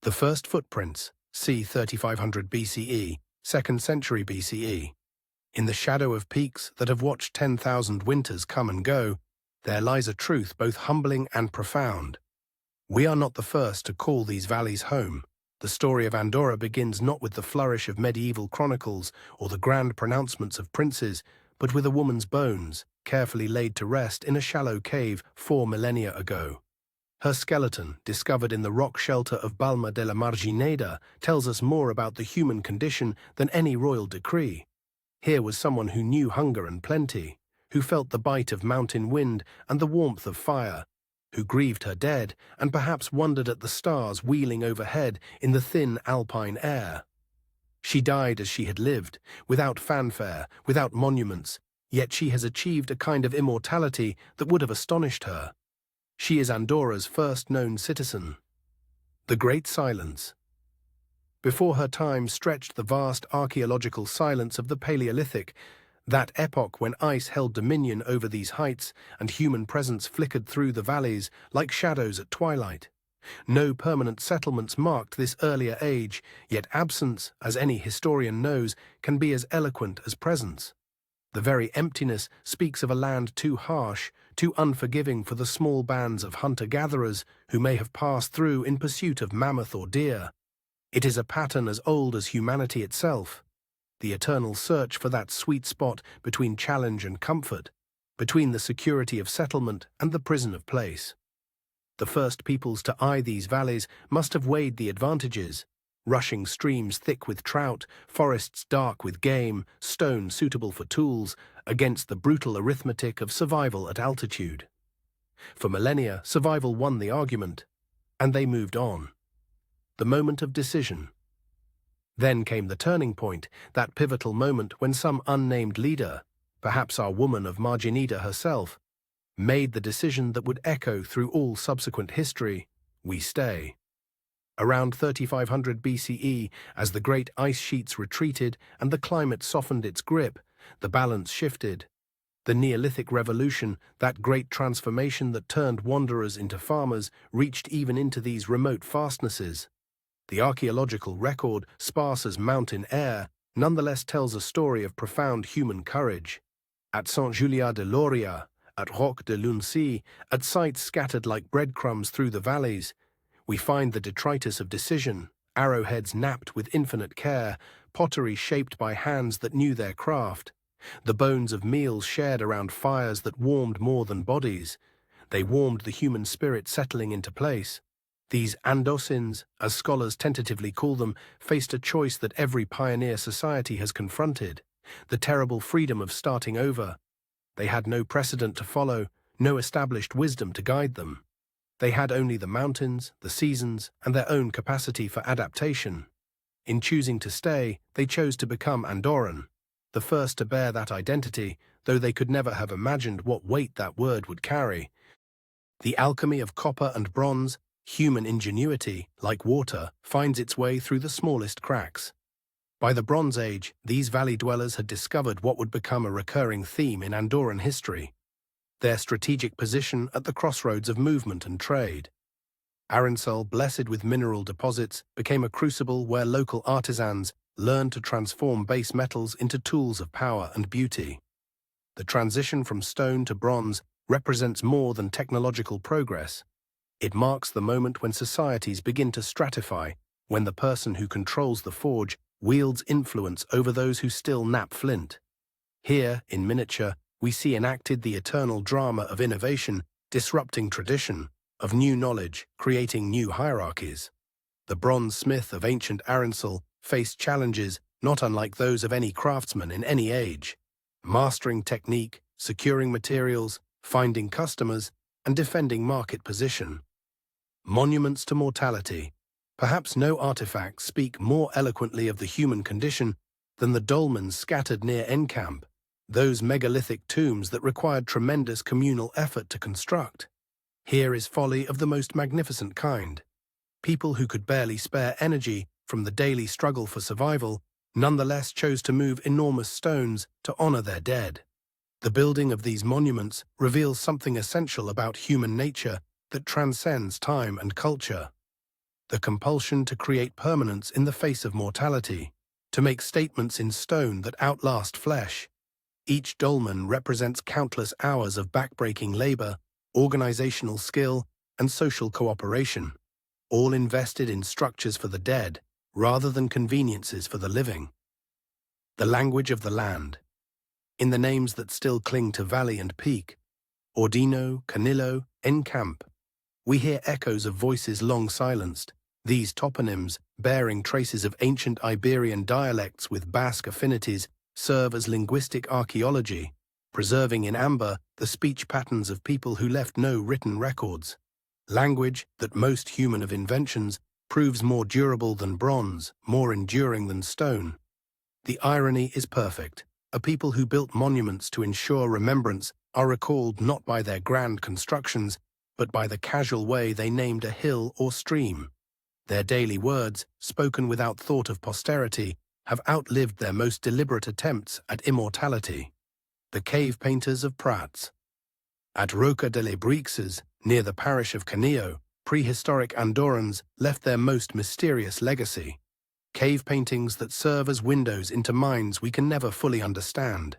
The first footprints, c. 3500 BCE, 2nd century BCE. In the shadow of peaks that have watched 10,000 winters come and go, there lies a truth both humbling and profound. We are not the first to call these valleys home. The story of Andorra begins not with the flourish of medieval chronicles or the grand pronouncements of princes, but with a woman's bones, carefully laid to rest in a shallow cave 4 millennia ago. Her skeleton, discovered in the rock shelter of Balma de la Margineda, tells us more about the human condition than any royal decree. Here was someone who knew hunger and plenty, who felt the bite of mountain wind and the warmth of fire, who grieved her dead and perhaps wondered at the stars wheeling overhead in the thin alpine air. She died as she had lived, without fanfare, without monuments, yet she has achieved a kind of immortality that would have astonished her. She is Andorra's first known citizen. The Great Silence. Before her time stretched the vast archaeological silence of the Paleolithic, that epoch when ice held dominion over these heights and human presence flickered through the valleys like shadows at twilight. No permanent settlements marked this earlier age, yet absence, as any historian knows, can be as eloquent as presence. The very emptiness speaks of a land too harsh, too unforgiving for the small bands of hunter-gatherers who may have passed through in pursuit of mammoth or deer. It is a pattern as old as humanity itself, the eternal search for that sweet spot between challenge and comfort, between the security of settlement and the prison of place. The first peoples to eye these valleys must have weighed the advantages: rushing streams thick with trout, forests dark with game, stone suitable for tools, against the brutal arithmetic of survival at altitude. For millennia, survival won the argument, and they moved on. The moment of decision. Then came the turning point, that pivotal moment when some unnamed leader, perhaps our woman of Margineda herself, made the decision that would echo through all subsequent history: we stay. Around 3500 BCE, as the great ice sheets retreated and the climate softened its grip, the balance shifted. The Neolithic Revolution, that great transformation that turned wanderers into farmers, reached even into these remote fastnesses. The archaeological record, sparse as mountain air, nonetheless tells a story of profound human courage. At Saint-Julian-de-Lauria, at Roque de Luncy, at sites scattered like breadcrumbs through the valleys, we find the detritus of decision, arrowheads knapped with infinite care, pottery shaped by hands that knew their craft, the bones of meals shared around fires that warmed more than bodies. They warmed the human spirit settling into place. These Andosins, as scholars tentatively call them, faced a choice that every pioneer society has confronted: the terrible freedom of starting over. They had no precedent to follow, no established wisdom to guide them. They had only the mountains, the seasons, and their own capacity for adaptation. In choosing to stay, they chose to become Andorran, the first to bear that identity, though they could never have imagined what weight that word would carry. The alchemy of copper and bronze, human ingenuity, like water, finds its way through the smallest cracks. By the Bronze Age, these valley dwellers had discovered what would become a recurring theme in Andorran history: their strategic position at the crossroads of movement and trade. Aransol, blessed with mineral deposits, became a crucible where local artisans learned to transform base metals into tools of power and beauty. The transition from stone to bronze represents more than technological progress. It marks the moment when societies begin to stratify, when the person who controls the forge wields influence over those who still knap flint. Here, in miniature, we see enacted the eternal drama of innovation, disrupting tradition, of new knowledge, creating new hierarchies. The bronze smith of ancient Aransol faced challenges not unlike those of any craftsman in any age: mastering technique, securing materials, finding customers, and defending market position. Monuments to mortality. Perhaps no artifacts speak more eloquently of the human condition than the dolmens scattered near Encamp, those megalithic tombs that required tremendous communal effort to construct. Here is folly of the most magnificent kind. People who could barely spare energy from the daily struggle for survival nonetheless chose to move enormous stones to honor their dead. The building of these monuments reveals something essential about human nature that transcends time and culture. the compulsion to create permanence in the face of mortality, to make statements in stone that outlast flesh. Each dolmen represents countless hours of backbreaking labor, organizational skill, and social cooperation, all invested in structures for the dead rather than conveniences for the living. The language of the land. In the names that still cling to valley and peak, Ordino, Canillo, Encamp, we hear echoes of voices long silenced. These toponyms, bearing traces of ancient Iberian dialects with Basque affinities, serve as linguistic archaeology, preserving in amber the speech patterns of people who left no written records. Language that most human of inventions proves more durable than bronze, more enduring than stone. The irony is perfect. A people who built monuments to ensure remembrance are recalled not by their grand constructions, but by the casual way they named a hill or stream. Their daily words, spoken without thought of posterity, have outlived their most deliberate attempts at immortality. The cave painters of Prats. At Roca de les Brixes, near the parish of Canillo, prehistoric Andorrans left their most mysterious legacy. Cave paintings that serve as windows into minds we can never fully understand.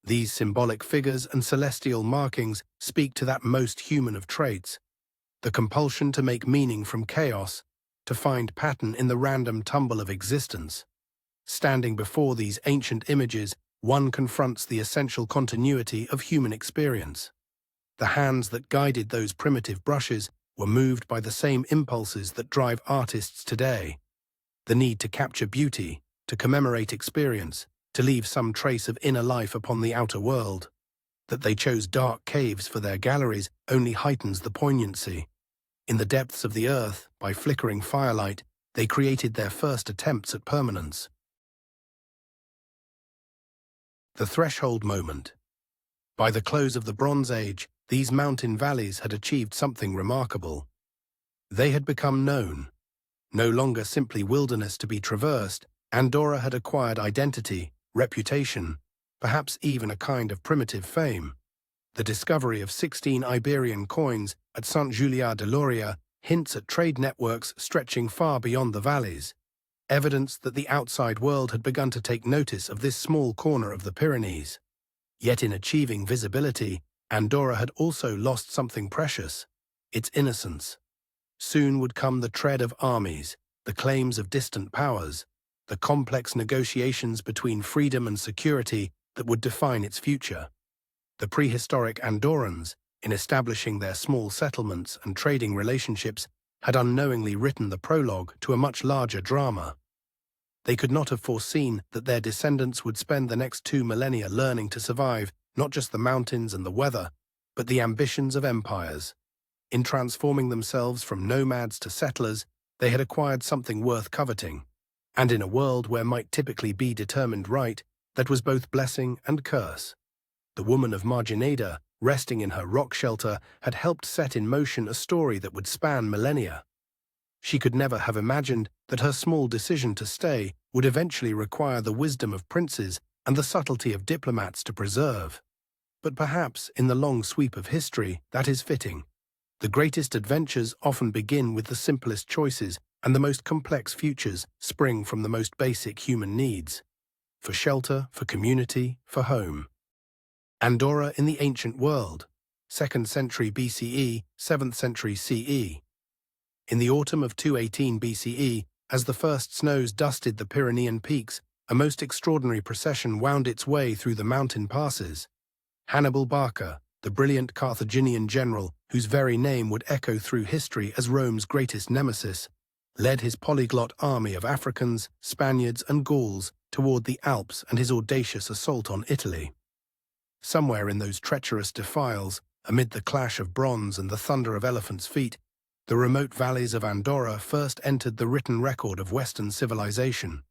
These symbolic figures and celestial markings speak to that most human of traits, the compulsion to make meaning from chaos, to find pattern in the random tumble of existence. Standing before these ancient images, one confronts the essential continuity of human experience. The hands that guided those primitive brushes were moved by the same impulses that drive artists today. The need to capture beauty, to commemorate experience, to leave some trace of inner life upon the outer world. That they chose dark caves for their galleries only heightens the poignancy. In the depths of the earth, by flickering firelight, they created their first attempts at permanence. The threshold moment. By the close of the Bronze Age, these mountain valleys had achieved something remarkable. They had become known. No longer simply wilderness to be traversed, Andorra had acquired identity, reputation, perhaps even a kind of primitive fame. The discovery of 16 Iberian coins at Saint Julià de Lòria hints at trade networks stretching far beyond the valleys, evidence that the outside world had begun to take notice of this small corner of the Pyrenees. Yet in achieving visibility, Andorra had also lost something precious, its innocence. Soon would come the tread of armies, the claims of distant powers, the complex negotiations between freedom and security that would define its future. The prehistoric Andorrans, in establishing their small settlements and trading relationships, had unknowingly written the prologue to a much larger drama. They could not have foreseen that their descendants would spend the next 2 millennia learning to survive not just the mountains and the weather, but the ambitions of empires. In transforming themselves from nomads to settlers, they had acquired something worth coveting. And in a world where might typically be determined right, that was both blessing and curse. The woman of Margineda, resting in her rock shelter, had helped set in motion a story that would span millennia. She could never have imagined that her small decision to stay would eventually require the wisdom of princes and the subtlety of diplomats to preserve. But perhaps, in the long sweep of history, that is fitting. The greatest adventures often begin with the simplest choices, and the most complex futures spring from the most basic human needs. For shelter, for community, for home. Andorra in the ancient world, 2nd century BCE, 7th century CE. In the autumn of 218 BCE, as the first snows dusted the Pyrenean peaks, a most extraordinary procession wound its way through the mountain passes. Hannibal Barca, the brilliant Carthaginian general whose very name would echo through history as Rome's greatest nemesis, led his polyglot army of Africans, Spaniards, and Gauls toward the Alps and his audacious assault on Italy. Somewhere in those treacherous defiles, amid the clash of bronze and the thunder of elephants' feet, the remote valleys of Andorra first entered the written record of Western civilization.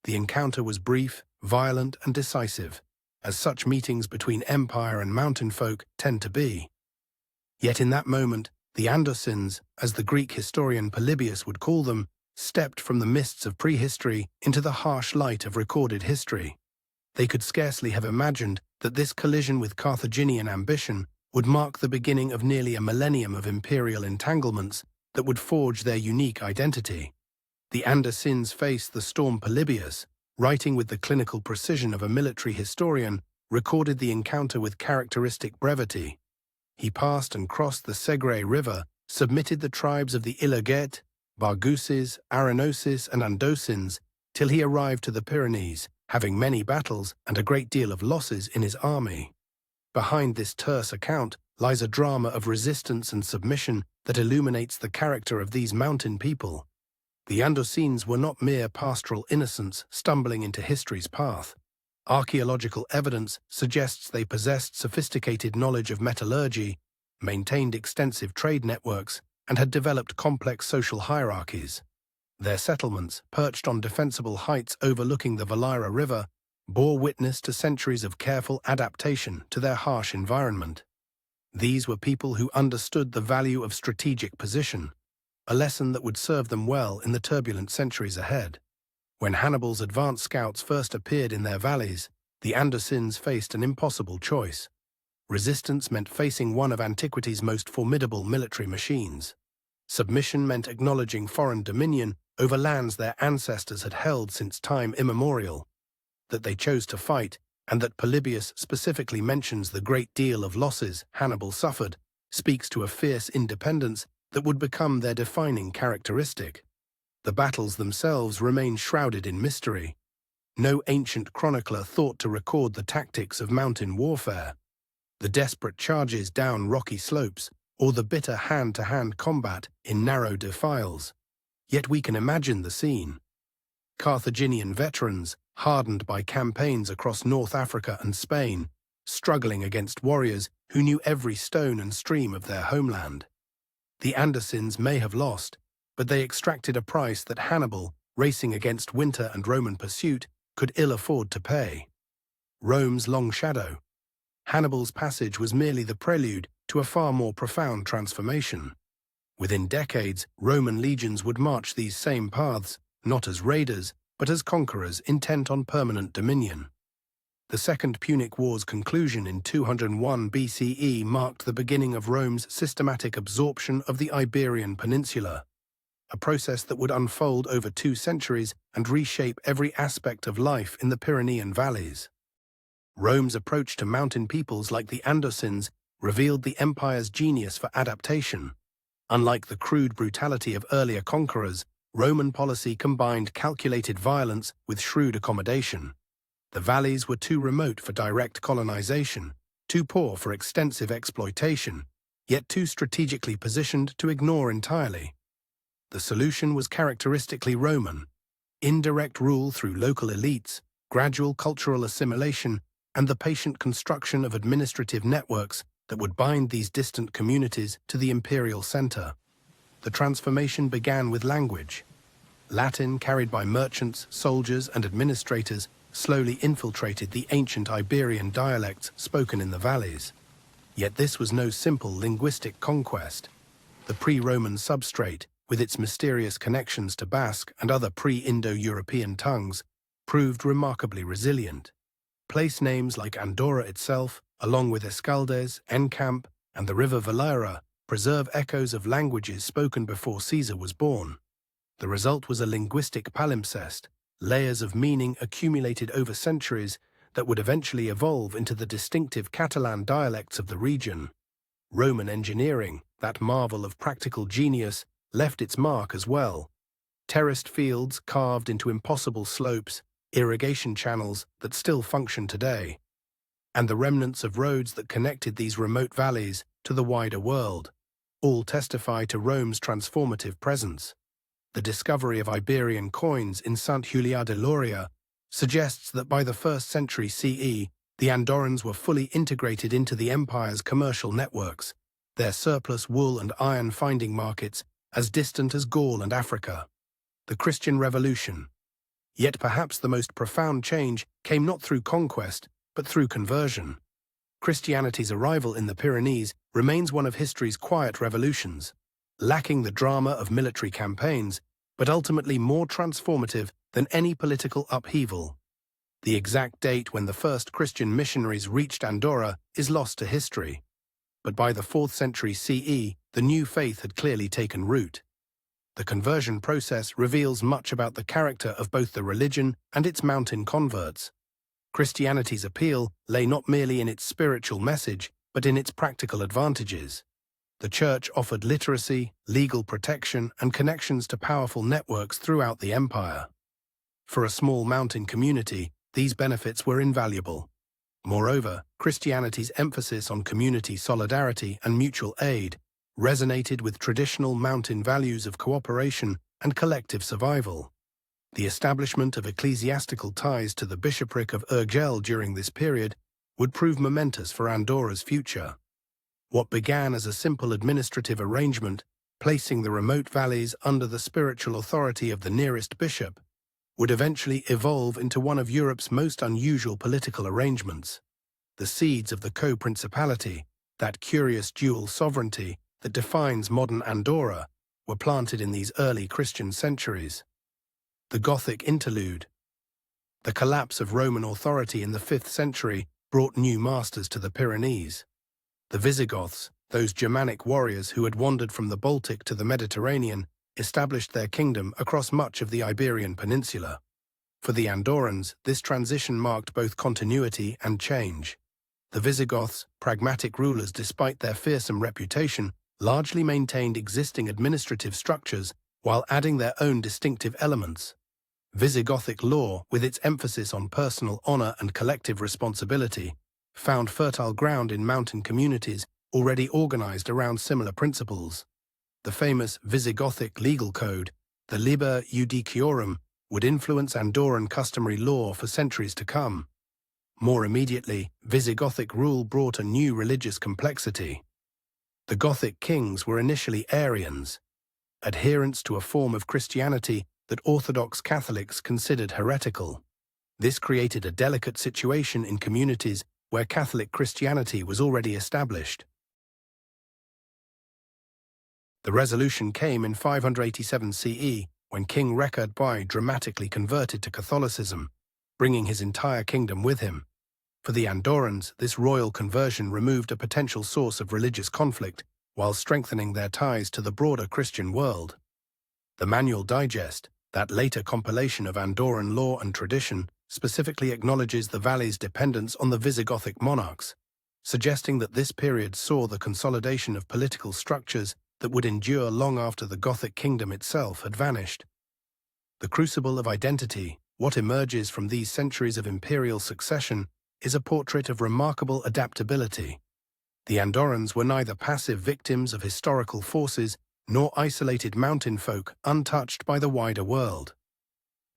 The encounter was brief, violent, and decisive, as such meetings between empire and mountain folk tend to be. Yet in that moment, the Andosins, as the Greek historian Polybius would call them, stepped from the mists of prehistory into the harsh light of recorded history. They could scarcely have imagined that this collision with Carthaginian ambition would mark the beginning of nearly a millennium of imperial entanglements that would forge their unique identity. The Andorrans faced the storm. Polybius, writing with the clinical precision of a military historian, recorded the encounter with characteristic brevity. He passed and crossed the Segre River, submitted the tribes of the Ilergets, Barguses, Aragonese, and Andorrans, till he arrived to the Pyrenees, having many battles and a great deal of losses in his army. Behind this terse account lies a drama of resistance and submission that illuminates the character of these mountain people. The Andorrans were not mere pastoral innocents stumbling into history's path. Archaeological evidence suggests they possessed sophisticated knowledge of metallurgy, maintained extensive trade networks, and had developed complex social hierarchies. Their settlements, perched on defensible heights overlooking the Valira River, bore witness to centuries of careful adaptation to their harsh environment. These were people who understood the value of strategic position, a lesson that would serve them well in the turbulent centuries ahead. When Hannibal's advance scouts first appeared in their valleys, the Andorrans faced an impossible choice. Resistance meant facing one of antiquity's most formidable military machines. Submission meant acknowledging foreign dominion over lands their ancestors had held since time immemorial. That they chose to fight, and that Polybius specifically mentions the great deal of losses Hannibal suffered, speaks to a fierce independence that would become their defining characteristic. The battles themselves remain shrouded in mystery. No ancient chronicler thought to record the tactics of mountain warfare, the desperate charges down rocky slopes, or the bitter hand-to-hand combat in narrow defiles. Yet we can imagine the scene. Carthaginian veterans, hardened by campaigns across North Africa and Spain, struggling against warriors who knew every stone and stream of their homeland. The Andorrans may have lost, but they extracted a price that Hannibal, racing against winter and Roman pursuit, could ill afford to pay. Rome's long shadow. Hannibal's passage was merely the prelude to a far more profound transformation. Within decades, Roman legions would march these same paths, not as raiders, but as conquerors intent on permanent dominion. The Second Punic War's conclusion in 201 BCE marked the beginning of Rome's systematic absorption of the Iberian Peninsula, a process that would unfold over 2 centuries and reshape every aspect of life in the Pyrenean valleys. Rome's approach to mountain peoples like the Andorrans revealed the empire's genius for adaptation. Unlike the crude brutality of earlier conquerors, Roman policy combined calculated violence with shrewd accommodation. The valleys were too remote for direct colonization, too poor for extensive exploitation, yet too strategically positioned to ignore entirely. The solution was characteristically Roman: indirect rule through local elites, gradual cultural assimilation, and the patient construction of administrative networks that would bind these distant communities to the imperial center. The transformation began with language. Latin, carried by merchants, soldiers, and administrators, slowly infiltrated the ancient Iberian dialects spoken in the valleys. Yet this was no simple linguistic conquest. The pre-Roman substrate, with its mysterious connections to Basque and other pre-Indo-European tongues, proved remarkably resilient. Place names like Andorra itself, along with Escaldes, Encamp, and the river Valira, preserve echoes of languages spoken before Caesar was born. The result was a linguistic palimpsest, layers of meaning accumulated over centuries that would eventually evolve into the distinctive Catalan dialects of the region. Roman engineering, that marvel of practical genius, left its mark as well. Terraced fields carved into impossible slopes, irrigation channels that still function today, and the remnants of roads that connected these remote valleys to the wider world, all testify to Rome's transformative presence. The discovery of Iberian coins in Sant Julià de Lòria suggests that by the 1st century CE, the Andorrans were fully integrated into the empire's commercial networks, their surplus wool and iron finding markets as distant as Gaul and Africa. The Christian Revolution. Yet perhaps the most profound change came not through conquest, but through conversion. Christianity's arrival in the Pyrenees remains one of history's quiet revolutions, lacking the drama of military campaigns, but ultimately more transformative than any political upheaval. The exact date when the first Christian missionaries reached Andorra is lost to history, but by the 4th century CE, the new faith had clearly taken root. The conversion process reveals much about the character of both the religion and its mountain converts. Christianity's appeal lay not merely in its spiritual message, but in its practical advantages. The Church offered literacy, legal protection, and connections to powerful networks throughout the empire. For a small mountain community, these benefits were invaluable. Moreover, Christianity's emphasis on community solidarity and mutual aid resonated with traditional mountain values of cooperation and collective survival. The establishment of ecclesiastical ties to the bishopric of Urgell during this period would prove momentous for Andorra's future. What began as a simple administrative arrangement, placing the remote valleys under the spiritual authority of the nearest bishop, would eventually evolve into one of Europe's most unusual political arrangements. The seeds of the co-principality, that curious dual sovereignty that defines modern Andorra, were planted in these early Christian centuries. The Gothic interlude. The collapse of Roman authority in the 5th century brought new masters to the Pyrenees. The Visigoths, those Germanic warriors who had wandered from the Baltic to the Mediterranean, established their kingdom across much of the Iberian Peninsula. For the Andorrans, this transition marked both continuity and change. The Visigoths, pragmatic rulers despite their fearsome reputation, largely maintained existing administrative structures while adding their own distinctive elements. Visigothic law, with its emphasis on personal honor and collective responsibility, found fertile ground in mountain communities already organized around similar principles. The famous Visigothic legal code, the Liber Judiciorum, would influence Andorran customary law for centuries to come. More immediately, Visigothic rule brought a new religious complexity. The Gothic kings were initially Arians, adherents to a form of Christianity that Orthodox Catholics considered heretical. This created a delicate situation in communities where Catholic Christianity was already established. The resolution came in 587 CE, when King Rekard Bai dramatically converted to Catholicism, bringing his entire kingdom with him. For the Andorrans, this royal conversion removed a potential source of religious conflict, while strengthening their ties to the broader Christian world. The Manual Digest, that later compilation of Andorran law and tradition, specifically acknowledges the valley's dependence on the Visigothic monarchs, suggesting that this period saw the consolidation of political structures that would endure long after the Gothic kingdom itself had vanished. The crucible of identity, what emerges from these centuries of imperial succession, is a portrait of remarkable adaptability. The Andorrans were neither passive victims of historical forces nor isolated mountain folk untouched by the wider world.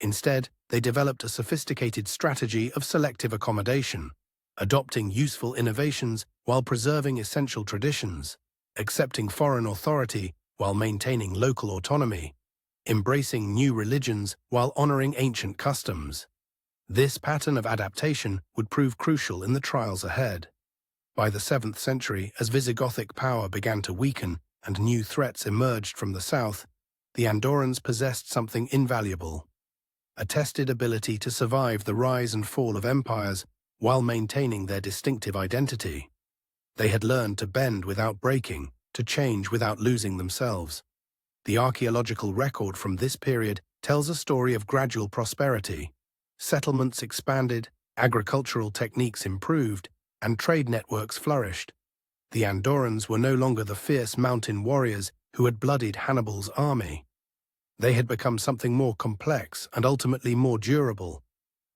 Instead, they developed a sophisticated strategy of selective accommodation, adopting useful innovations while preserving essential traditions, accepting foreign authority while maintaining local autonomy, embracing new religions while honoring ancient customs. This pattern of adaptation would prove crucial in the trials ahead. By the 7th century, as Visigothic power began to weaken and new threats emerged from the south, the Andorrans possessed something invaluable: a tested ability to survive the rise and fall of empires while maintaining their distinctive identity. They had learned to bend without breaking, to change without losing themselves. The archaeological record from this period tells a story of gradual prosperity. Settlements expanded, agricultural techniques improved, and trade networks flourished. The Andorrans were no longer the fierce mountain warriors who had bloodied Hannibal's army. They had become something more complex and ultimately more durable,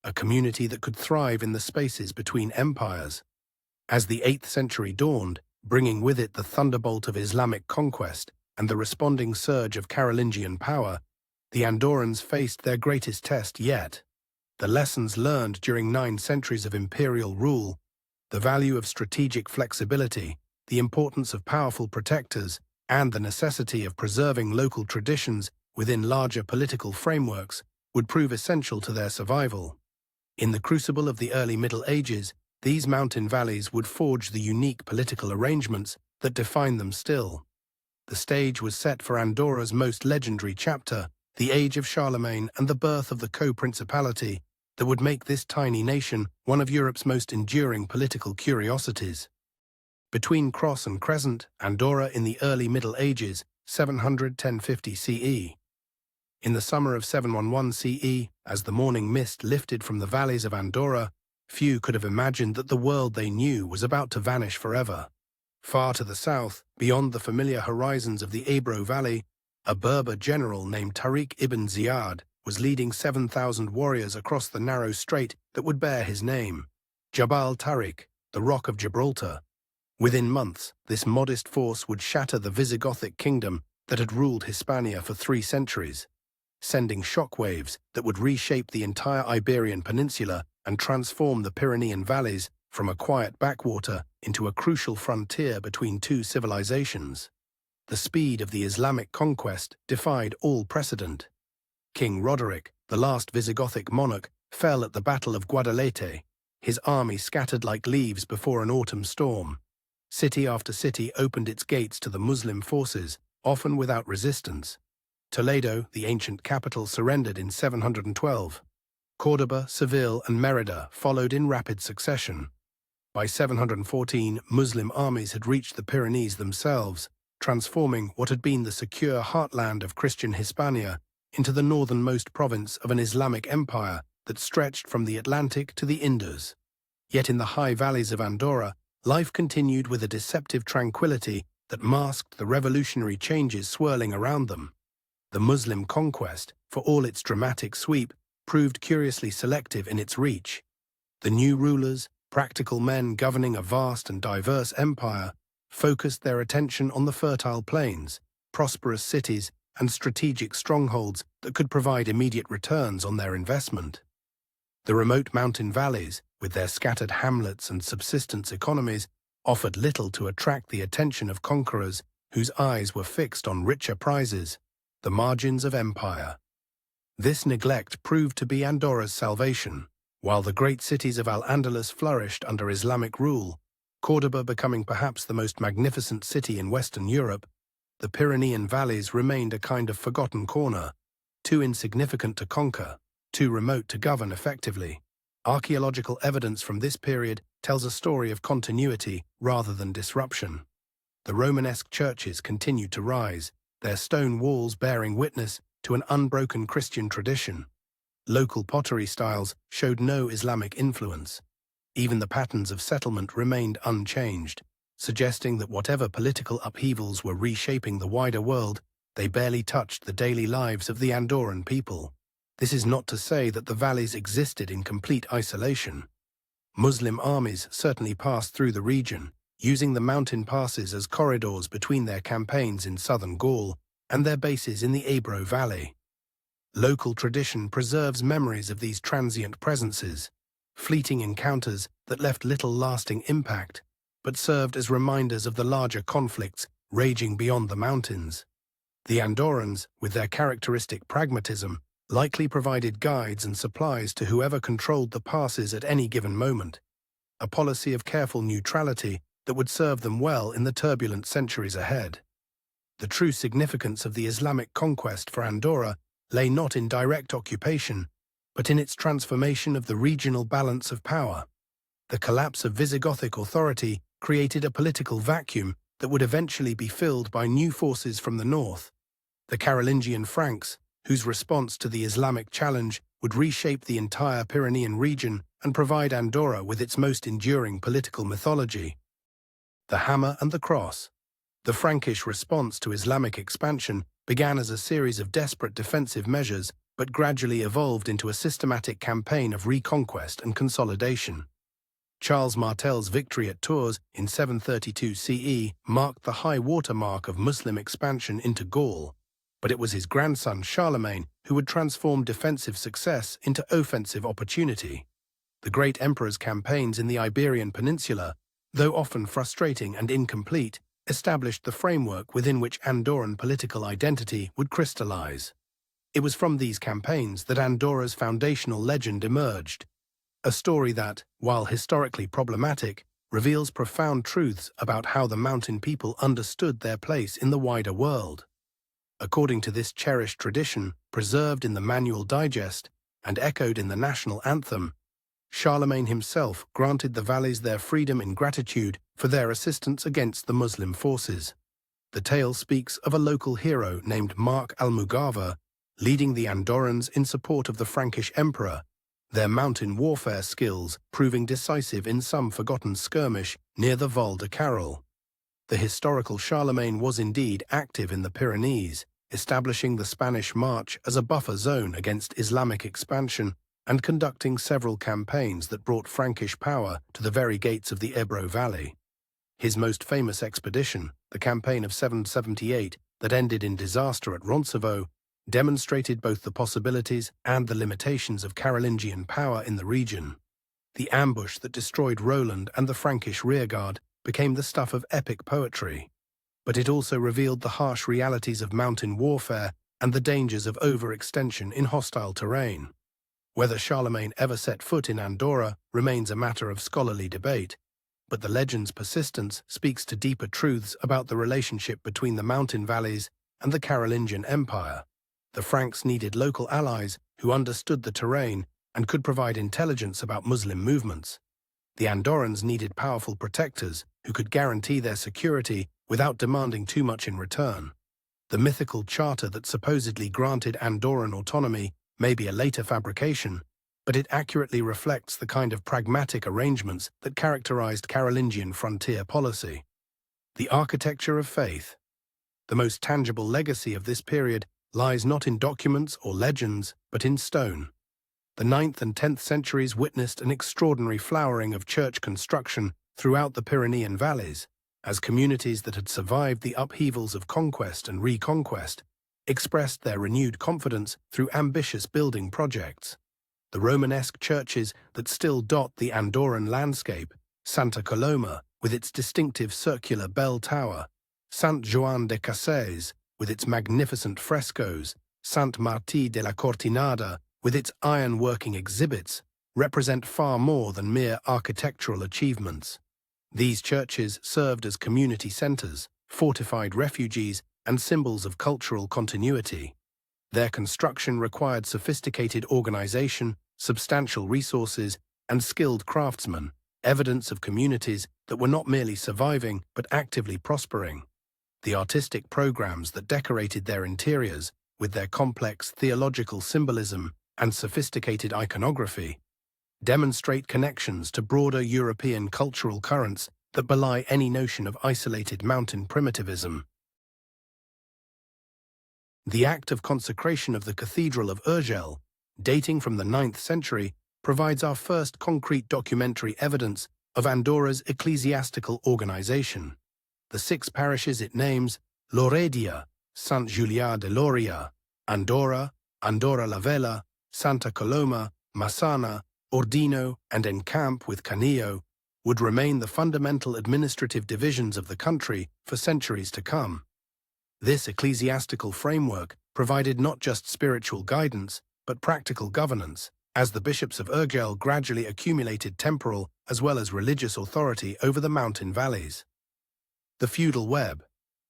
a community that could thrive in the spaces between empires. As the 8th century dawned, bringing with it the thunderbolt of Islamic conquest and the responding surge of Carolingian power, the Andorrans faced their greatest test yet. The lessons learned during 9 centuries of imperial rule, the value of strategic flexibility, the importance of powerful protectors, and the necessity of preserving local traditions within larger political frameworks would prove essential to their survival. In the crucible of the early Middle Ages, these mountain valleys would forge the unique political arrangements that define them still. The stage was set for Andorra's most legendary chapter, the age of Charlemagne and the birth of the co-principality that would make this tiny nation one of Europe's most enduring political curiosities. Between cross and crescent, Andorra in the early Middle Ages, 700–1050 CE. In the summer of 711 CE, as the morning mist lifted from the valleys of Andorra, few could have imagined that the world they knew was about to vanish forever. Far to the south, beyond the familiar horizons of the Ebro Valley, a Berber general named Tariq ibn Ziyad was leading 7,000 warriors across the narrow strait that would bear his name, Jabal Tariq, the Rock of Gibraltar. Within months, this modest force would shatter the Visigothic kingdom that had ruled Hispania for 3 centuries, sending shockwaves that would reshape the entire Iberian Peninsula and transform the Pyrenean valleys from a quiet backwater into a crucial frontier between 2 civilizations. The speed of the Islamic conquest defied all precedent. King Roderick, the last Visigothic monarch, fell at the Battle of Guadalete, his army scattered like leaves before an autumn storm. City after city opened its gates to the Muslim forces, often without resistance. Toledo, the ancient capital, surrendered in 712. Córdoba, Seville, and Mérida followed in rapid succession. By 714, Muslim armies had reached the Pyrenees themselves, transforming what had been the secure heartland of Christian Hispania into the northernmost province of an Islamic empire that stretched from the Atlantic to the Indus. Yet in the high valleys of Andorra, life continued with a deceptive tranquility that masked the revolutionary changes swirling around them. The Muslim conquest, for all its dramatic sweep, proved curiously selective in its reach. The new rulers, practical men governing a vast and diverse empire, focused their attention on the fertile plains, prosperous cities, and strategic strongholds that could provide immediate returns on their investment. The remote mountain valleys, with their scattered hamlets and subsistence economies, offered little to attract the attention of conquerors whose eyes were fixed on richer prizes, the margins of empire. This neglect proved to be Andorra's salvation. While the great cities of Al-Andalus flourished under Islamic rule, Córdoba becoming perhaps the most magnificent city in Western Europe, the Pyrenean valleys remained a kind of forgotten corner, too insignificant to conquer, too remote to govern effectively. Archaeological evidence from this period tells a story of continuity rather than disruption. The Romanesque churches continued to rise, their stone walls bearing witness to an unbroken Christian tradition. Local pottery styles showed no Islamic influence. Even the patterns of settlement remained unchanged, suggesting that whatever political upheavals were reshaping the wider world, they barely touched the daily lives of the Andorran people. This is not to say that the valleys existed in complete isolation. Muslim armies certainly passed through the region, using the mountain passes as corridors between their campaigns in southern Gaul and their bases in the Ebro Valley. Local tradition preserves memories of these transient presences, fleeting encounters that left little lasting impact, but served as reminders of the larger conflicts raging beyond the mountains. The Andorrans, with their characteristic pragmatism, likely provided guides and supplies to whoever controlled the passes at any given moment, a policy of careful neutrality that would serve them well in the turbulent centuries ahead. The true significance of the Islamic conquest for Andorra lay not in direct occupation, but in its transformation of the regional balance of power. The collapse of Visigothic authority created a political vacuum that would eventually be filled by new forces from the north, the Carolingian Franks, whose response to the Islamic challenge would reshape the entire Pyrenean region and provide Andorra with its most enduring political mythology. The hammer and the cross. The Frankish response to Islamic expansion began as a series of desperate defensive measures, but gradually evolved into a systematic campaign of reconquest and consolidation. Charles Martel's victory at Tours in 732 CE marked the high water mark of Muslim expansion into Gaul, but it was his grandson Charlemagne who would transform defensive success into offensive opportunity. The great emperor's campaigns in the Iberian Peninsula, though often frustrating and incomplete, established the framework within which Andorran political identity would crystallize. It was from these campaigns that Andorra's foundational legend emerged, a story that, while historically problematic, reveals profound truths about how the mountain people understood their place in the wider world. According to this cherished tradition, preserved in the Manual Digest and echoed in the national anthem, Charlemagne himself granted the valleys their freedom in gratitude for their assistance against the Muslim forces. The tale speaks of a local hero named Mark Almugaver leading the Andorrans in support of the Frankish emperor, their mountain warfare skills proving decisive in some forgotten skirmish near the Val de Carol. The historical Charlemagne was indeed active in the Pyrenees, establishing the Spanish March as a buffer zone against Islamic expansion and conducting several campaigns that brought Frankish power to the very gates of the Ebro Valley. His most famous expedition, the campaign of 778 that ended in disaster at Roncesvalles, demonstrated both the possibilities and the limitations of Carolingian power in the region. The ambush that destroyed Roland and the Frankish rearguard became the stuff of epic poetry. But it also revealed the harsh realities of mountain warfare and the dangers of overextension in hostile terrain. Whether Charlemagne ever set foot in Andorra remains a matter of scholarly debate, but the legend's persistence speaks to deeper truths about the relationship between the mountain valleys and the Carolingian Empire. The Franks needed local allies who understood the terrain and could provide intelligence about Muslim movements. The Andorrans needed powerful protectors who could guarantee their security without demanding too much in return. The mythical charter that supposedly granted Andorran autonomy may be a later fabrication, but it accurately reflects the kind of pragmatic arrangements that characterized Carolingian frontier policy. The architecture of faith. The most tangible legacy of this period lies not in documents or legends, but in stone. The 9th and 10th centuries witnessed an extraordinary flowering of church construction throughout the Pyrenean valleys, as communities that had survived the upheavals of conquest and reconquest expressed their renewed confidence through ambitious building projects. The Romanesque churches that still dot the Andorran landscape, Santa Coloma with its distinctive circular bell tower, Sant Joan de Cassés with its magnificent frescoes, Sant Martí de la Cortinada with its iron-working exhibits, represent far more than mere architectural achievements. These churches served as community centers, fortified refuges, and symbols of cultural continuity. Their construction required sophisticated organization, substantial resources, and skilled craftsmen, evidence of communities that were not merely surviving but actively prospering. The artistic programs that decorated their interiors, with their complex theological symbolism and sophisticated iconography, demonstrate connections to broader European cultural currents that belie any notion of isolated mountain primitivism. The act of consecration of the Cathedral of Urgell, dating from the 9th century, provides our first concrete documentary evidence of Andorra's ecclesiastical organization. The 6 parishes it names, Loredia, Sant Julià de Lòria, Andorra, Andorra la Vella, Santa Coloma, Massana, Ordino, and Encamp with Canillo, would remain the fundamental administrative divisions of the country for centuries to come. This ecclesiastical framework provided not just spiritual guidance, but practical governance, as the bishops of Urgell gradually accumulated temporal as well as religious authority over the mountain valleys. The feudal web.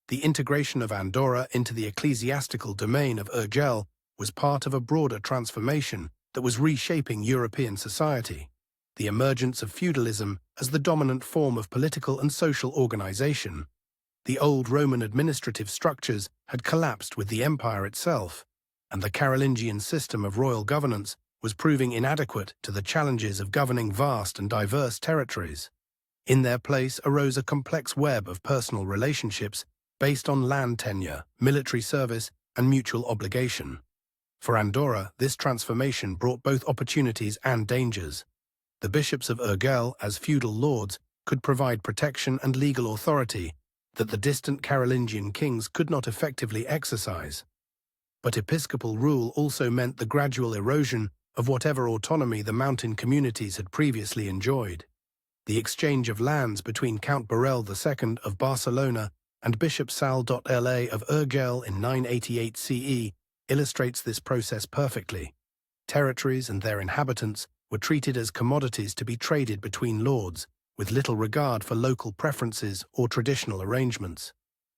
The integration of Andorra into the ecclesiastical domain of Urgell was part of a broader transformation that was reshaping European society. The emergence of feudalism as the dominant form of political and social organization. The old Roman administrative structures had collapsed with the empire itself, and the Carolingian system of royal governance was proving inadequate to the challenges of governing vast and diverse territories. In their place arose a complex web of personal relationships based on land tenure, military service, and mutual obligation. For Andorra, this transformation brought both opportunities and dangers. The bishops of Urgell, as feudal lords, could provide protection and legal authority that the distant Carolingian kings could not effectively exercise. But episcopal rule also meant the gradual erosion of whatever autonomy the mountain communities had previously enjoyed. The exchange of lands between Count Borrell II of Barcelona and Bishop Sal. La of Urgell in 988 CE illustrates this process perfectly. Territories and their inhabitants were treated as commodities to be traded between lords, with little regard for local preferences or traditional arrangements.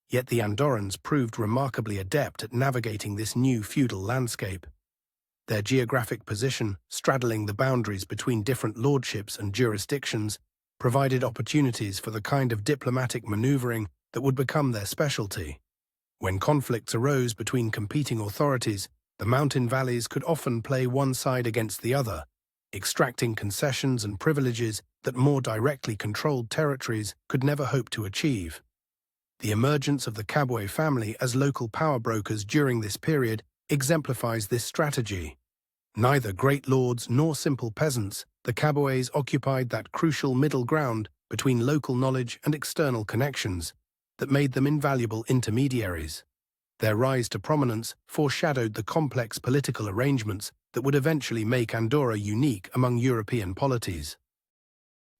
Yet the Andorrans proved remarkably adept at navigating this new feudal landscape. Their geographic position, straddling the boundaries between different lordships and jurisdictions, provided opportunities for the kind of diplomatic maneuvering that would become their specialty. When conflicts arose between competing authorities, the mountain valleys could often play one side against the other, extracting concessions and privileges that more directly controlled territories could never hope to achieve. The emergence of the Caboué family as local power brokers during this period exemplifies this strategy. Neither great lords nor simple peasants, the Caboués occupied that crucial middle ground between local knowledge and external connections that made them invaluable intermediaries. Their rise to prominence foreshadowed the complex political arrangements that would eventually make Andorra unique among European polities.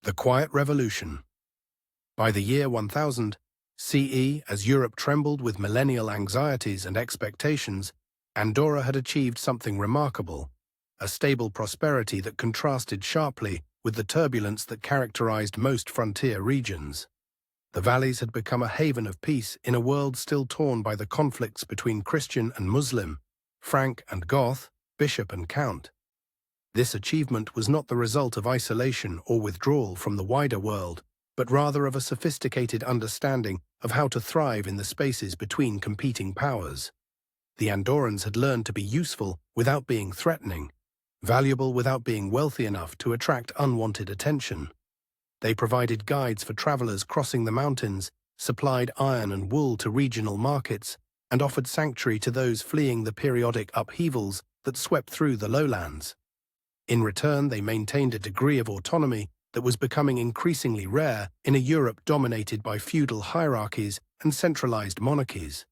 The Quiet Revolution. By the year 1000 CE, as Europe trembled with millennial anxieties and expectations, Andorra had achieved something remarkable, a stable prosperity that contrasted sharply with the turbulence that characterized most frontier regions. The valleys had become a haven of peace in a world still torn by the conflicts between Christian and Muslim, Frank and Goth, bishop and count. This achievement was not the result of isolation or withdrawal from the wider world, but rather of a sophisticated understanding of how to thrive in the spaces between competing powers. The Andorrans had learned to be useful without being threatening, valuable without being wealthy enough to attract unwanted attention. They provided guides for travelers crossing the mountains, supplied iron and wool to regional markets, and offered sanctuary to those fleeing the periodic upheavals that swept through the lowlands. In return, they maintained a degree of autonomy that was becoming increasingly rare in a Europe dominated by feudal hierarchies and centralized monarchies.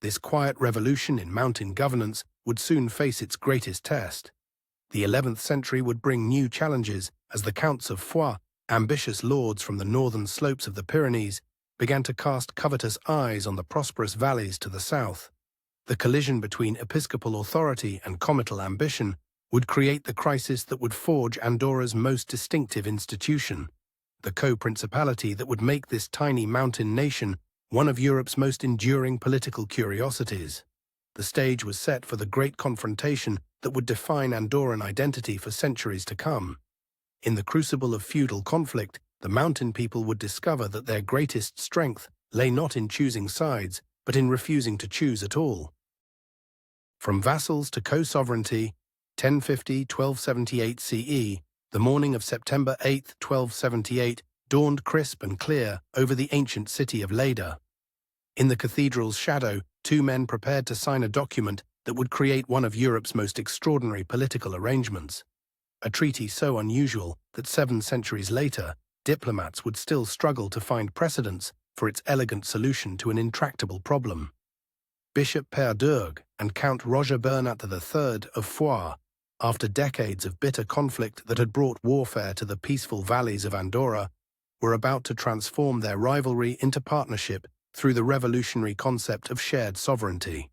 This quiet revolution in mountain governance would soon face its greatest test. The 11th century would bring new challenges as the counts of Foix, ambitious lords from the northern slopes of the Pyrenees, began to cast covetous eyes on the prosperous valleys to the south. The collision between episcopal authority and comital ambition would create the crisis that would forge Andorra's most distinctive institution, the co-principality that would make this tiny mountain nation one of Europe's most enduring political curiosities. The stage was set for the great confrontation that would define Andorran identity for centuries to come. In the crucible of feudal conflict, the mountain people would discover that their greatest strength lay not in choosing sides, but in refusing to choose at all. From vassals to co-sovereignty, 1050–1278 CE, the morning of September 8, 1278, dawned crisp and clear over the ancient city of Lleida. In the cathedral's shadow, two men prepared to sign a document that would create one of Europe's most extraordinary political arrangements. A treaty so unusual that 7 centuries later, diplomats would still struggle to find precedents for its elegant solution to an intractable problem. Bishop Paréage and Count Roger Bernat III of Foix, after decades of bitter conflict that had brought warfare to the peaceful valleys of Andorra, were about to transform their rivalry into partnership through the revolutionary concept of shared sovereignty.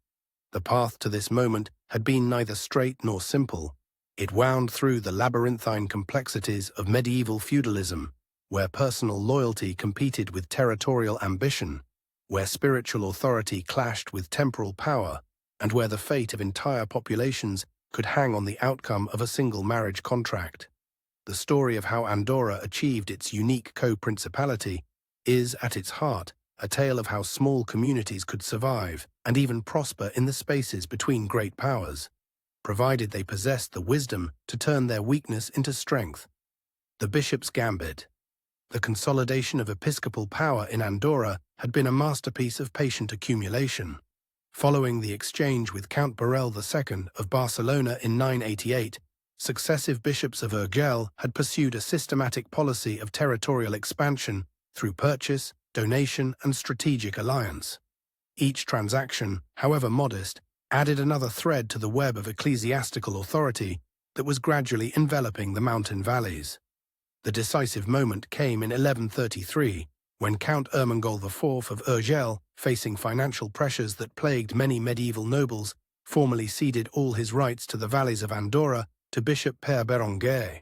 The path to this moment had been neither straight nor simple. It wound through the labyrinthine complexities of medieval feudalism, where personal loyalty competed with territorial ambition, where spiritual authority clashed with temporal power, and where the fate of entire populations could hang on the outcome of a single marriage contract. The story of how Andorra achieved its unique co-principality is, at its heart, a tale of how small communities could survive and even prosper in the spaces between great powers, provided they possessed the wisdom to turn their weakness into strength. The Bishop's Gambit. The consolidation of episcopal power in Andorra had been a masterpiece of patient accumulation. Following the exchange with Count Borrell II of Barcelona in 988, successive bishops of Urgell had pursued a systematic policy of territorial expansion through purchase, donation, and strategic alliance. Each transaction, however modest, added another thread to the web of ecclesiastical authority that was gradually enveloping the mountain valleys. The decisive moment came in 1133, when Count Ermengol IV of Urgell, facing financial pressures that plagued many medieval nobles, formally ceded all his rights to the valleys of Andorra to Bishop Père Berenguer.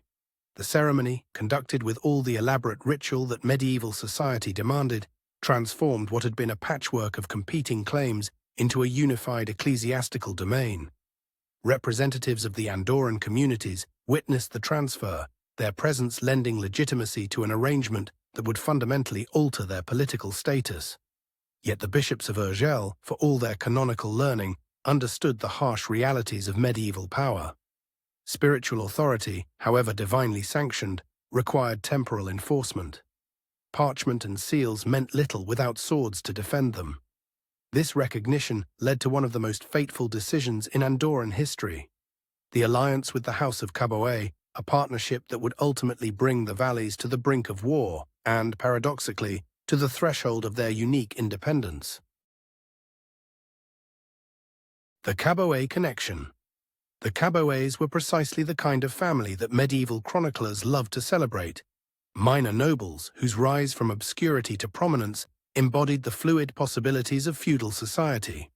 The ceremony, conducted with all the elaborate ritual that medieval society demanded, transformed what had been a patchwork of competing claims into a unified ecclesiastical domain. Representatives of the Andorran communities witnessed the transfer, their presence lending legitimacy to an arrangement that would fundamentally alter their political status. Yet the bishops of Urgell, for all their canonical learning, understood the harsh realities of medieval power. Spiritual authority, however divinely sanctioned, required temporal enforcement. Parchment and seals meant little without swords to defend them. This recognition led to one of the most fateful decisions in Andorran history: the alliance with the House of Caboet, a partnership that would ultimately bring the valleys to the brink of war and, paradoxically, to the threshold of their unique independence. The Caboet connection. The Caboets were precisely the kind of family that medieval chroniclers loved to celebrate. Minor nobles whose rise from obscurity to prominence embodied the fluid possibilities of feudal society.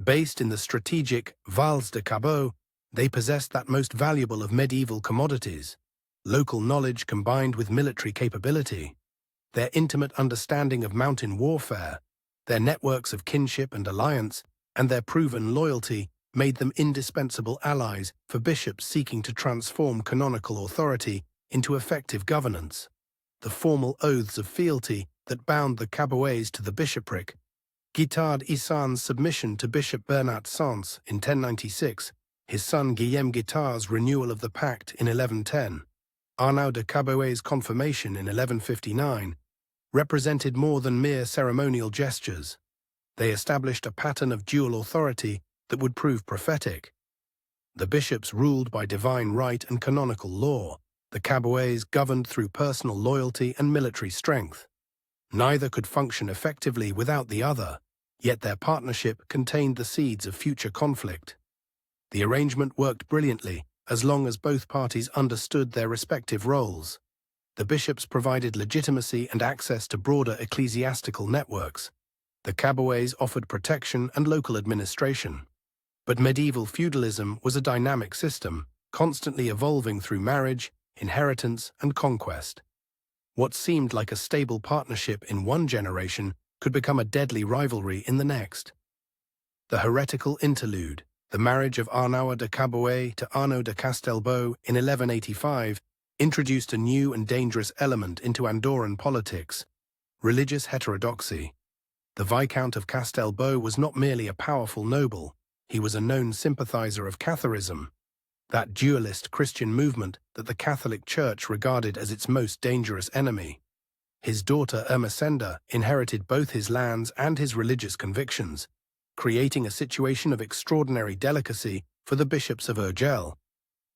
Based in the strategic Vals de Cabot, they possessed that most valuable of medieval commodities: local knowledge combined with military capability. Their intimate understanding of mountain warfare, their networks of kinship and alliance, and their proven loyalty made them indispensable allies for bishops seeking to transform canonical authority into effective governance. The formal oaths of fealty that bound the Caboets to the bishopric, Guitard Isan's submission to Bishop Bernat Sans in 1096, his son Guillaume Guitard's renewal of the pact in 1110, Arnaud de Caboet's confirmation in 1159, represented more than mere ceremonial gestures. They established a pattern of dual authority that would prove prophetic. The bishops ruled by divine right and canonical law, the Caboets governed through personal loyalty and military strength. Neither could function effectively without the other, yet their partnership contained the seeds of future conflict. The arrangement worked brilliantly as long as both parties understood their respective roles. The bishops provided legitimacy and access to broader ecclesiastical networks. The Caboets offered protection and local administration. But medieval feudalism was a dynamic system, constantly evolving through marriage, inheritance, and conquest. What seemed like a stable partnership in one generation could become a deadly rivalry in the next. The heretical interlude, the marriage of Arnaud de Caboet to Arnaud de Castelbau in 1185, introduced a new and dangerous element into Andorran politics: religious heterodoxy. The Viscount of Castelbau was not merely a powerful noble, he was a known sympathizer of Catharism, that dualist Christian movement that the Catholic Church regarded as its most dangerous enemy. His daughter Ermesenda inherited both his lands and his religious convictions, creating a situation of extraordinary delicacy for the bishops of Urgell.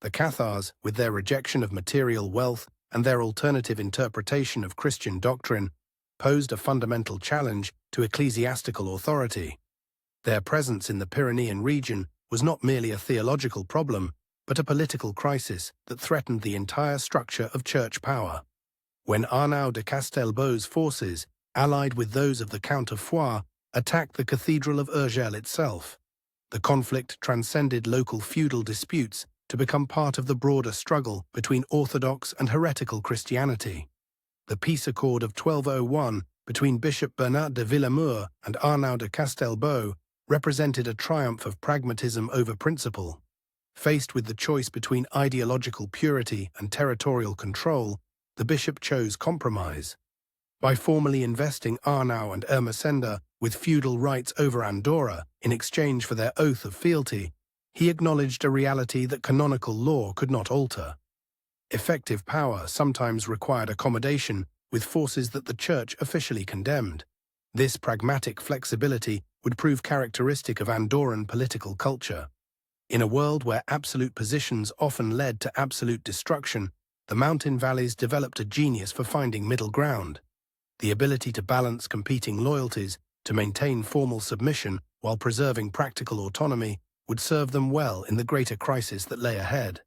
The Cathars, with their rejection of material wealth and their alternative interpretation of Christian doctrine, posed a fundamental challenge to ecclesiastical authority. Their presence in the Pyrenean region was not merely a theological problem, but a political crisis that threatened the entire structure of church power. When Arnaud de Castelbau's forces, allied with those of the Count of Foix, attacked the Cathedral of Urgell itself, the conflict transcended local feudal disputes to become part of the broader struggle between Orthodox and heretical Christianity. The peace accord of 1201 between Bishop Bernat de Villamur and Arnaud de Castelbau represented a triumph of pragmatism over principle. Faced with the choice between ideological purity and territorial control, the bishop chose compromise. By formally investing Arnaud and Ermesenda with feudal rights over Andorra in exchange for their oath of fealty, he acknowledged a reality that canonical law could not alter. Effective power sometimes required accommodation with forces that the Church officially condemned. This pragmatic flexibility would prove characteristic of Andorran political culture. In a world where absolute positions often led to absolute destruction, the mountain valleys developed a genius for finding middle ground. The ability to balance competing loyalties, to maintain formal submission while preserving practical autonomy, would serve them well in the greater crisis that lay ahead.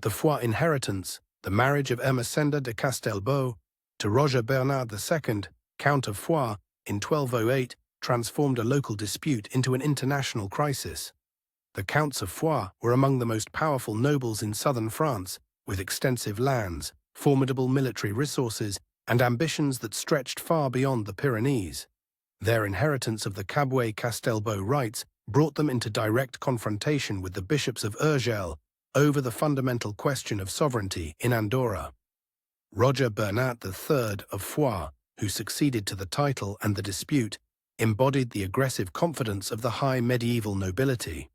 The Foix inheritance, the marriage of Ermesenda de Castelbau to Roger Bernard II, Count of Foix, in 1208, transformed a local dispute into an international crisis. The Counts of Foix were among the most powerful nobles in southern France, with extensive lands, formidable military resources, and ambitions that stretched far beyond the Pyrenees. Their inheritance of the Caboet-Castelbau rights brought them into direct confrontation with the bishops of Urgell over the fundamental question of sovereignty in Andorra. Roger Bernat III of Foix, who succeeded to the title and the dispute, embodied the aggressive confidence of the high medieval nobility.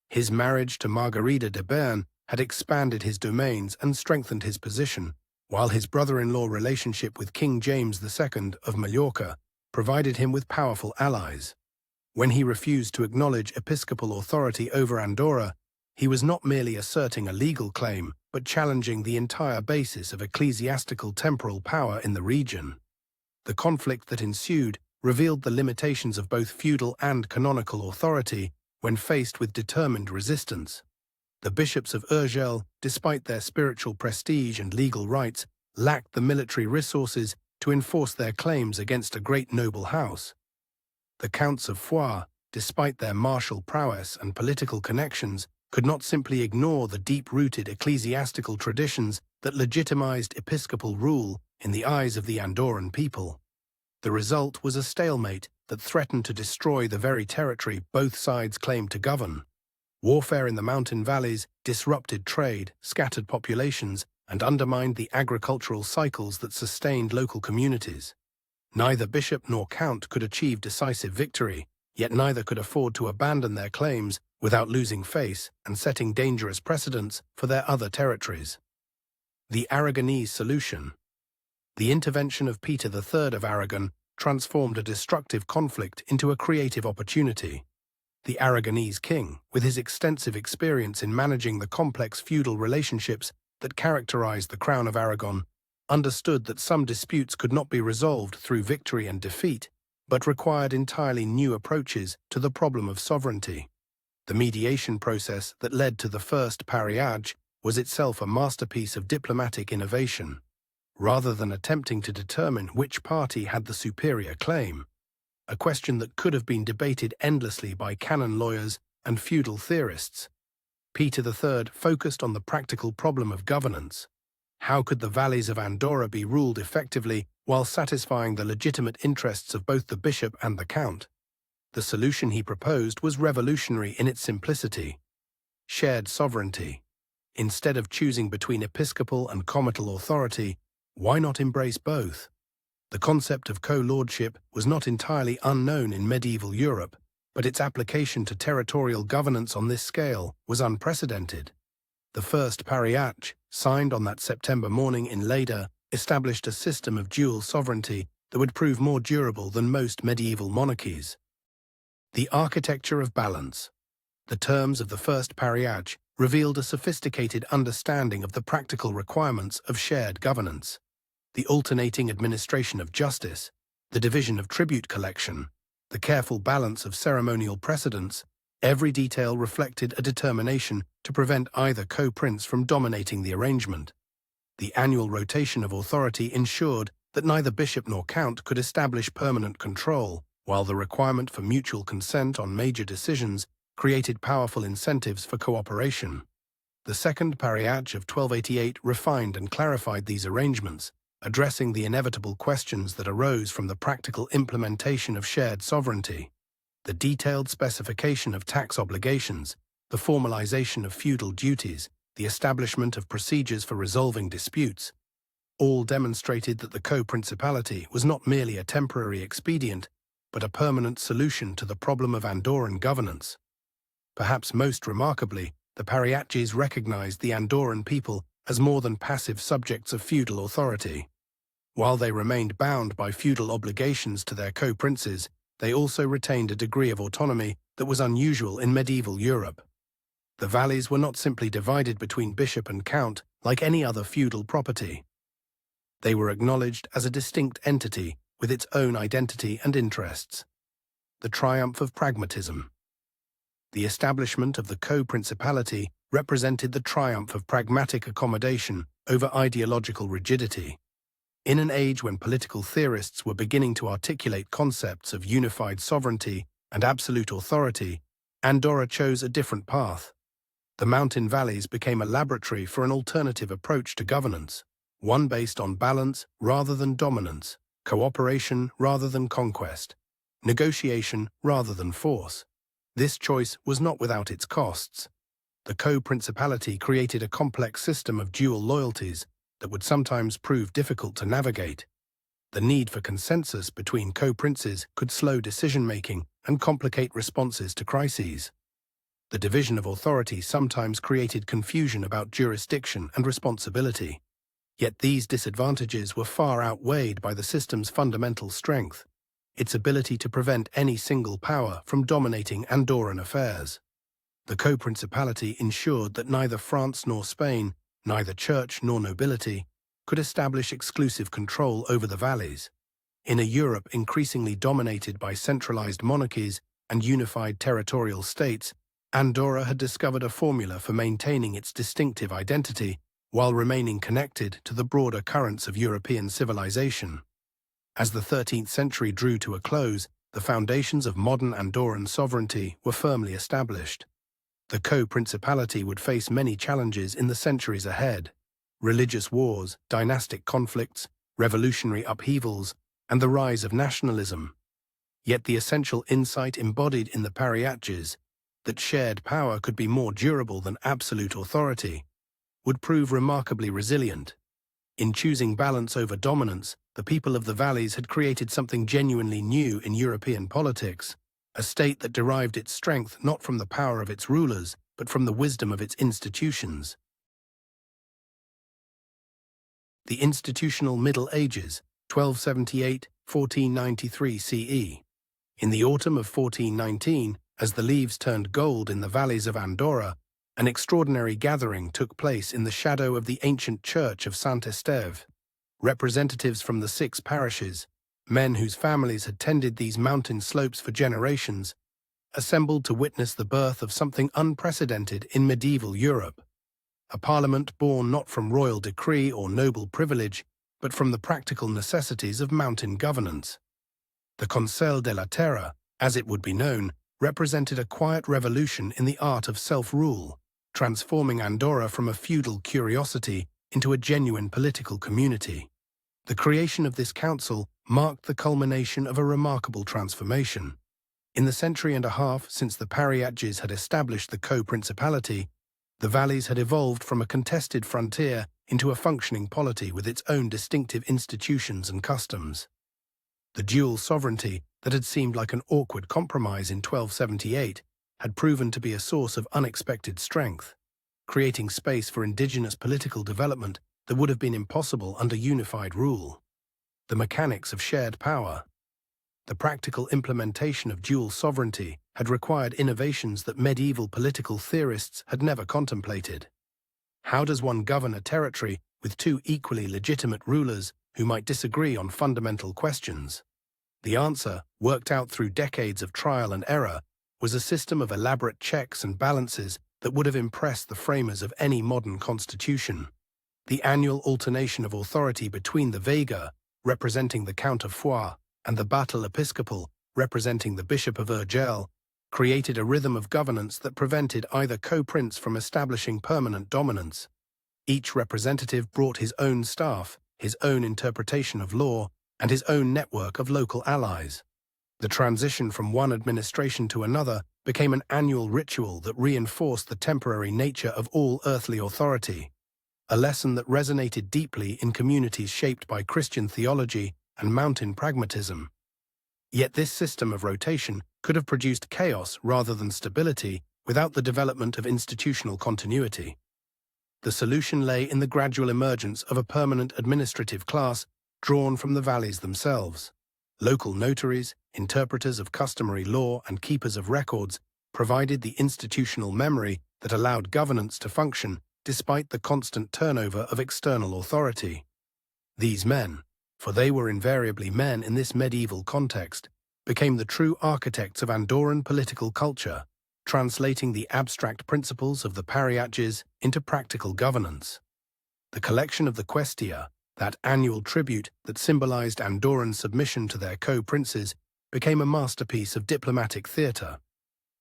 His marriage to Margarida de Bern had expanded his domains and strengthened his position, while his brother-in-law relationship with King James II of Mallorca provided him with powerful allies. When he refused to acknowledge episcopal authority over Andorra, he was not merely asserting a legal claim, but challenging the entire basis of ecclesiastical temporal power in the region. The conflict that ensued revealed the limitations of both feudal and canonical authority when faced with determined resistance. The bishops of Urgell, despite their spiritual prestige and legal rights, lacked the military resources to enforce their claims against a great noble house. The counts of Foix, despite their martial prowess and political connections, could not simply ignore the deep-rooted ecclesiastical traditions that legitimized episcopal rule in the eyes of the Andorran people. The result was a stalemate that threatened to destroy the very territory both sides claimed to govern. Warfare in the mountain valleys disrupted trade, scattered populations, and undermined the agricultural cycles that sustained local communities. Neither bishop nor count could achieve decisive victory, yet neither could afford to abandon their claims without losing face and setting dangerous precedents for their other territories. The Aragonese solution. The intervention of Peter III of Aragon transformed a destructive conflict into a creative opportunity. The Aragonese king, with his extensive experience in managing the complex feudal relationships that characterized the Crown of Aragon, understood that some disputes could not be resolved through victory and defeat, but required entirely new approaches to the problem of sovereignty. The mediation process that led to the first Paréage was itself a masterpiece of diplomatic innovation. Rather than attempting to determine which party had the superior claim, a question that could have been debated endlessly by canon lawyers and feudal theorists, Peter III focused on the practical problem of governance. How could the valleys of Andorra be ruled effectively while satisfying the legitimate interests of both the bishop and the count? The solution he proposed was revolutionary in its simplicity: shared sovereignty. Instead of choosing between episcopal and comital authority, why not embrace both? The concept of co-lordship was not entirely unknown in medieval Europe, but its application to territorial governance on this scale was unprecedented. The first Paréage, signed on that September morning in Lleida, established a system of dual sovereignty that would prove more durable than most medieval monarchies. The architecture of balance. The terms of the first Paréage revealed a sophisticated understanding of the practical requirements of shared governance. The alternating administration of justice, the division of tribute collection, the careful balance of ceremonial precedence, every detail reflected a determination to prevent either co-prince from dominating the arrangement. The annual rotation of authority ensured that neither bishop nor count could establish permanent control, while the requirement for mutual consent on major decisions created powerful incentives for cooperation. The second Paréage of 1288 refined and clarified these arrangements, addressing the inevitable questions that arose from the practical implementation of shared sovereignty. The detailed specification of tax obligations, the formalization of feudal duties, the establishment of procedures for resolving disputes, all demonstrated that the co-principality was not merely a temporary expedient, but a permanent solution to the problem of Andorran governance. Perhaps most remarkably, the Paréages recognized the Andorran people as more than passive subjects of feudal authority. While they remained bound by feudal obligations to their co-princes, they also retained a degree of autonomy that was unusual in medieval Europe. The valleys were not simply divided between bishop and count like any other feudal property. They were acknowledged as a distinct entity with its own identity and interests. The triumph of pragmatism. The establishment of the co-principality represented the triumph of pragmatic accommodation over ideological rigidity. In an age when political theorists were beginning to articulate concepts of unified sovereignty and absolute authority, Andorra chose a different path. The mountain valleys became a laboratory for an alternative approach to governance, one based on balance rather than dominance, cooperation rather than conquest, negotiation rather than force. This choice was not without its costs. The co-principality created a complex system of dual loyalties that would sometimes prove difficult to navigate. The need for consensus between co-princes could slow decision-making and complicate responses to crises. The division of authority sometimes created confusion about jurisdiction and responsibility. Yet these disadvantages were far outweighed by the system's fundamental strength, its ability to prevent any single power from dominating Andorran affairs. The co-principality ensured that neither France nor Spain, neither church nor nobility, could establish exclusive control over the valleys. In a Europe increasingly dominated by centralized monarchies and unified territorial states, Andorra had discovered a formula for maintaining its distinctive identity while remaining connected to the broader currents of European civilization. As the 13th century drew to a close, the foundations of modern Andorran sovereignty were firmly established. The co-principality would face many challenges in the centuries ahead: religious wars, dynastic conflicts, revolutionary upheavals, and the rise of nationalism. Yet the essential insight embodied in the Paréages, that shared power could be more durable than absolute authority, would prove remarkably resilient. In choosing balance over dominance, the people of the valleys had created something genuinely new in European politics, a state that derived its strength not from the power of its rulers, but from the wisdom of its institutions. The Institutional Middle Ages, 1278–1493 CE. In the autumn of 1419, as the leaves turned gold in the valleys of Andorra, an extraordinary gathering took place in the shadow of the ancient church of Saint Esteve. Representatives from the 6 parishes, men whose families had tended these mountain slopes for generations, assembled to witness the birth of something unprecedented in medieval Europe. A parliament born not from royal decree or noble privilege, but from the practical necessities of mountain governance. The Conseil de la Terre, as it would be known, represented a quiet revolution in the art of self-rule, transforming Andorra from a feudal curiosity into a genuine political community. The creation of this council marked the culmination of a remarkable transformation. In the century and a half since the Paréages had established the co-principality, the valleys had evolved from a contested frontier into a functioning polity with its own distinctive institutions and customs. The dual sovereignty that had seemed like an awkward compromise in 1278 had proven to be a source of unexpected strength, creating space for indigenous political development that would have been impossible under unified rule. The mechanics of shared power. The practical implementation of dual sovereignty had required innovations that medieval political theorists had never contemplated. How does one govern a territory with 2 equally legitimate rulers who might disagree on fundamental questions? The answer, worked out through decades of trial and error, was a system of elaborate checks and balances that would have impressed the framers of any modern constitution. The annual alternation of authority between the Vega, representing the Count of Foix, and the Battle Episcopal, representing the Bishop of Urgell, created a rhythm of governance that prevented either co-prince from establishing permanent dominance. Each representative brought his own staff, his own interpretation of law, and his own network of local allies. The transition from one administration to another became an annual ritual that reinforced the temporary nature of all earthly authority, a lesson that resonated deeply in communities shaped by Christian theology and mountain pragmatism. Yet this system of rotation could have produced chaos rather than stability without the development of institutional continuity. The solution lay in the gradual emergence of a permanent administrative class drawn from the valleys themselves. Local notaries, interpreters of customary law, and keepers of records provided the institutional memory that allowed governance to function despite the constant turnover of external authority. These men, for they were invariably men in this medieval context, became the true architects of Andorran political culture, translating the abstract principles of the Paréages into practical governance. The collection of the Questia, that annual tribute that symbolized Andorran submission to their co-princes, became a masterpiece of diplomatic theatre.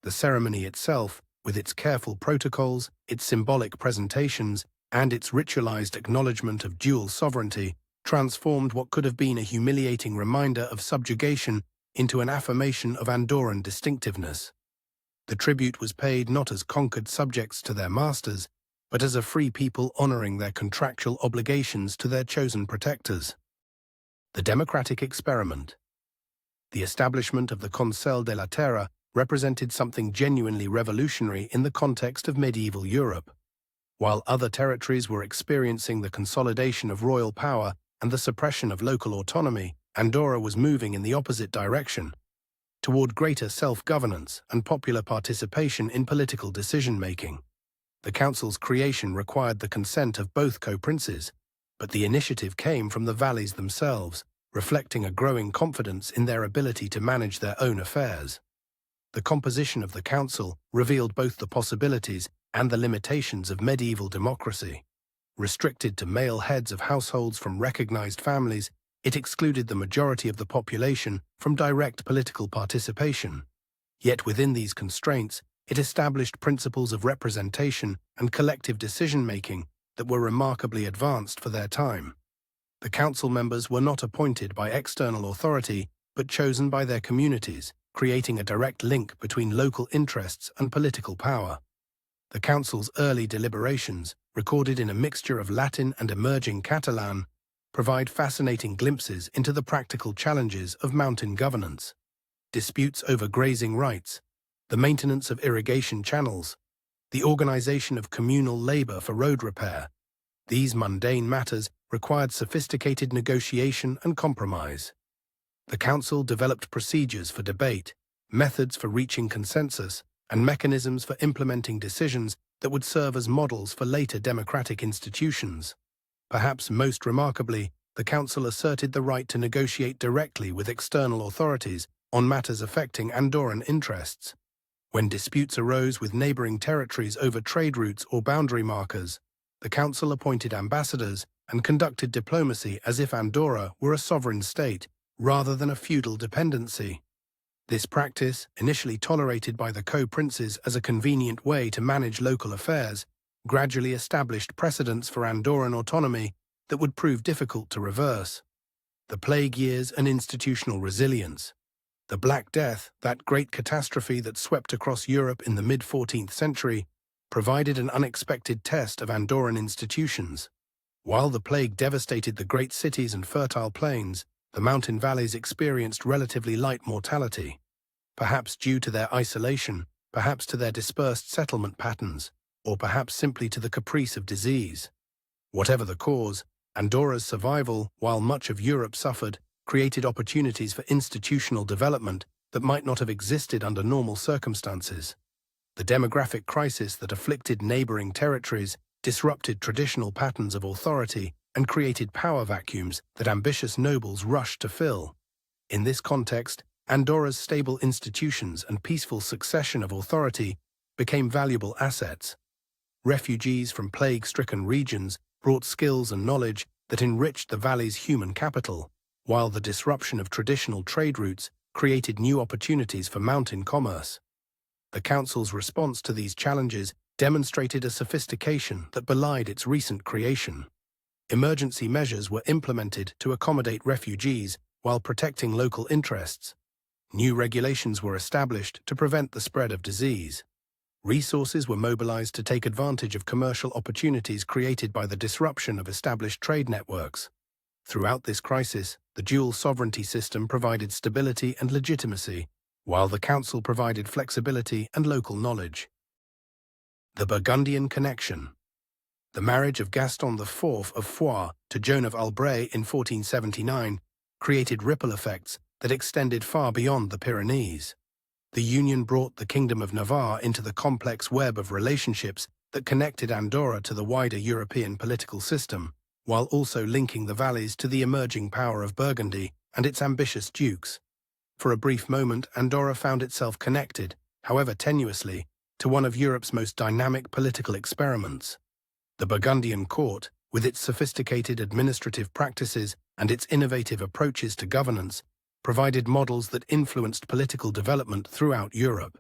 The ceremony itself, with its careful protocols, its symbolic presentations, and its ritualized acknowledgement of dual sovereignty, transformed what could have been a humiliating reminder of subjugation into an affirmation of Andorran distinctiveness. The tribute was paid not as conquered subjects to their masters, but as a free people honoring their contractual obligations to their chosen protectors. The democratic experiment. The establishment of the Conseil de la Terre represented something genuinely revolutionary in the context of medieval Europe. While other territories were experiencing the consolidation of royal power and the suppression of local autonomy, Andorra was moving in the opposite direction, toward greater self-governance and popular participation in political decision-making. The council's creation required the consent of both co-princes, but the initiative came from the valleys themselves, reflecting a growing confidence in their ability to manage their own affairs. The composition of the council revealed both the possibilities and the limitations of medieval democracy. Restricted to male heads of households from recognized families, it excluded the majority of the population from direct political participation. Yet within these constraints, it established principles of representation and collective decision-making that were remarkably advanced for their time. The council members were not appointed by external authority, but chosen by their communities, creating a direct link between local interests and political power. The council's early deliberations, recorded in a mixture of Latin and emerging Catalan, provide fascinating glimpses into the practical challenges of mountain governance. Disputes over grazing rights, the maintenance of irrigation channels, the organization of communal labor for road repair. These mundane matters required sophisticated negotiation and compromise. The council developed procedures for debate, methods for reaching consensus, and mechanisms for implementing decisions that would serve as models for later democratic institutions. Perhaps most remarkably, the council asserted the right to negotiate directly with external authorities on matters affecting Andorran interests. When disputes arose with neighboring territories over trade routes or boundary markers, the council appointed ambassadors and conducted diplomacy as if Andorra were a sovereign state rather than a feudal dependency. This practice, initially tolerated by the co-princes as a convenient way to manage local affairs, gradually established precedents for Andorran autonomy that would prove difficult to reverse. The plague years and institutional resilience. The Black Death, that great catastrophe that swept across Europe in the mid-14th century, provided an unexpected test of Andorran institutions. While the plague devastated the great cities and fertile plains, the mountain valleys experienced relatively light mortality. Perhaps due to their isolation, perhaps to their dispersed settlement patterns, or perhaps simply to the caprice of disease. Whatever the cause, Andorra's survival, while much of Europe suffered, created opportunities for institutional development that might not have existed under normal circumstances. The demographic crisis that afflicted neighboring territories disrupted traditional patterns of authority and created power vacuums that ambitious nobles rushed to fill. In this context, Andorra's stable institutions and peaceful succession of authority became valuable assets. Refugees from plague-stricken regions brought skills and knowledge that enriched the valley's human capital, while the disruption of traditional trade routes created new opportunities for mountain commerce. The council's response to these challenges demonstrated a sophistication that belied its recent creation. Emergency measures were implemented to accommodate refugees while protecting local interests. New regulations were established to prevent the spread of disease. Resources were mobilized to take advantage of commercial opportunities created by the disruption of established trade networks. Throughout this crisis, the dual sovereignty system provided stability and legitimacy, while the council provided flexibility and local knowledge. The Burgundian connection. The marriage of Gaston IV of Foix to Joan of Albret in 1479 created ripple effects that extended far beyond the Pyrenees. The union brought the Kingdom of Navarre into the complex web of relationships that connected Andorra to the wider European political system, while also linking the valleys to the emerging power of Burgundy and its ambitious dukes. For a brief moment, Andorra found itself connected, however tenuously, to one of Europe's most dynamic political experiments. The Burgundian court, with its sophisticated administrative practices and its innovative approaches to governance, provided models that influenced political development throughout Europe.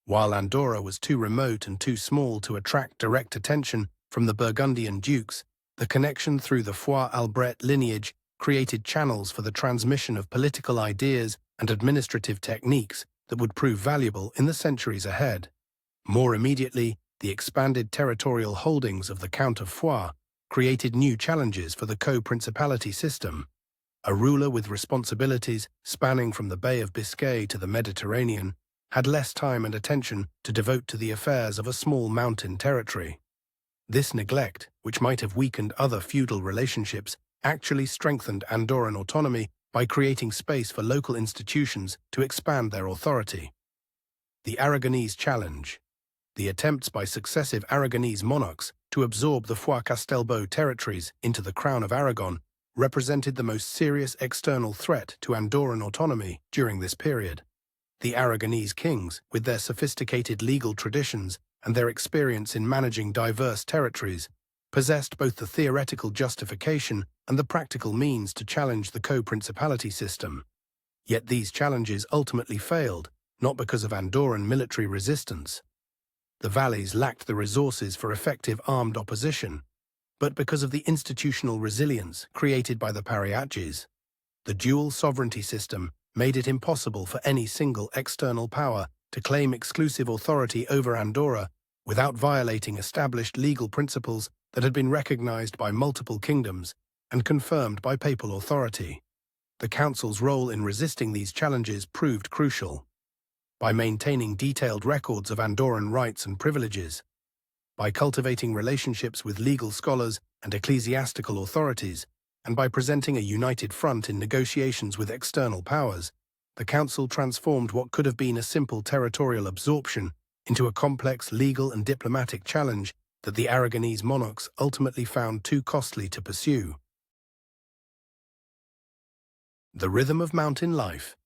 While Andorra was too remote and too small to attract direct attention from the Burgundian dukes, the connection through the Foix-Albret lineage created channels for the transmission of political ideas and administrative techniques that would prove valuable in the centuries ahead. More immediately, the expanded territorial holdings of the Count of Foix created new challenges for the co-principality system. A ruler with responsibilities spanning from the Bay of Biscay to the Mediterranean had less time and attention to devote to the affairs of a small mountain territory. This neglect, which might have weakened other feudal relationships, actually strengthened Andorran autonomy by creating space for local institutions to expand their authority. The Aragonese challenge. The attempts by successive Aragonese monarchs to absorb the Foix-Castelbau territories into the Crown of Aragon represented the most serious external threat to Andorran autonomy during this period. The Aragonese kings, with their sophisticated legal traditions and their experience in managing diverse territories, possessed both the theoretical justification and the practical means to challenge the co-principality system. Yet these challenges ultimately failed, not because of Andorran military resistance. The valleys lacked the resources for effective armed opposition, but because of the institutional resilience created by the Paréages. The dual sovereignty system made it impossible for any single external power to claim exclusive authority over Andorra without violating established legal principles that had been recognized by multiple kingdoms and confirmed by papal authority. The council's role in resisting these challenges proved crucial. By maintaining detailed records of Andorran rights and privileges, by cultivating relationships with legal scholars and ecclesiastical authorities, and by presenting a united front in negotiations with external powers, the council transformed what could have been a simple territorial absorption into a complex legal and diplomatic challenge that the Aragonese monarchs ultimately found too costly to pursue. The rhythm of mountain life.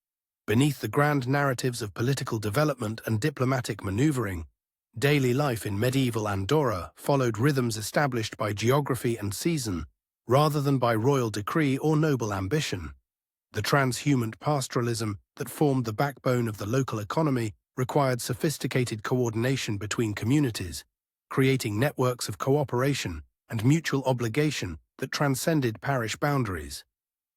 Beneath the grand narratives of political development and diplomatic maneuvering, daily life in medieval Andorra followed rhythms established by geography and season, rather than by royal decree or noble ambition. The transhuman pastoralism that formed the backbone of the local economy required sophisticated coordination between communities, creating networks of cooperation and mutual obligation that transcended parish boundaries.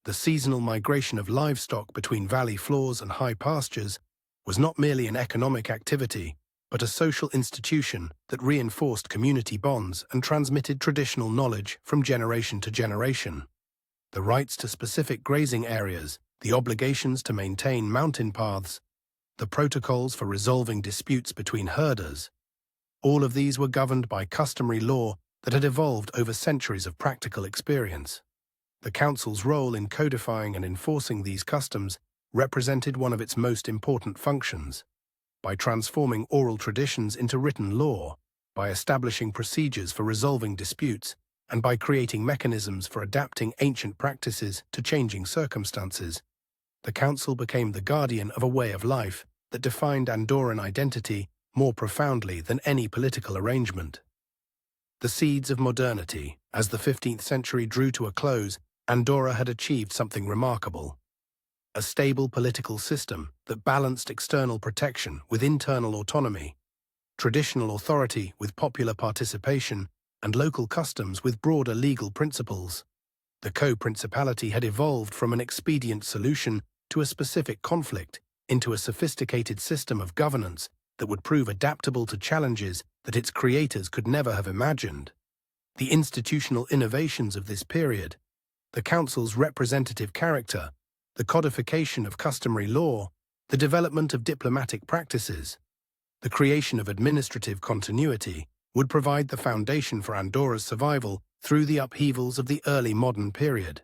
The seasonal migration of livestock between valley floors and high pastures was not merely an economic activity, but a social institution that reinforced community bonds and transmitted traditional knowledge from generation to generation. The rights to specific grazing areas, the obligations to maintain mountain paths, the protocols for resolving disputes between herders, all of these were governed by customary law that had evolved over centuries of practical experience. The council's role in codifying and enforcing these customs represented one of its most important functions. By transforming oral traditions into written law, by establishing procedures for resolving disputes, and by creating mechanisms for adapting ancient practices to changing circumstances, the council became the guardian of a way of life that defined Andorran identity more profoundly than any political arrangement. The seeds of modernity. As the 15th century drew to a close, Andorra had achieved something remarkable. A stable political system that balanced external protection with internal autonomy, traditional authority with popular participation, and local customs with broader legal principles. The co-principality had evolved from an expedient solution to a specific conflict into a sophisticated system of governance that would prove adaptable to challenges that its creators could never have imagined. The institutional innovations of this period, the council's representative character, the codification of customary law, the development of diplomatic practices, the creation of administrative continuity, would provide the foundation for Andorra's survival through the upheavals of the early modern period.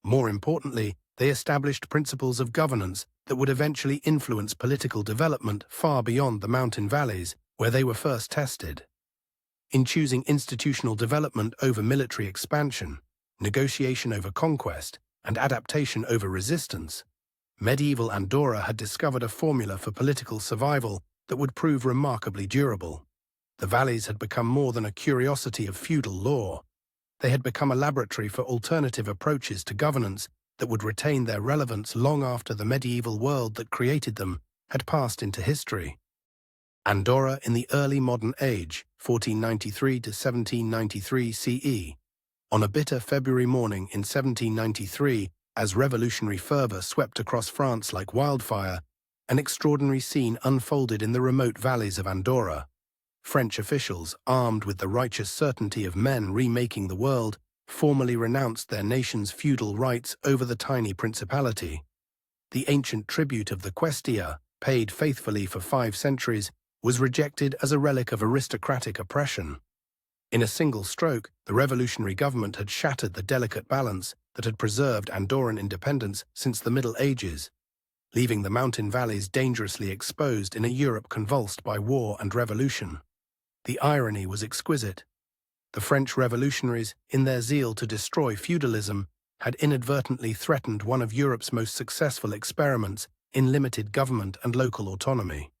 More importantly, they established principles of governance that would eventually influence political development far beyond the mountain valleys where they were first tested. In choosing institutional development over military expansion, negotiation over conquest, and adaptation over resistance, medieval Andorra had discovered a formula for political survival that would prove remarkably durable. The valleys had become more than a curiosity of feudal law. They had become a laboratory for alternative approaches to governance that would retain their relevance long after the medieval world that created them had passed into history. Andorra in the early modern age, 1493 to 1793 CE. On a bitter February morning in 1793, as revolutionary fervor swept across France like wildfire, an extraordinary scene unfolded in the remote valleys of Andorra. French officials, armed with the righteous certainty of men remaking the world, formally renounced their nation's feudal rights over the tiny principality. The ancient tribute of the questia, paid faithfully for 5 centuries, was rejected as a relic of aristocratic oppression. In a single stroke, the revolutionary government had shattered the delicate balance that had preserved Andorran independence since the Middle Ages, leaving the mountain valleys dangerously exposed in a Europe convulsed by war and revolution. The irony was exquisite. The French revolutionaries, in their zeal to destroy feudalism, had inadvertently threatened one of Europe's most successful experiments in limited government and local autonomy.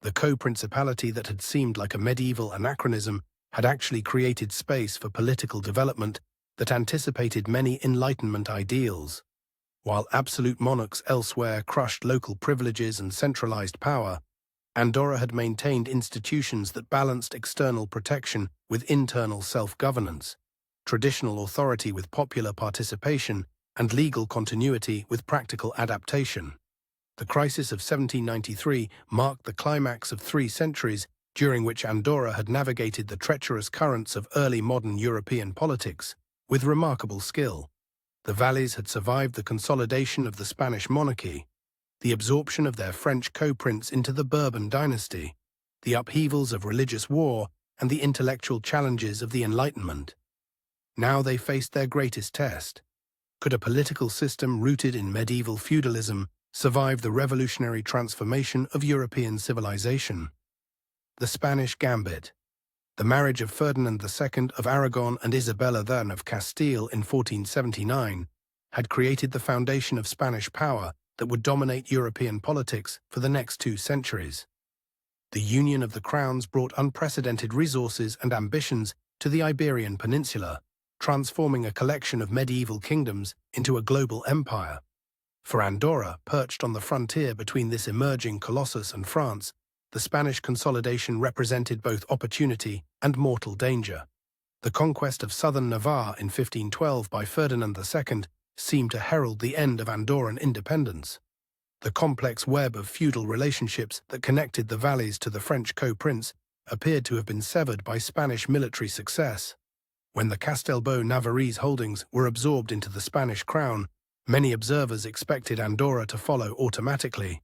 The co-principality that had seemed like a medieval anachronism had actually created space for political development that anticipated many Enlightenment ideals. While absolute monarchs elsewhere crushed local privileges and centralized power, Andorra had maintained institutions that balanced external protection with internal self-governance, traditional authority with popular participation, and legal continuity with practical adaptation. The crisis of 1793 marked the climax of 3 centuries during which Andorra had navigated the treacherous currents of early modern European politics with remarkable skill. The valleys had survived the consolidation of the Spanish monarchy, the absorption of their French co-prince into the Bourbon dynasty, the upheavals of religious war, and the intellectual challenges of the Enlightenment. Now they faced their greatest test. Could a political system rooted in medieval feudalism survive the revolutionary transformation of European civilization? The Spanish Gambit. The marriage of Ferdinand II of Aragon and Isabella I of Castile in 1479 had created the foundation of Spanish power that would dominate European politics for the next 2 centuries. The union of the crowns brought unprecedented resources and ambitions to the Iberian Peninsula, transforming a collection of medieval kingdoms into a global empire. For Andorra, perched on the frontier between this emerging colossus and France, the Spanish consolidation represented both opportunity and mortal danger. The conquest of southern Navarre in 1512 by Ferdinand II seemed to herald the end of Andorran independence. The complex web of feudal relationships that connected the valleys to the French co-prince appeared to have been severed by Spanish military success. When the Castelbau-Navarrese holdings were absorbed into the Spanish crown, many observers expected Andorra to follow automatically.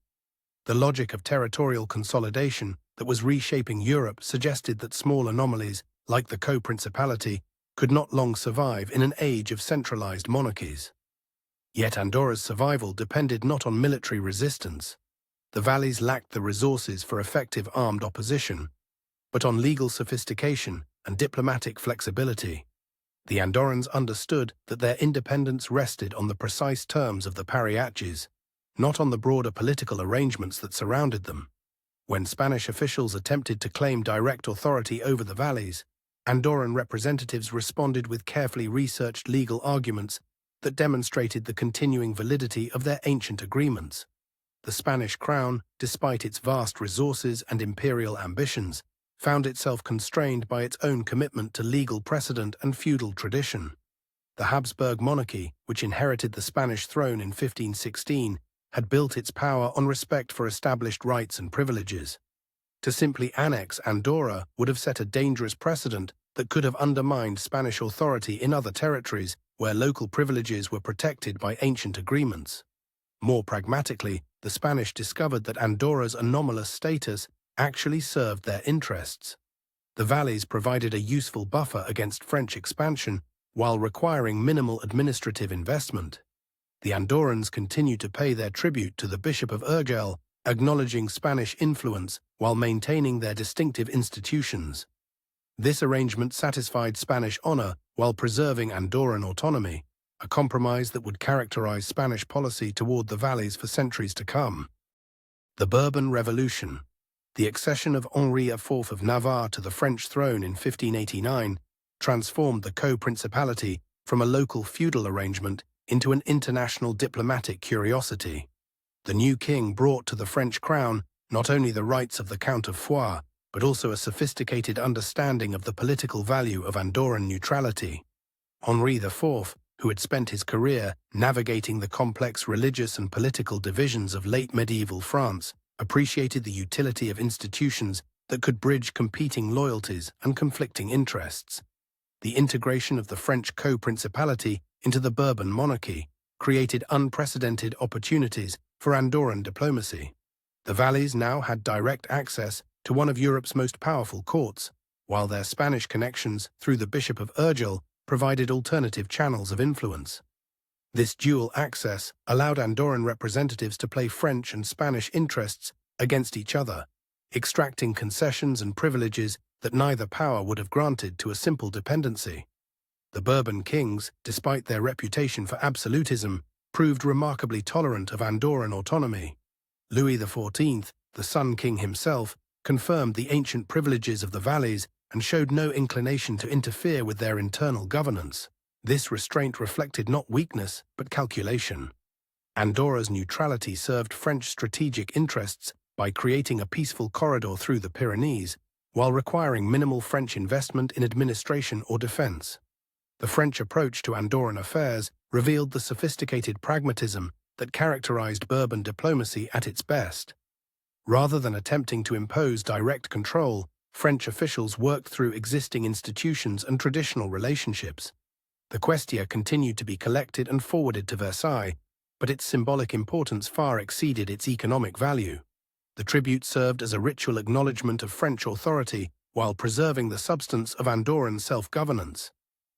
The logic of territorial consolidation that was reshaping Europe suggested that small anomalies, like the co-principality, could not long survive in an age of centralized monarchies. Yet Andorra's survival depended not on military resistance. The valleys lacked the resources for effective armed opposition, but on legal sophistication and diplomatic flexibility. The Andorrans understood that their independence rested on the precise terms of the Paréages, not on the broader political arrangements that surrounded them. When Spanish officials attempted to claim direct authority over the valleys, Andorran representatives responded with carefully researched legal arguments that demonstrated the continuing validity of their ancient agreements. The Spanish crown, despite its vast resources and imperial ambitions, found itself constrained by its own commitment to legal precedent and feudal tradition. The Habsburg monarchy, which inherited the Spanish throne in 1516, had built its power on respect for established rights and privileges. To simply annex Andorra would have set a dangerous precedent that could have undermined Spanish authority in other territories where local privileges were protected by ancient agreements. More pragmatically, the Spanish discovered that Andorra's anomalous status actually served their interests. The valleys provided a useful buffer against French expansion while requiring minimal administrative investment. The Andorrans continued to pay their tribute to the Bishop of Urgell, acknowledging Spanish influence while maintaining their distinctive institutions. This arrangement satisfied Spanish honor while preserving Andorran autonomy, a compromise that would characterize Spanish policy toward the valleys for centuries to come. The Bourbon Revolution. The accession of Henri IV of Navarre to the French throne in 1589 transformed the co-principality from a local feudal arrangement into an international diplomatic curiosity. The new king brought to the French crown not only the rights of the Count of Foix, but also a sophisticated understanding of the political value of Andorran neutrality. Henri IV, who had spent his career navigating the complex religious and political divisions of late medieval France, appreciated the utility of institutions that could bridge competing loyalties and conflicting interests. The integration of the French co-principality into the Bourbon monarchy created unprecedented opportunities for Andorran diplomacy. The Valleys now had direct access to one of Europe's most powerful courts, while their Spanish connections through the Bishop of Urgell provided alternative channels of influence. This dual access allowed Andorran representatives to play French and Spanish interests against each other, extracting concessions and privileges that neither power would have granted to a simple dependency. The Bourbon kings, despite their reputation for absolutism, proved remarkably tolerant of Andorran autonomy. Louis XIV, the Sun King himself, confirmed the ancient privileges of the Valleys and showed no inclination to interfere with their internal governance. This restraint reflected not weakness, but calculation. Andorra's neutrality served French strategic interests by creating a peaceful corridor through the Pyrenees, while requiring minimal French investment in administration or defense. The French approach to Andorran affairs revealed the sophisticated pragmatism that characterized Bourbon diplomacy at its best. Rather than attempting to impose direct control, French officials worked through existing institutions and traditional relationships. The questia continued to be collected and forwarded to Versailles, but its symbolic importance far exceeded its economic value. The tribute served as a ritual acknowledgement of French authority while preserving the substance of Andorran self-governance.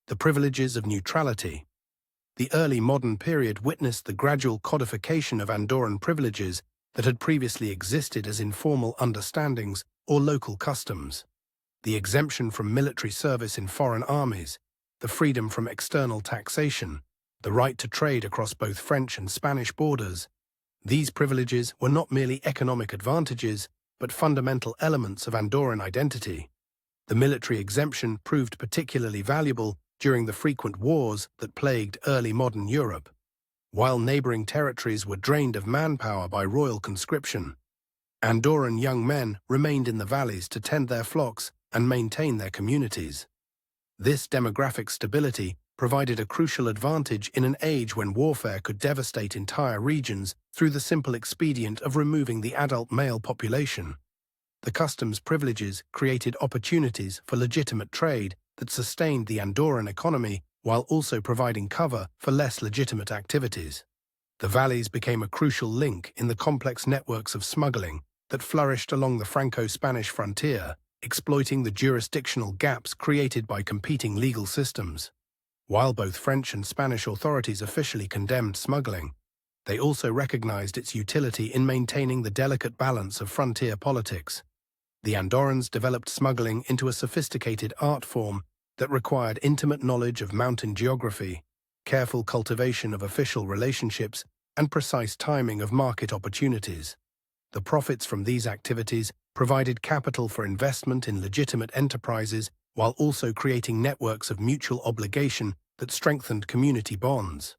The privileges of neutrality. The early modern period witnessed the gradual codification of Andorran privileges that had previously existed as informal understandings or local customs. The exemption from military service in foreign armies, the freedom from external taxation, the right to trade across both French and Spanish borders. These privileges were not merely economic advantages, but fundamental elements of Andorran identity. The military exemption proved particularly valuable during the frequent wars that plagued early modern Europe. While neighboring territories were drained of manpower by royal conscription, Andorran young men remained in the valleys to tend their flocks and maintain their communities. This demographic stability provided a crucial advantage in an age when warfare could devastate entire regions through the simple expedient of removing the adult male population. The customs privileges created opportunities for legitimate trade that sustained the Andorran economy while also providing cover for less legitimate activities. The valleys became a crucial link in the complex networks of smuggling that flourished along the Franco-Spanish frontier, exploiting the jurisdictional gaps created by competing legal systems. While both French and Spanish authorities officially condemned smuggling, they also recognized its utility in maintaining the delicate balance of frontier politics. The Andorrans developed smuggling into a sophisticated art form that required intimate knowledge of mountain geography, careful cultivation of official relationships, and precise timing of market opportunities. The profits from these activities provided capital for investment in legitimate enterprises while also creating networks of mutual obligation that strengthened community bonds.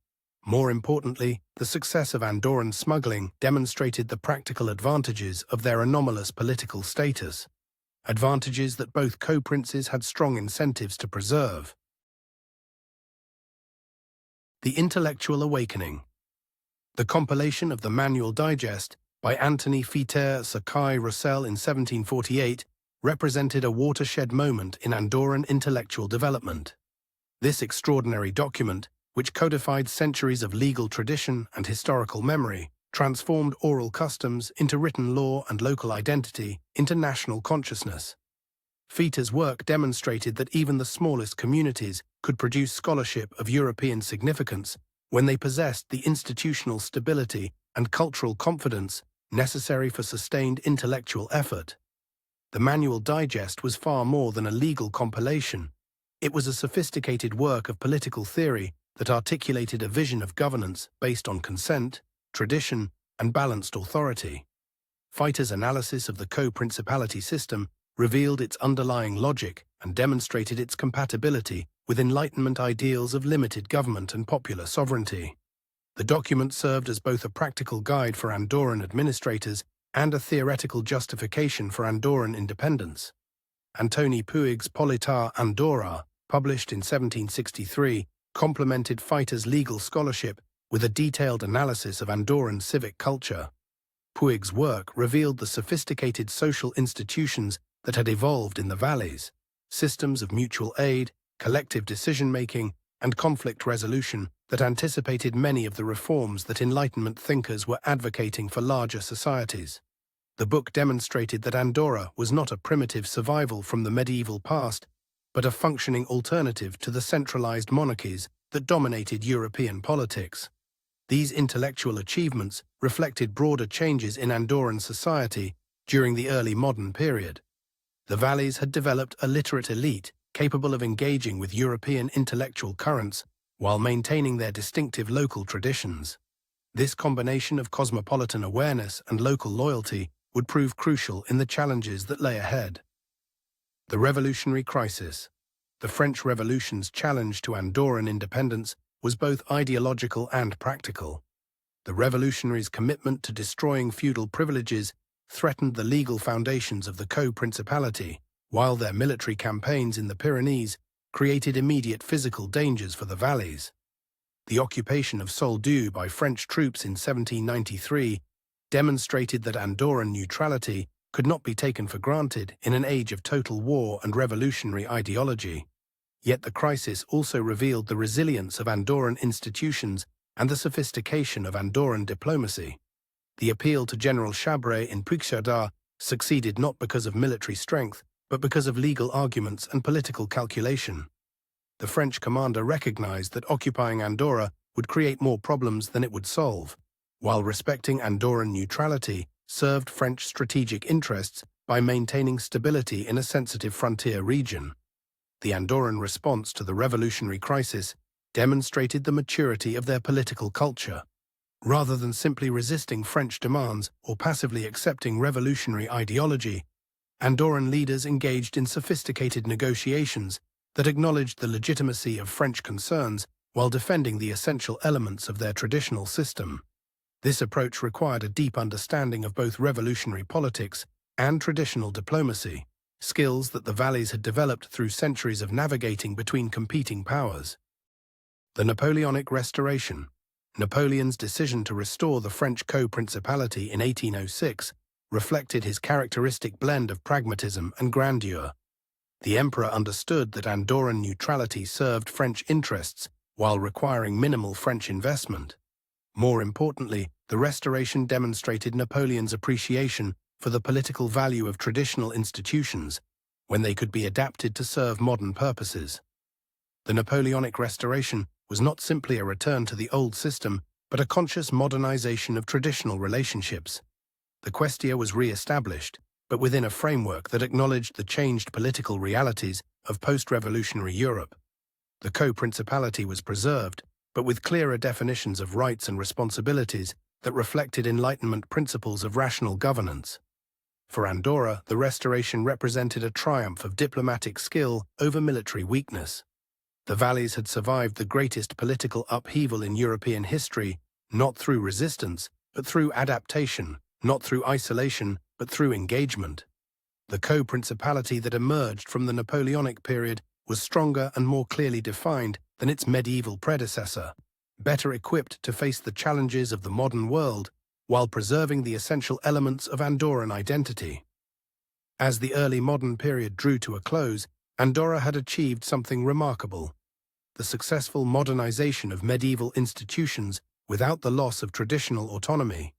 More importantly, the success of Andorran smuggling demonstrated the practical advantages of their anomalous political status, advantages that both co-princes had strong incentives to preserve. The Intellectual Awakening. The compilation of the Manual Digest by Anthony Sakai-Roussel in 1748 represented a watershed moment in Andorran intellectual development. This extraordinary document, which codified centuries of legal tradition and historical memory, transformed oral customs into written law and local identity into national consciousness. Fita's work demonstrated that even the smallest communities could produce scholarship of European significance when they possessed the institutional stability and cultural confidence necessary for sustained intellectual effort. The Manual Digest was far more than a legal compilation. It was a sophisticated work of political theory that articulated a vision of governance based on consent, tradition, and balanced authority. Fita's analysis of the co-principality system revealed its underlying logic and demonstrated its compatibility with Enlightenment ideals of limited government and popular sovereignty. The document served as both a practical guide for Andorran administrators and a theoretical justification for Andorran independence. Antoni Puig's Politar Andorra, published in 1763, complemented Fita's legal scholarship with a detailed analysis of Andorran civic culture. Puig's work revealed the sophisticated social institutions that had evolved in the valleys, systems of mutual aid, collective decision-making, and conflict resolution that anticipated many of the reforms that Enlightenment thinkers were advocating for larger societies. The book demonstrated that Andorra was not a primitive survival from the medieval past, but a functioning alternative to the centralized monarchies that dominated European politics. These intellectual achievements reflected broader changes in Andorran society during the early modern period. The valleys had developed a literate elite capable of engaging with European intellectual currents while maintaining their distinctive local traditions. This combination of cosmopolitan awareness and local loyalty would prove crucial in the challenges that lay ahead. The Revolutionary Crisis. The French Revolution's challenge to Andorran independence was both ideological and practical. The revolutionaries' commitment to destroying feudal privileges threatened the legal foundations of the co-principality, while their military campaigns in the Pyrenees created immediate physical dangers for the valleys. The occupation of Soldeu by French troops in 1793 demonstrated that Andorran neutrality could not be taken for granted in an age of total war and revolutionary ideology. Yet the crisis also revealed the resilience of Andorran institutions and the sophistication of Andorran diplomacy. The appeal to General Chabray in Puigcerdà succeeded not because of military strength, but because of legal arguments and political calculation. The French commander recognized that occupying Andorra would create more problems than it would solve, while respecting Andorran neutrality served French strategic interests by maintaining stability in a sensitive frontier region. The Andorran response to the revolutionary crisis demonstrated the maturity of their political culture. Rather than simply resisting French demands or passively accepting revolutionary ideology, Andorran leaders engaged in sophisticated negotiations that acknowledged the legitimacy of French concerns while defending the essential elements of their traditional system. This approach required a deep understanding of both revolutionary politics and traditional diplomacy, skills that the valleys had developed through centuries of navigating between competing powers. The Napoleonic Restoration. Napoleon's decision to restore the French co-principality in 1806 reflected his characteristic blend of pragmatism and grandeur. The emperor understood that Andorran neutrality served French interests while requiring minimal French investment. More importantly, the restoration demonstrated Napoleon's appreciation for the political value of traditional institutions when they could be adapted to serve modern purposes. The Napoleonic Restoration was not simply a return to the old system, but a conscious modernization of traditional relationships. The Questia was re-established, but within a framework that acknowledged the changed political realities of post-revolutionary Europe. The co-principality was preserved, but with clearer definitions of rights and responsibilities that reflected Enlightenment principles of rational governance. For Andorra, the restoration represented a triumph of diplomatic skill over military weakness. The valleys had survived the greatest political upheaval in European history, not through resistance, but through adaptation, not through isolation, but through engagement. The co-principality that emerged from the Napoleonic period was stronger and more clearly defined than its medieval predecessor, better equipped to face the challenges of the modern world while preserving the essential elements of Andorran identity. As the early modern period drew to a close, Andorra had achieved something remarkable: the successful modernization of medieval institutions without the loss of traditional autonomy.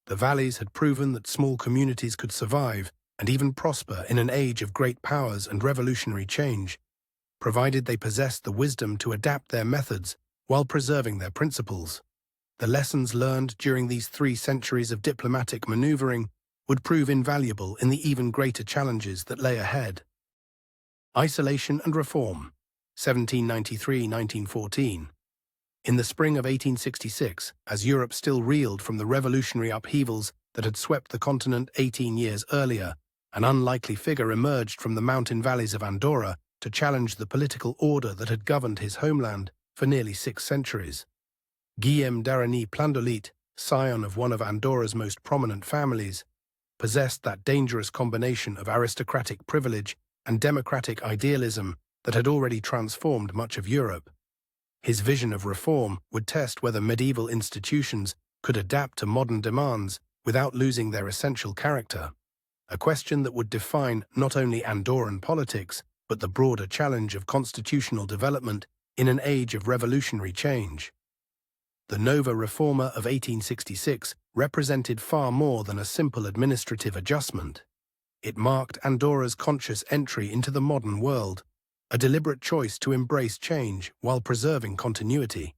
The valleys had proven that small communities could survive and even prosper in an age of great powers and revolutionary change, provided they possessed the wisdom to adapt their methods while preserving their principles. The lessons learned during these 3 centuries of diplomatic maneuvering would prove invaluable in the even greater challenges that lay ahead. Isolation and Reform, 1793–1914. In the spring of 1866, as Europe still reeled from the revolutionary upheavals that had swept the continent 18 years earlier, an unlikely figure emerged from the mountain valleys of Andorra to challenge the political order that had governed his homeland for nearly 6 centuries. Guillaume d'Aragny Plandolit, scion of one of Andorra's most prominent families, possessed that dangerous combination of aristocratic privilege and democratic idealism that had already transformed much of Europe. His vision of reform would test whether medieval institutions could adapt to modern demands without losing their essential character, a question that would define not only Andorran politics, but the broader challenge of constitutional development in an age of revolutionary change. The Nova Reforma of 1866 represented far more than a simple administrative adjustment. It marked Andorra's conscious entry into the modern world, a deliberate choice to embrace change while preserving continuity.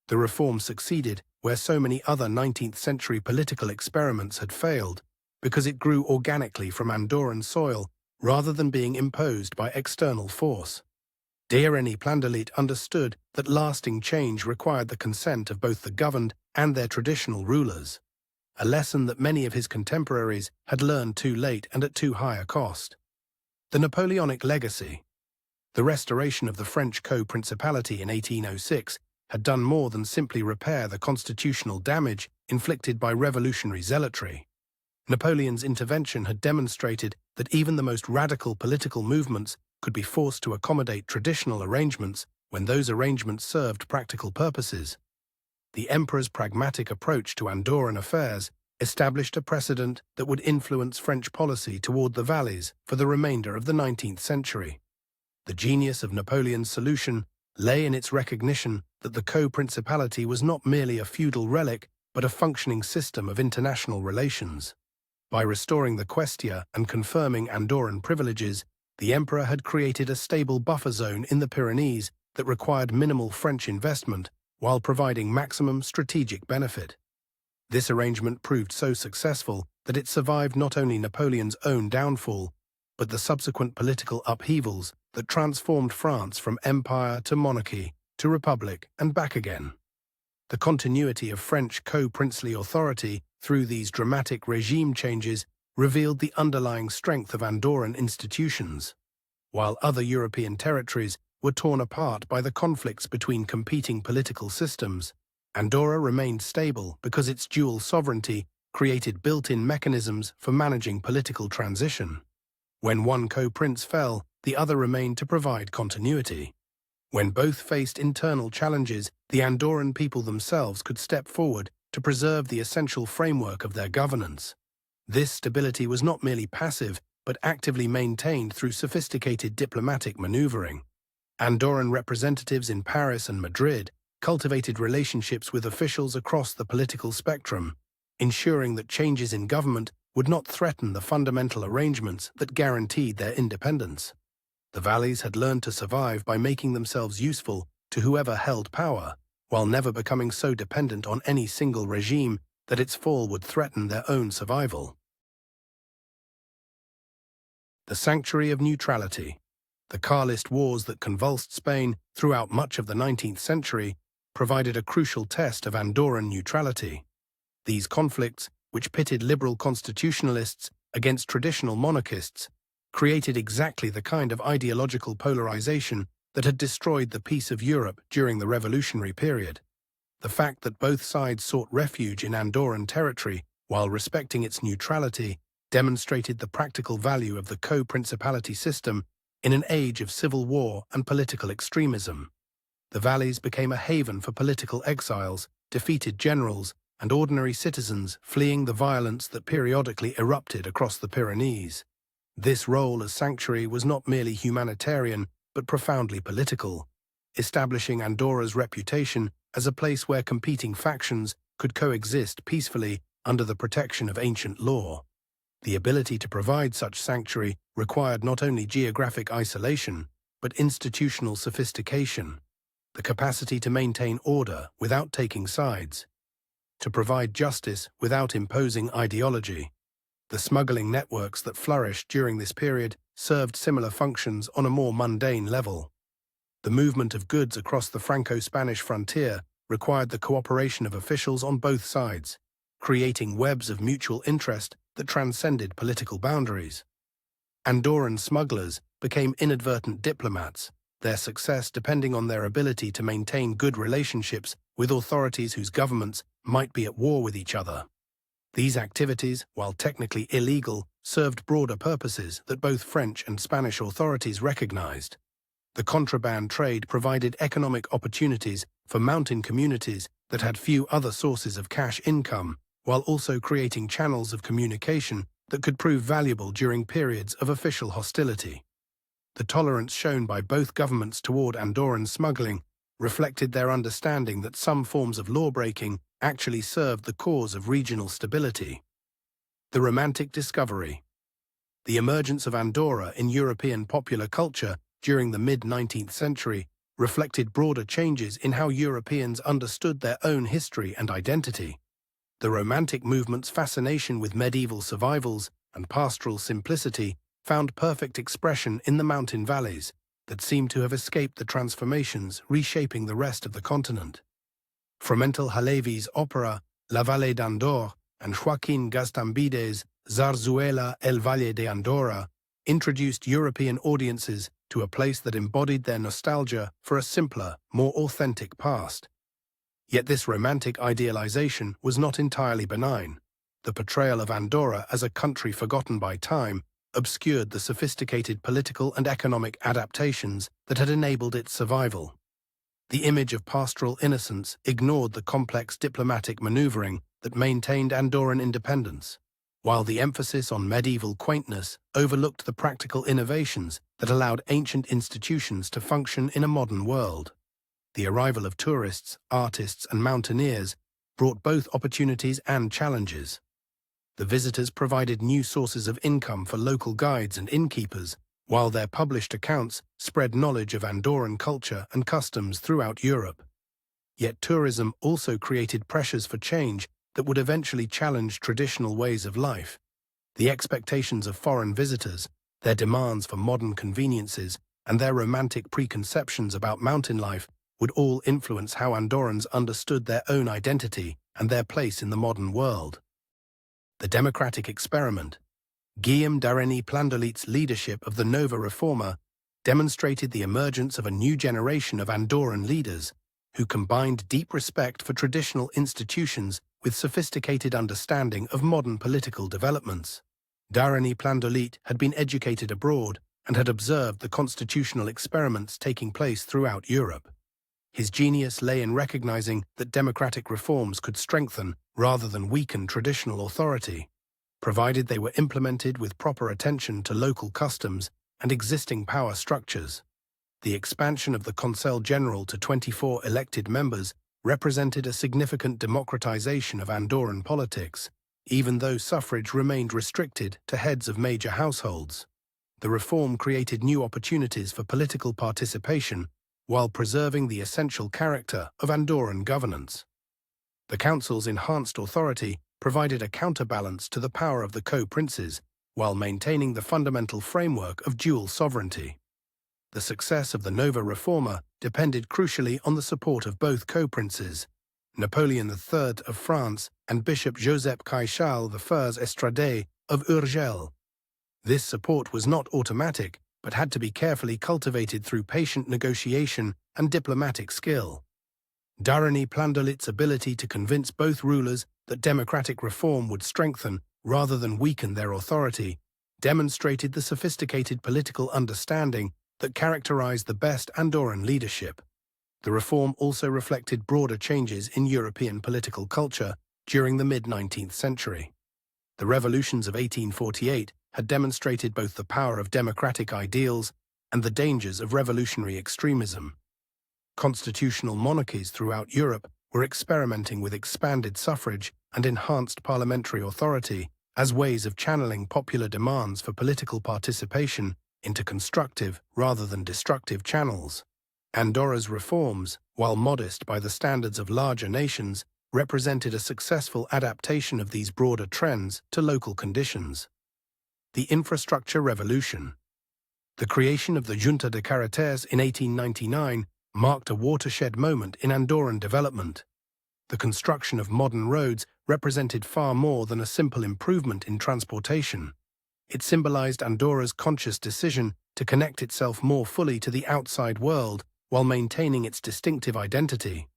The reform succeeded where so many other 19th-century political experiments had failed, because it grew organically from Andorran soil rather than being imposed by external force. Pyrenees Mountains understood that lasting change required the consent of both the governed and their traditional rulers, a lesson that many of his contemporaries had learned too late and at too high a cost. The Napoleonic legacy. The restoration of the French co-principality in 1806 had done more than simply repair the constitutional damage inflicted by revolutionary zealotry. Napoleon's intervention had demonstrated that even the most radical political movements could be forced to accommodate traditional arrangements when those arrangements served practical purposes. The emperor's pragmatic approach to Andorran affairs established a precedent that would influence French policy toward the valleys for the remainder of the 19th century. The genius of Napoleon's solution lay in its recognition that the co-principality was not merely a feudal relic, but a functioning system of international relations. By restoring the Questia and confirming Andorran privileges, the emperor had created a stable buffer zone in the Pyrenees that required minimal French investment while providing maximum strategic benefit. This arrangement proved so successful that it survived not only Napoleon's own downfall, but the subsequent political upheavals that transformed France from empire to monarchy to republic and back again. The continuity of French co-princely authority through these dramatic regime changes revealed the underlying strength of Andorran institutions. While other European territories were torn apart by the conflicts between competing political systems, Andorra remained stable because its dual sovereignty created built-in mechanisms for managing political transition. When one co-prince fell, the other remained to provide continuity. When both faced internal challenges, the Andorran people themselves could step forward to preserve the essential framework of their governance. This stability was not merely passive, but actively maintained through sophisticated diplomatic maneuvering. Andorran representatives in Paris and Madrid cultivated relationships with officials across the political spectrum, ensuring that changes in government would not threaten the fundamental arrangements that guaranteed their independence. The valleys had learned to survive by making themselves useful to whoever held power, while never becoming so dependent on any single regime that its fall would threaten their own survival. The sanctuary of neutrality. The Carlist wars that convulsed Spain throughout much of the 19th century provided a crucial test of Andorran neutrality. These conflicts, which pitted liberal constitutionalists against traditional monarchists, created exactly the kind of ideological polarization that had destroyed the peace of Europe during the revolutionary period. The fact that both sides sought refuge in Andorran territory while respecting its neutrality demonstrated the practical value of the co-principality system in an age of civil war and political extremism. The valleys became a haven for political exiles, defeated generals, and ordinary citizens fleeing the violence that periodically erupted across the Pyrenees. This role as sanctuary was not merely humanitarian, but profoundly political, establishing Andorra's reputation as a place where competing factions could coexist peacefully under the protection of ancient law. The ability to provide such sanctuary required not only geographic isolation, but institutional sophistication, the capacity to maintain order without taking sides, to provide justice without imposing ideology. The smuggling networks that flourished during this period served similar functions on a more mundane level. The movement of goods across the Franco-Spanish frontier required the cooperation of officials on both sides, creating webs of mutual interest that transcended political boundaries. Andorran smugglers became inadvertent diplomats, their success depending on their ability to maintain good relationships with authorities whose governments might be at war with each other. These activities, while technically illegal, served broader purposes that both French and Spanish authorities recognized. The contraband trade provided economic opportunities for mountain communities that had few other sources of cash income, while also creating channels of communication that could prove valuable during periods of official hostility. The tolerance shown by both governments toward Andorran smuggling reflected their understanding that some forms of law-breaking actually served the cause of regional stability. The Romantic discovery. The emergence of Andorra in European popular culture during the mid-19th century reflected broader changes in how Europeans understood their own history and identity. The Romantic movement's fascination with medieval survivals and pastoral simplicity found perfect expression in the mountain valleys that seemed to have escaped the transformations reshaping the rest of the continent. Fromental Halevi's opera La Vallée d'Andorre and Joaquín Gastambide's Zarzuela El Valle de Andorra introduced European audiences to a place that embodied their nostalgia for a simpler, more authentic past. Yet this romantic idealization was not entirely benign. The portrayal of Andorra as a country forgotten by time obscured the sophisticated political and economic adaptations that had enabled its survival. The image of pastoral innocence ignored the complex diplomatic maneuvering that maintained Andorran independence, while the emphasis on medieval quaintness overlooked the practical innovations that allowed ancient institutions to function in a modern world. The arrival of tourists, artists, and mountaineers brought both opportunities and challenges. The visitors provided new sources of income for local guides and innkeepers, while their published accounts spread knowledge of Andorran culture and customs throughout Europe. Yet tourism also created pressures for change that would eventually challenge traditional ways of life. The expectations of foreign visitors, their demands for modern conveniences, and their romantic preconceptions about mountain life would all influence how Andorrans understood their own identity and their place in the modern world. The democratic experiment. Guillaume d'Areny Plandoleet's leadership of the Nova Reforma demonstrated the emergence of a new generation of Andorran leaders who combined deep respect for traditional institutions with sophisticated understanding of modern political developments. d'Areny Plandoleet had been educated abroad and had observed the constitutional experiments taking place throughout Europe. His genius lay in recognizing that democratic reforms could strengthen rather than weaken traditional authority, provided they were implemented with proper attention to local customs and existing power structures. The expansion of the Conseil General to 24 elected members represented a significant democratization of Andorran politics, even though suffrage remained restricted to heads of major households. The reform created new opportunities for political participation while preserving the essential character of Andorran governance. The council's enhanced authority provided a counterbalance to the power of the co-princes, while maintaining the fundamental framework of dual sovereignty. The success of the Nova Reforma depended crucially on the support of both co-princes, Napoleon III of France and Bishop Joseph Caïchal I Estradé of Urgell. This support was not automatic, but had to be carefully cultivated through patient negotiation and diplomatic skill. d'Areny Plandoleet's ability to convince both rulers that democratic reform would strengthen rather than weaken their authority demonstrated the sophisticated political understanding that characterized the best Andorran leadership. The reform also reflected broader changes in European political culture during the mid-19th century. The revolutions of 1848 had demonstrated both the power of democratic ideals and the dangers of revolutionary extremism. Constitutional monarchies throughout Europe were experimenting with expanded suffrage and enhanced parliamentary authority as ways of channeling popular demands for political participation into constructive rather than destructive channels. Andorra's reforms, while modest by the standards of larger nations, represented a successful adaptation of these broader trends to local conditions. The infrastructure revolution. The creation of the Junta de Carreteres in 1899 marked a watershed moment in Andorran development. The construction of modern roads represented far more than a simple improvement in transportation. It symbolized Andorra's conscious decision to connect itself more fully to the outside world while maintaining its distinctive identity.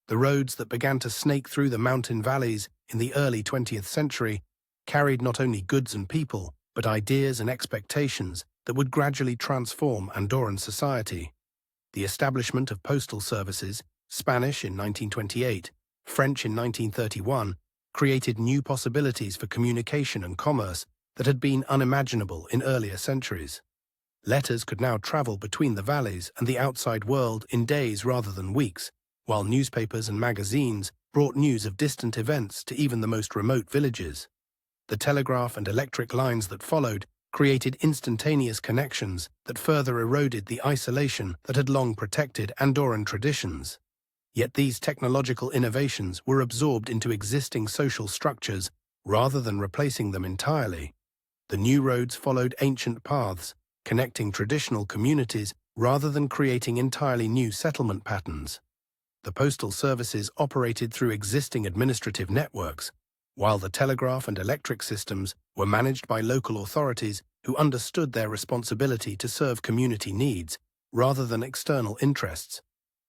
The roads that began to snake through the mountain valleys in the early 20th century carried not only goods and people, but ideas and expectations that would gradually transform Andorran society. The establishment of postal services, Spanish in 1928, French in 1931, created new possibilities for communication and commerce that had been unimaginable in earlier centuries. Letters could now travel between the valleys and the outside world in days rather than weeks, while newspapers and magazines brought news of distant events to even the most remote villages. The telegraph and electric lines that followed created instantaneous connections that further eroded the isolation that had long protected Andorran traditions. Yet these technological innovations were absorbed into existing social structures rather than replacing them entirely. The new roads followed ancient paths, connecting traditional communities rather than creating entirely new settlement patterns. The postal services operated through existing administrative networks, while the telegraph and electric systems were managed by local authorities who understood their responsibility to serve community needs rather than external interests.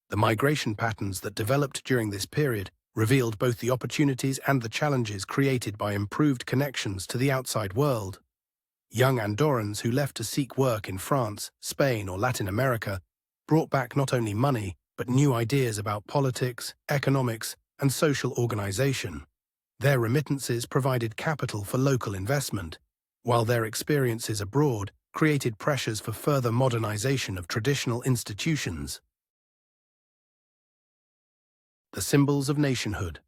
The migration patterns that developed during this period revealed both the opportunities and the challenges created by improved connections to the outside world. Young Andorrans who left to seek work in France, Spain, or Latin America brought back not only money, but new ideas about politics, economics, and social organization. Their remittances provided capital for local investment, while their experiences abroad created pressures for further modernization of traditional institutions. The symbols of nationhood.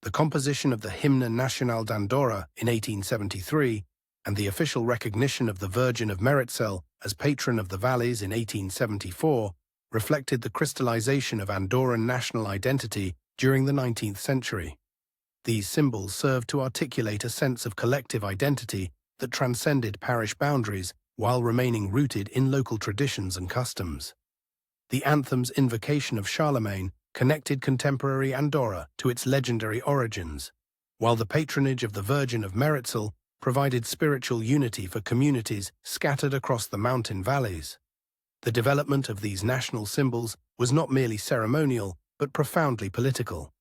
The composition of the Hymne National d'Andorra in 1873 and the official recognition of the Virgin of Meritxell as patron of the valleys in 1874 reflected the crystallization of Andorran national identity during the 19th century. These symbols served to articulate a sense of collective identity that transcended parish boundaries while remaining rooted in local traditions and customs. The anthem's invocation of Charlemagne connected contemporary Andorra to its legendary origins, while the patronage of the Virgin of Meritxell provided spiritual unity for communities scattered across the mountain valleys. The development of these national symbols was not merely ceremonial, but profoundly political.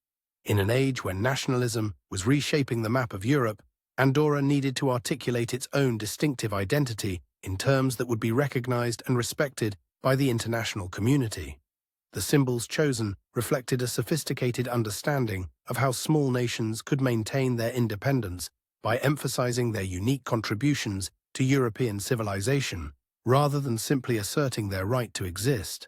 In an age when nationalism was reshaping the map of Europe, Andorra needed to articulate its own distinctive identity in terms that would be recognized and respected by the international community. The symbols chosen reflected a sophisticated understanding of how small nations could maintain their independence by emphasizing their unique contributions to European civilization, rather than simply asserting their right to exist.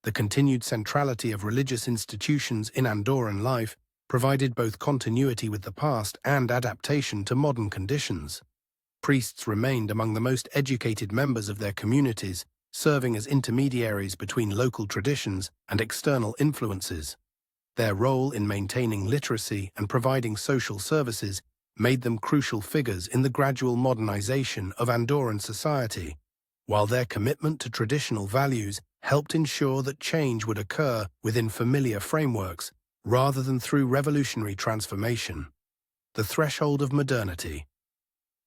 The continued centrality of religious institutions in Andorran life provided both continuity with the past and adaptation to modern conditions. Priests remained among the most educated members of their communities, serving as intermediaries between local traditions and external influences. Their role in maintaining literacy and providing social services made them crucial figures in the gradual modernization of Andorran society, while their commitment to traditional values helped ensure that change would occur within familiar frameworks rather than through revolutionary transformation. The threshold of modernity.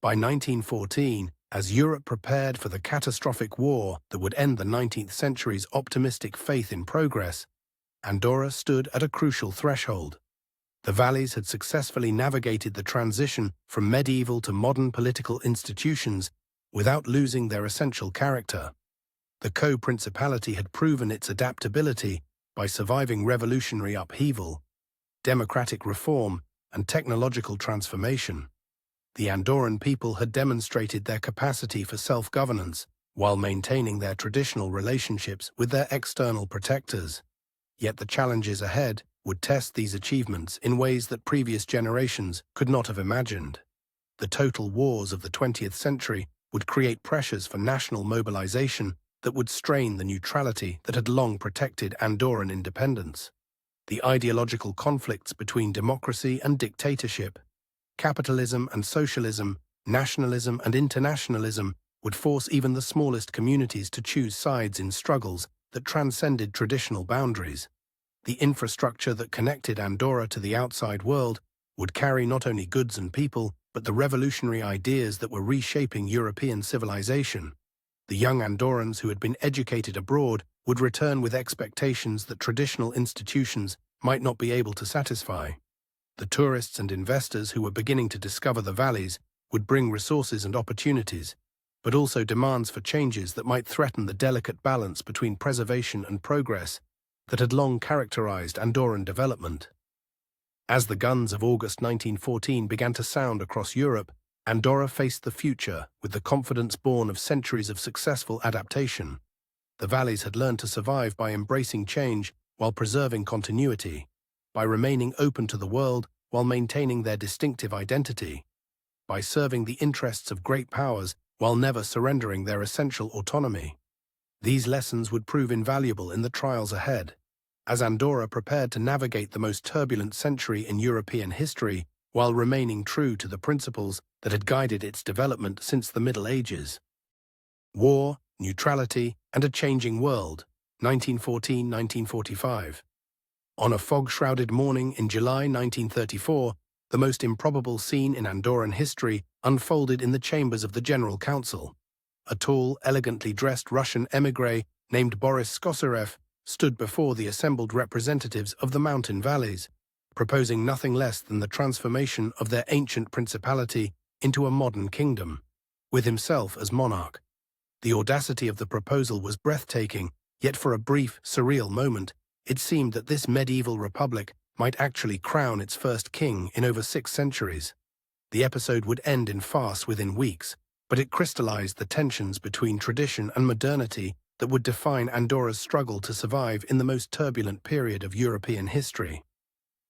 By 1914, as Europe prepared for the catastrophic war that would end the 19th century's optimistic faith in progress, Andorra stood at a crucial threshold. The valleys had successfully navigated the transition from medieval to modern political institutions without losing their essential character. The co-principality had proven its adaptability by surviving revolutionary upheaval, democratic reform, and technological transformation. The Andorran people had demonstrated their capacity for self-governance while maintaining their traditional relationships with their external protectors. Yet the challenges ahead would test these achievements in ways that previous generations could not have imagined. The total wars of the 20th century would create pressures for national mobilization that would strain the neutrality that had long protected Andorran independence. The ideological conflicts between democracy and dictatorship, capitalism and socialism, nationalism and internationalism would force even the smallest communities to choose sides in struggles that transcended traditional boundaries. The infrastructure that connected Andorra to the outside world would carry not only goods and people, but the revolutionary ideas that were reshaping European civilization. The young Andorrans who had been educated abroad would return with expectations that traditional institutions might not be able to satisfy. The tourists and investors who were beginning to discover the valleys would bring resources and opportunities, but also demands for changes that might threaten the delicate balance between preservation and progress that had long characterized Andorran development. As the guns of August 1914 began to sound across Europe, Andorra faced the future with the confidence born of centuries of successful adaptation. The valleys had learned to survive by embracing change while preserving continuity, by remaining open to the world while maintaining their distinctive identity, by serving the interests of great powers while never surrendering their essential autonomy. These lessons would prove invaluable in the trials ahead, as Andorra prepared to navigate the most turbulent century in European history while remaining true to the principles that had guided its development since the Middle Ages. War, neutrality, and a changing world, 1914–1945. On a fog-shrouded morning in July 1934, the most improbable scene in Andorran history unfolded in the chambers of the General Council. A tall, elegantly dressed Russian émigré named Boris Skosarev stood before the assembled representatives of the mountain valleys, proposing nothing less than the transformation of their ancient principality into a modern kingdom, with himself as monarch. The audacity of the proposal was breathtaking, yet for a brief, surreal moment, it seemed that this medieval republic might actually crown its first king in over 6 centuries. The episode would end in farce within weeks, but it crystallized the tensions between tradition and modernity that would define Andorra's struggle to survive in the most turbulent period of European history.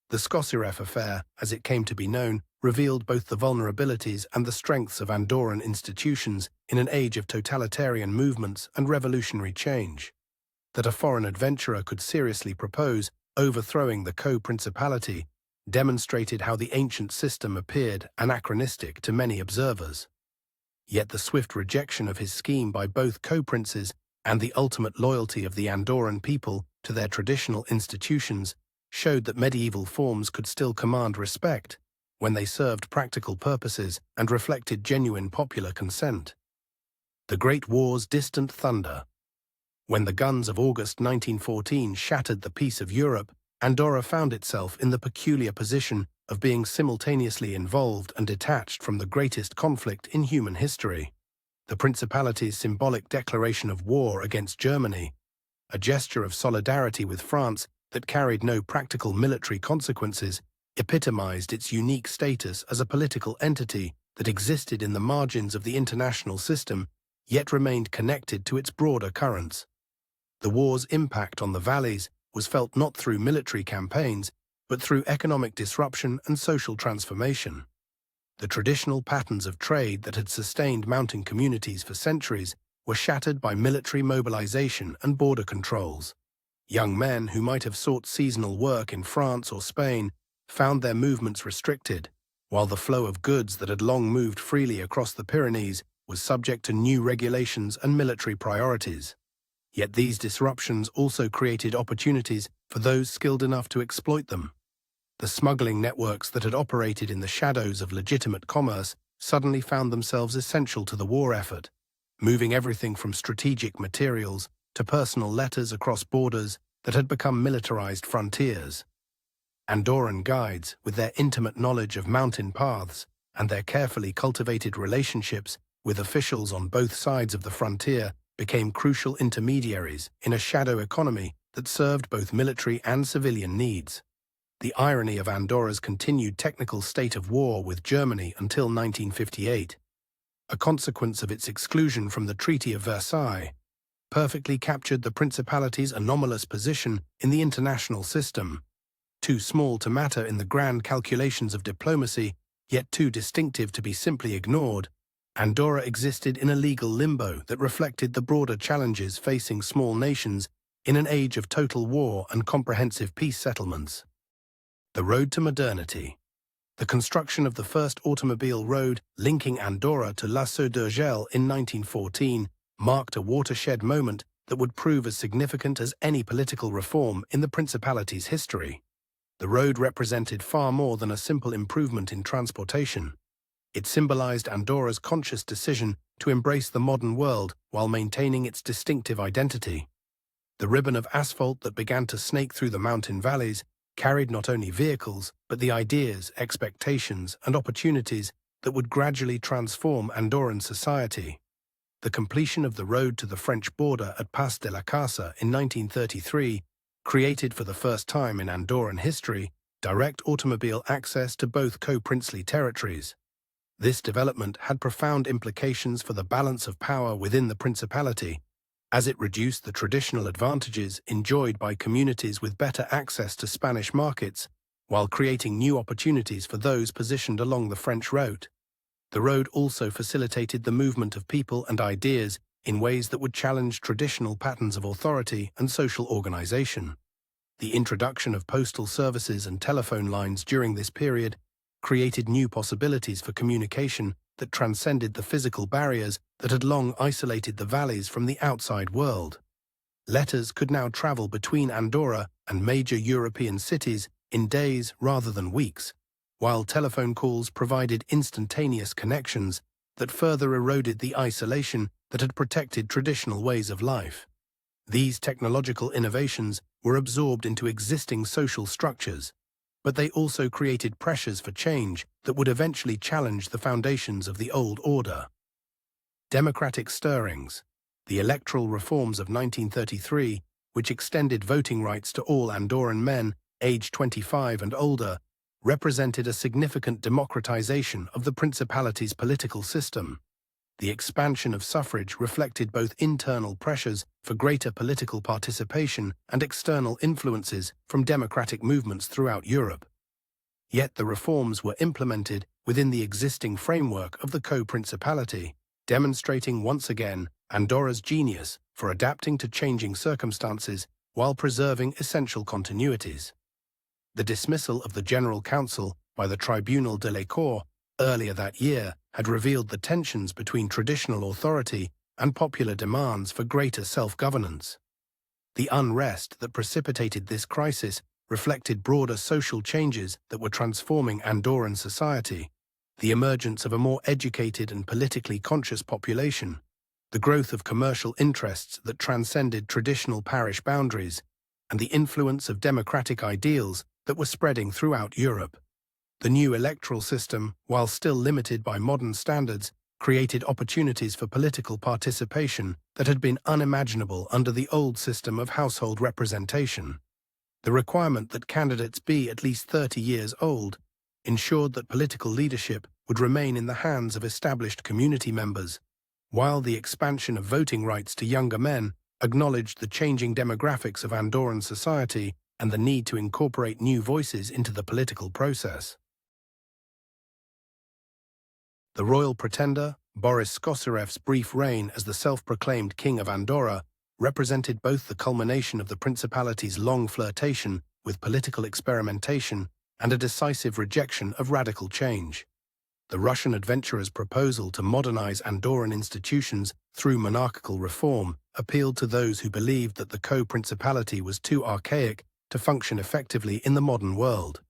The Skosarev affair, as it came to be known, revealed both the vulnerabilities and the strengths of Andorran institutions in an age of totalitarian movements and revolutionary change. That a foreign adventurer could seriously propose overthrowing the co-principality demonstrated how the ancient system appeared anachronistic to many observers. Yet the swift rejection of his scheme by both co-princes and the ultimate loyalty of the Andorran people to their traditional institutions showed that medieval forms could still command respect when they served practical purposes and reflected genuine popular consent. The Great War's distant thunder. When the guns of August 1914 shattered the peace of Europe, Andorra found itself in the peculiar position of being simultaneously involved and detached from the greatest conflict in human history. The Principality's symbolic declaration of war against Germany, a gesture of solidarity with France that carried no practical military consequences, epitomized its unique status as a political entity that existed in the margins of the international system, yet remained connected to its broader currents. The war's impact on the valleys was felt not through military campaigns, but through economic disruption and social transformation. The traditional patterns of trade that had sustained mountain communities for centuries were shattered by military mobilization and border controls. Young men who might have sought seasonal work in France or Spain found their movements restricted, while the flow of goods that had long moved freely across the Pyrenees was subject to new regulations and military priorities. Yet these disruptions also created opportunities for those skilled enough to exploit them. The smuggling networks that had operated in the shadows of legitimate commerce suddenly found themselves essential to the war effort, moving everything from strategic materials to personal letters across borders that had become militarized frontiers. Andorran guides, with their intimate knowledge of mountain paths and their carefully cultivated relationships with officials on both sides of the frontier, became crucial intermediaries in a shadow economy that served both military and civilian needs. The irony of Andorra's continued technical state of war with Germany until 1958, a consequence of its exclusion from the Treaty of Versailles, perfectly captured the Principality's anomalous position in the international system. Too small to matter in the grand calculations of diplomacy, yet too distinctive to be simply ignored, Andorra existed in a legal limbo that reflected the broader challenges facing small nations in an age of total war and comprehensive peace settlements. The road to modernity. The construction of the first automobile road linking Andorra to La Seu d'Urgell in 1914 marked a watershed moment that would prove as significant as any political reform in the Principality's history. The road represented far more than a simple improvement in transportation. It symbolized Andorra's conscious decision to embrace the modern world while maintaining its distinctive identity. The ribbon of asphalt that began to snake through the mountain valleys carried not only vehicles, but the ideas, expectations, and opportunities that would gradually transform Andorran society. The completion of the road to the French border at Pas de la Casa in 1933, created for the first time in Andorran history, direct automobile access to both co-princely territories. This development had profound implications for the balance of power within the principality, as it reduced the traditional advantages enjoyed by communities with better access to Spanish markets, while creating new opportunities for those positioned along the French route. The road also facilitated the movement of people and ideas in ways that would challenge traditional patterns of authority and social organization. The introduction of postal services and telephone lines during this period created new possibilities for communication that transcended the physical barriers that had long isolated the valleys from the outside world. Letters could now travel between Andorra and major European cities in days rather than weeks, while telephone calls provided instantaneous connections that further eroded the isolation that had protected traditional ways of life. These technological innovations were absorbed into existing social structures, but they also created pressures for change that would eventually challenge the foundations of the old order. Democratic stirrings. The electoral reforms of 1933, which extended voting rights to all Andorran men aged 25 and older, represented a significant democratization of the principality's political system. The expansion of suffrage reflected both internal pressures for greater political participation and external influences from democratic movements throughout Europe. Yet the reforms were implemented within the existing framework of the co-principality, demonstrating once again Andorra's genius for adapting to changing circumstances while preserving essential continuities. The dismissal of the General Council by the Tribunal de la Cour earlier that year had revealed the tensions between traditional authority and popular demands for greater self-governance. The unrest that precipitated this crisis reflected broader social changes that were transforming Andorran society: the emergence of a more educated and politically conscious population, the growth of commercial interests that transcended traditional parish boundaries, and the influence of democratic ideals that were spreading throughout Europe. The new electoral system, while still limited by modern standards, created opportunities for political participation that had been unimaginable under the old system of household representation. The requirement that candidates be at least 30 years old ensured that political leadership would remain in the hands of established community members, while the expansion of voting rights to younger men acknowledged the changing demographics of Andorran society and the need to incorporate new voices into the political process. The royal pretender, Boris Skosarev's brief reign as the self-proclaimed King of Andorra, represented both the culmination of the principality's long flirtation with political experimentation and a decisive rejection of radical change. The Russian adventurer's proposal to modernize Andorran institutions through monarchical reform appealed to those who believed that the co-principality was too archaic to function effectively in the modern world.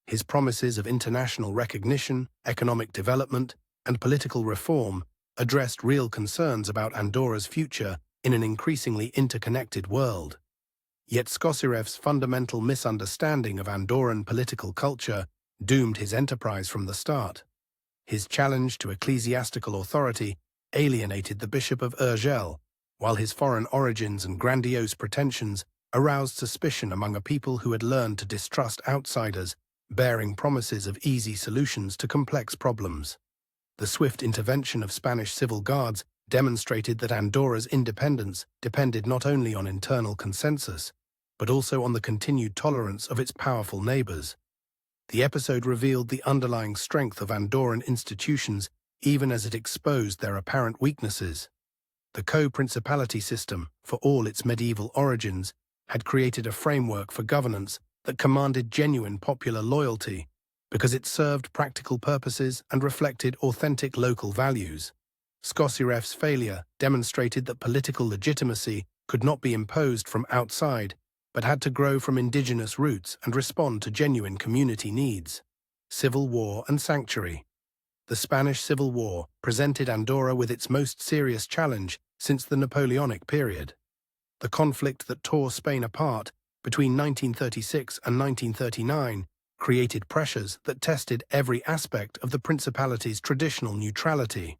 His promises of international recognition, economic development, and political reform addressed real concerns about Andorra's future in an increasingly interconnected world. Yet Skosarev's fundamental misunderstanding of Andorran political culture doomed his enterprise from the start. His challenge to ecclesiastical authority alienated the Bishop of Urgell, while his foreign origins and grandiose pretensions aroused suspicion among a people who had learned to distrust outsiders, bearing promises of easy solutions to complex problems. The swift intervention of Spanish civil guards demonstrated that Andorra's independence depended not only on internal consensus, but also on the continued tolerance of its powerful neighbors. The episode revealed the underlying strength of Andorran institutions even as it exposed their apparent weaknesses. The co-principality system, for all its medieval origins, had created a framework for governance that commanded genuine popular loyalty because it served practical purposes and reflected authentic local values. Skosarev's failure demonstrated that political legitimacy could not be imposed from outside, but had to grow from indigenous roots and respond to genuine community needs. Civil war and sanctuary. The Spanish Civil War presented Andorra with its most serious challenge since the Napoleonic period. The conflict that tore Spain apart between 1936 and 1939 created pressures that tested every aspect of the principality's traditional neutrality.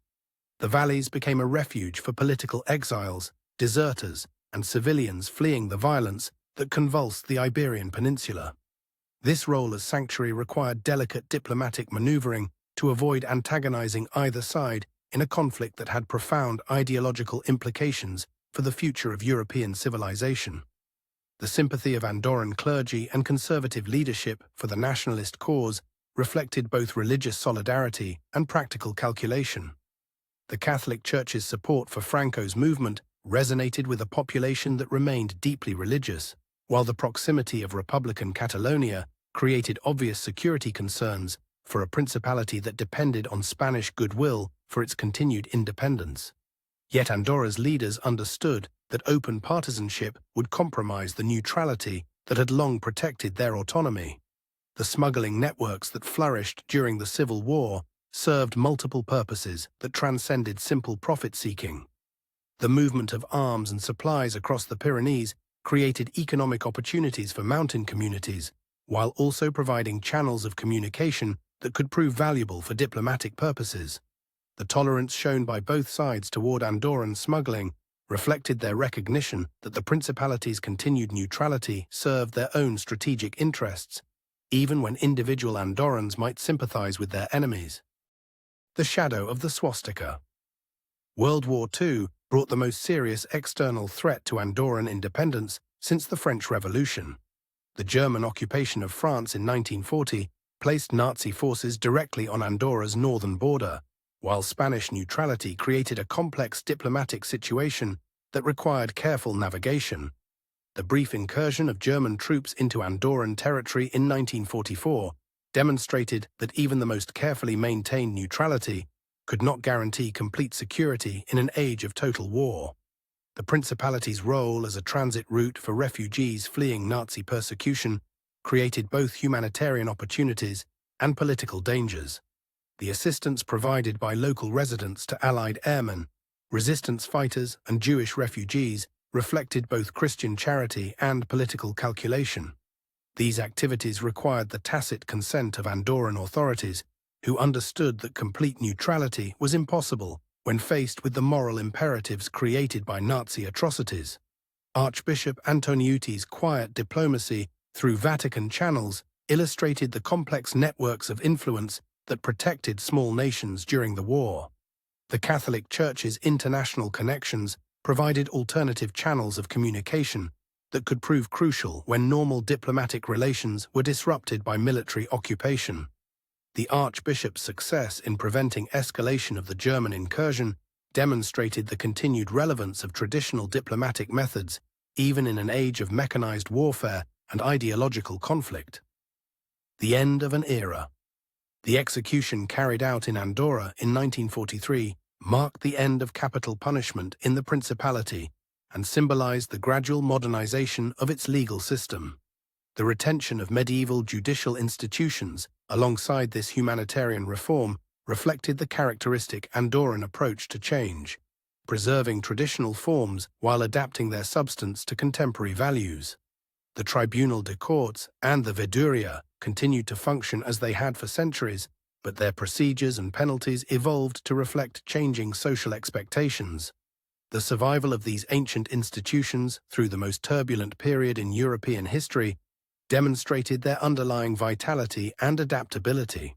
The valleys became a refuge for political exiles, deserters, and civilians fleeing the violence that convulsed the Iberian Peninsula. This role as sanctuary required delicate diplomatic maneuvering to avoid antagonizing either side in a conflict that had profound ideological implications for the future of European civilization. The sympathy of Andorran clergy and conservative leadership for the nationalist cause reflected both religious solidarity and practical calculation. The Catholic Church's support for Franco's movement resonated with a population that remained deeply religious, while the proximity of Republican Catalonia created obvious security concerns for a principality that depended on Spanish goodwill for its continued independence. Yet Andorra's leaders understood that open partisanship would compromise the neutrality that had long protected their autonomy. The smuggling networks that flourished during the Civil War served multiple purposes that transcended simple profit-seeking. The movement of arms and supplies across the Pyrenees created economic opportunities for mountain communities, while also providing channels of communication that could prove valuable for diplomatic purposes. The tolerance shown by both sides toward Andorran smuggling reflected their recognition that the principality's continued neutrality served their own strategic interests, even when individual Andorrans might sympathize with their enemies. The shadow of the swastika. World War II brought the most serious external threat to Andorran independence since the French Revolution. The German occupation of France in 1940 placed Nazi forces directly on Andorra's northern border, while Spanish neutrality created a complex diplomatic situation that required careful navigation. The brief incursion of German troops into Andorran territory in 1944 demonstrated that even the most carefully maintained neutrality could not guarantee complete security in an age of total war. The Principality's role as a transit route for refugees fleeing Nazi persecution created both humanitarian opportunities and political dangers. The assistance provided by local residents to Allied airmen, resistance fighters, and Jewish refugees reflected both Christian charity and political calculation. These activities required the tacit consent of Andorran authorities, who understood that complete neutrality was impossible when faced with the moral imperatives created by Nazi atrocities. Archbishop Antoniuti's quiet diplomacy through Vatican channels illustrated the complex networks of influence that protected small nations during the war. The Catholic Church's international connections provided alternative channels of communication that could prove crucial when normal diplomatic relations were disrupted by military occupation. The Archbishop's success in preventing escalation of the German incursion demonstrated the continued relevance of traditional diplomatic methods, even in an age of mechanized warfare and ideological conflict. The end of an era. The execution carried out in Andorra in 1943 marked the end of capital punishment in the Principality and symbolized the gradual modernization of its legal system. The retention of medieval judicial institutions alongside this humanitarian reform reflected the characteristic Andorran approach to change, preserving traditional forms while adapting their substance to contemporary values. The Tribunal de Cortes and the Veeduria continued to function as they had for centuries, but their procedures and penalties evolved to reflect changing social expectations. The survival of these ancient institutions through the most turbulent period in European history demonstrated their underlying vitality and adaptability.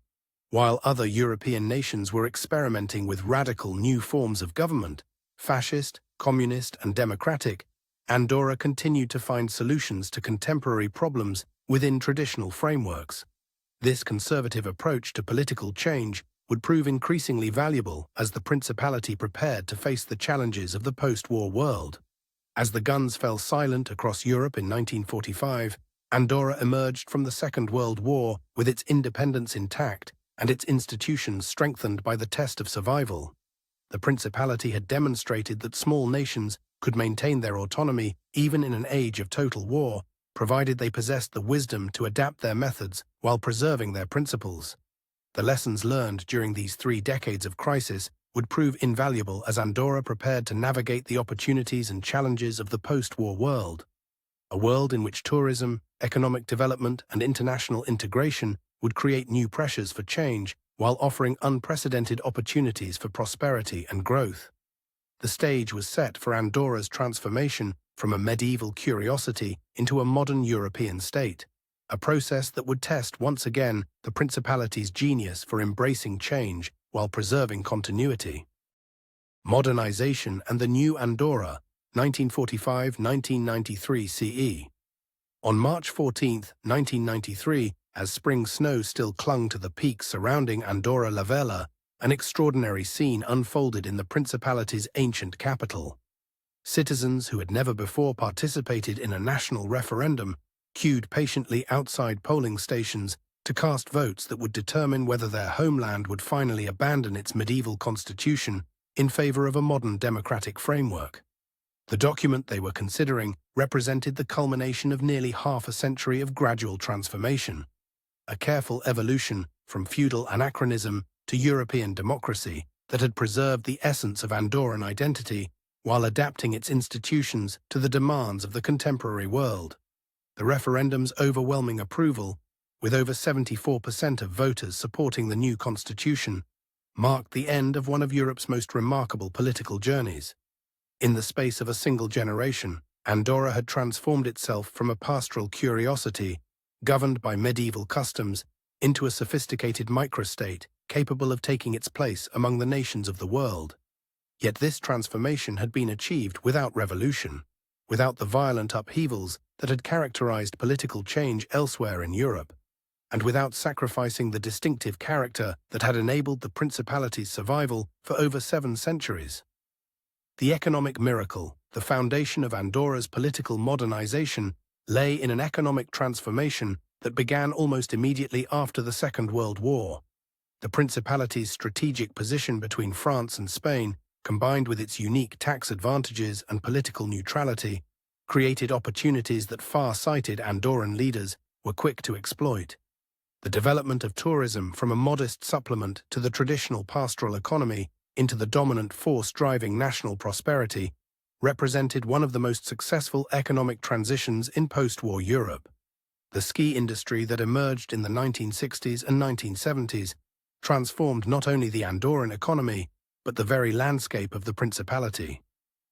While other European nations were experimenting with radical new forms of government, fascist, communist, and democratic, Andorra continued to find solutions to contemporary problems within traditional frameworks. This conservative approach to political change would prove increasingly valuable as the Principality prepared to face the challenges of the post-war world. As the guns fell silent across Europe in 1945, Andorra emerged from the Second World War with its independence intact and its institutions strengthened by the test of survival. The Principality had demonstrated that small nations could maintain their autonomy even in an age of total war, provided they possessed the wisdom to adapt their methods while preserving their principles. The lessons learned during these 3 decades of crisis would prove invaluable as Andorra prepared to navigate the opportunities and challenges of the post-war world. A world in which tourism, economic development, and international integration would create new pressures for change while offering unprecedented opportunities for prosperity and growth. The stage was set for Andorra's transformation from a medieval curiosity into a modern European state, a process that would test once again the Principality's genius for embracing change while preserving continuity. Modernization and the New Andorra, 1945–1993 CE. On March 14, 1993, as spring snow still clung to the peaks surrounding Andorra la Vella, an extraordinary scene unfolded in the Principality's ancient capital. Citizens who had never before participated in a national referendum queued patiently outside polling stations to cast votes that would determine whether their homeland would finally abandon its medieval constitution in favor of a modern democratic framework. The document they were considering represented the culmination of nearly half a century of gradual transformation, a careful evolution from feudal anachronism to European democracy that had preserved the essence of Andorran identity while adapting its institutions to the demands of the contemporary world. The referendum's overwhelming approval, with over 74% of voters supporting the new constitution, marked the end of one of Europe's most remarkable political journeys. In the space of a single generation, Andorra had transformed itself from a pastoral curiosity, governed by medieval customs, into a sophisticated microstate capable of taking its place among the nations of the world. Yet this transformation had been achieved without revolution, without the violent upheavals that had characterized political change elsewhere in Europe, and without sacrificing the distinctive character that had enabled the Principality's survival for over 7 centuries. The economic miracle, the foundation of Andorra's political modernization, lay in an economic transformation that began almost immediately after the Second World War. The Principality's strategic position between France and Spain, combined with its unique tax advantages and political neutrality, created opportunities that far-sighted Andorran leaders were quick to exploit. The development of tourism from a modest supplement to the traditional pastoral economy into the dominant force driving national prosperity represented one of the most successful economic transitions in post-war Europe. The ski industry that emerged in the 1960s and 1970s transformed not only the Andorran economy, but the very landscape of the Principality.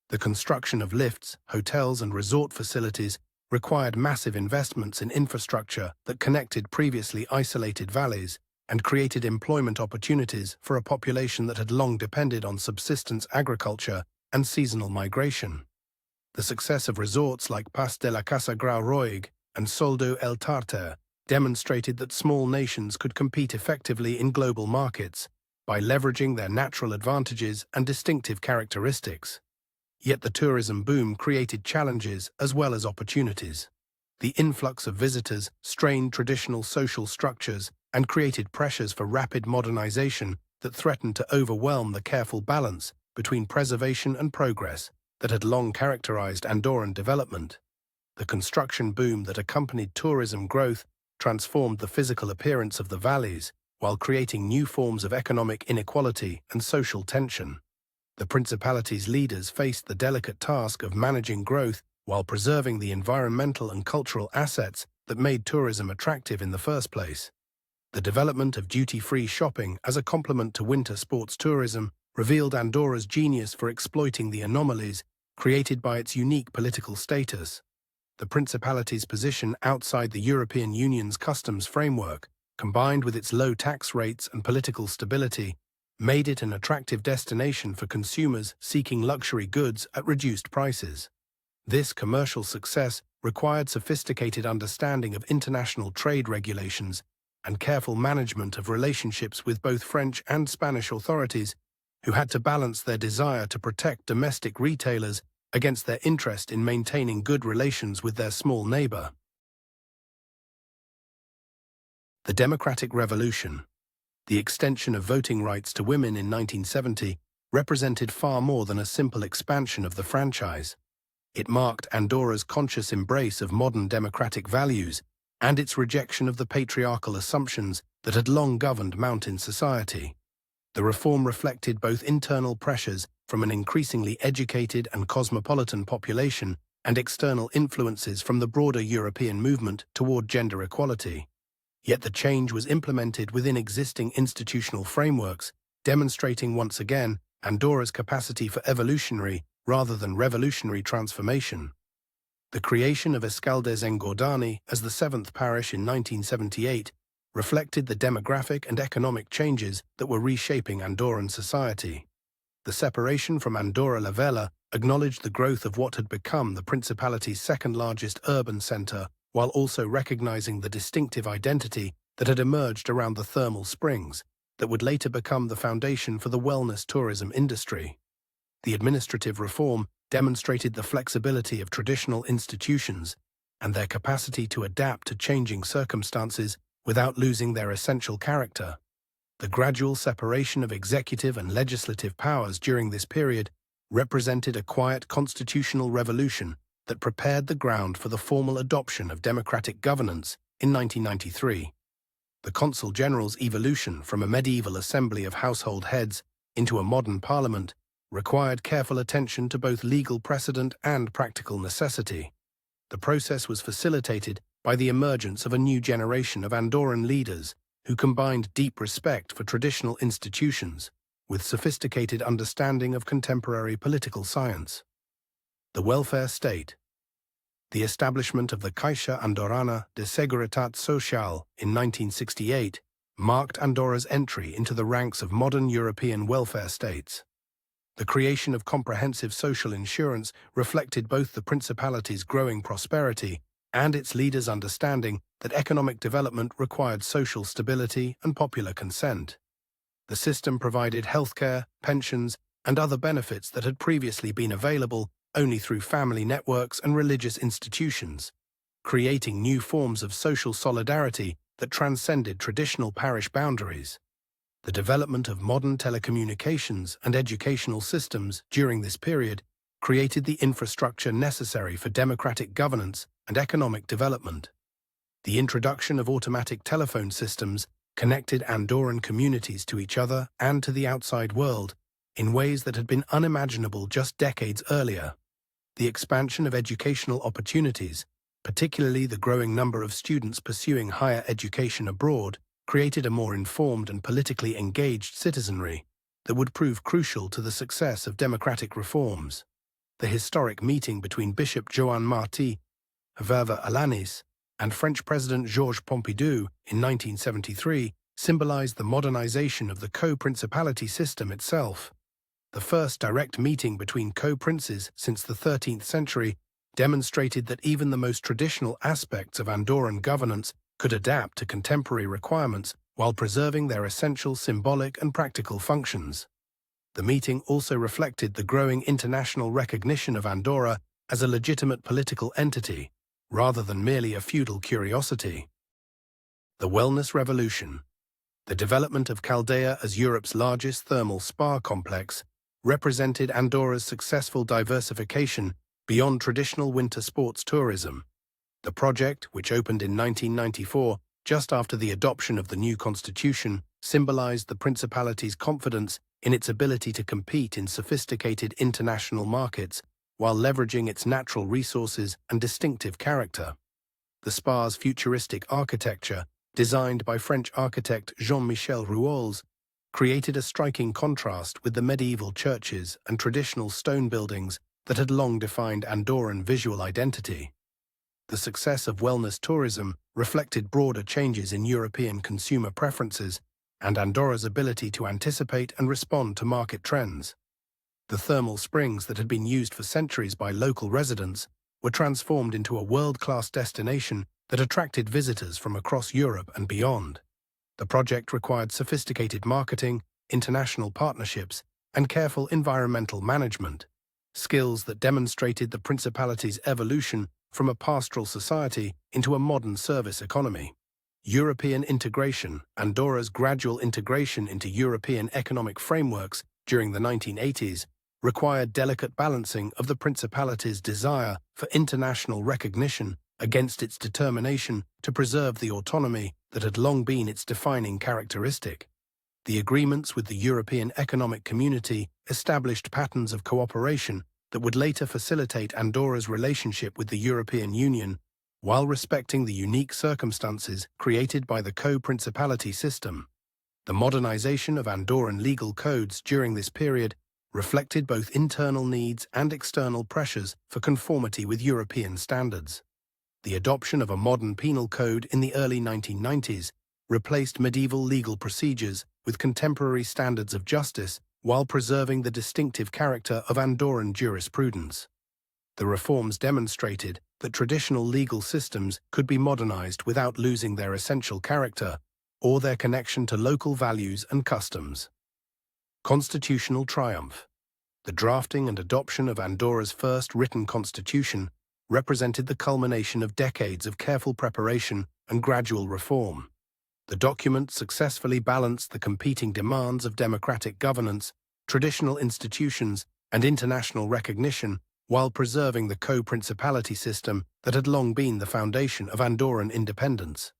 The construction of lifts, hotels, and resort facilities required massive investments in infrastructure that connected previously isolated valleys and created employment opportunities for a population that had long depended on subsistence agriculture and seasonal migration. The success of resorts like Pas de la Casa Grau Roig and Soldo el Tartar demonstrated that small nations could compete effectively in global markets by leveraging their natural advantages and distinctive characteristics. Yet the tourism boom created challenges as well as opportunities. The influx of visitors strained traditional social structures and created pressures for rapid modernization that threatened to overwhelm the careful balance between preservation and progress that had long characterized Andorran development. The construction boom that accompanied tourism growth transformed the physical appearance of the valleys while creating new forms of economic inequality and social tension. The Principality's leaders faced the delicate task of managing growth while preserving the environmental and cultural assets that made tourism attractive in the first place. The development of duty-free shopping as a complement to winter sports tourism revealed Andorra's genius for exploiting the anomalies created by its unique political status. The Principality's position outside the European Union's customs framework, combined with its low tax rates and political stability, made it an attractive destination for consumers seeking luxury goods at reduced prices. This commercial success required sophisticated understanding of international trade regulations and careful management of relationships with both French and Spanish authorities, who had to balance their desire to protect domestic retailers against their interest in maintaining good relations with their small neighbor. The Democratic Revolution. The extension of voting rights to women in 1970 represented far more than a simple expansion of the franchise. It marked Andorra's conscious embrace of modern democratic values and its rejection of the patriarchal assumptions that had long governed mountain society. The reform reflected both internal pressures from an increasingly educated and cosmopolitan population and external influences from the broader European movement toward gender equality. Yet the change was implemented within existing institutional frameworks, demonstrating once again Andorra's capacity for evolutionary rather than revolutionary transformation. The creation of Escaldes-Engordany as the seventh parish in 1978 reflected the demographic and economic changes that were reshaping Andorran society. The separation from Andorra la Vella acknowledged the growth of what had become the Principality's second-largest urban centre, while also recognizing the distinctive identity that had emerged around the thermal springs that would later become the foundation for the wellness tourism industry. The administrative reform demonstrated the flexibility of traditional institutions and their capacity to adapt to changing circumstances without losing their essential character. The gradual separation of executive and legislative powers during this period represented a quiet constitutional revolution that prepared the ground for the formal adoption of democratic governance in 1993. The Consul General's evolution from a medieval assembly of household heads into a modern parliament required careful attention to both legal precedent and practical necessity. The process was facilitated by the emergence of a new generation of Andorran leaders who combined deep respect for traditional institutions with sophisticated understanding of contemporary political science. The welfare state. The establishment of the Caixa Andorrana de Seguretat Social in 1968 marked Andorra's entry into the ranks of modern European welfare states. The creation of comprehensive social insurance reflected both the Principality's growing prosperity and its leaders' understanding that economic development required social stability and popular consent. The system provided healthcare, pensions, and other benefits that had previously been available only through family networks and religious institutions, creating new forms of social solidarity that transcended traditional parish boundaries. The development of modern telecommunications and educational systems during this period created the infrastructure necessary for democratic governance and economic development. The introduction of automatic telephone systems connected Andorran communities to each other and to the outside world in ways that had been unimaginable just decades earlier. The expansion of educational opportunities, particularly the growing number of students pursuing higher education abroad, created a more informed and politically engaged citizenry that would prove crucial to the success of democratic reforms. The historic meeting between Bishop Joan Martí Hervé Alanis and French President Georges Pompidou in 1973 symbolized the modernization of the co-principality system itself. The first direct meeting between co-princes since the 13th century demonstrated that even the most traditional aspects of Andorran governance could adapt to contemporary requirements while preserving their essential symbolic and practical functions. The meeting also reflected the growing international recognition of Andorra as a legitimate political entity, rather than merely a feudal curiosity. The Wellness Revolution. The development of Caldea as Europe's largest thermal spa complex represented Andorra's successful diversification beyond traditional winter sports tourism. The project, which opened in 1994, just after the adoption of the new constitution, symbolized the Principality's confidence in its ability to compete in sophisticated international markets while leveraging its natural resources and distinctive character. The spa's futuristic architecture, designed by French architect Jean-Michel Rouaulx, created a striking contrast with the medieval churches and traditional stone buildings that had long defined Andorran visual identity. The success of wellness tourism reflected broader changes in European consumer preferences and Andorra's ability to anticipate and respond to market trends. The thermal springs that had been used for centuries by local residents were transformed into a world-class destination that attracted visitors from across Europe and beyond. The project required sophisticated marketing, international partnerships, and careful environmental management, skills that demonstrated the Principality's evolution from a pastoral society into a modern service economy. European integration. Andorra's gradual integration into European economic frameworks during the 1980s required delicate balancing of the Principality's desire for international recognition against its determination to preserve the autonomy that had long been its defining characteristic. The agreements with the European Economic Community established patterns of cooperation that would later facilitate Andorra's relationship with the European Union, while respecting the unique circumstances created by the co-principality system. The modernization of Andorran legal codes during this period reflected both internal needs and external pressures for conformity with European standards. The adoption of a modern penal code in the early 1990s replaced medieval legal procedures with contemporary standards of justice while preserving the distinctive character of Andorran jurisprudence. The reforms demonstrated that traditional legal systems could be modernized without losing their essential character or their connection to local values and customs. Constitutional triumph. The drafting and adoption of Andorra's first written constitution represented the culmination of decades of careful preparation and gradual reform. The document successfully balanced the competing demands of democratic governance, traditional institutions, and international recognition while preserving the co-principality system that had long been the foundation of Andorran independence.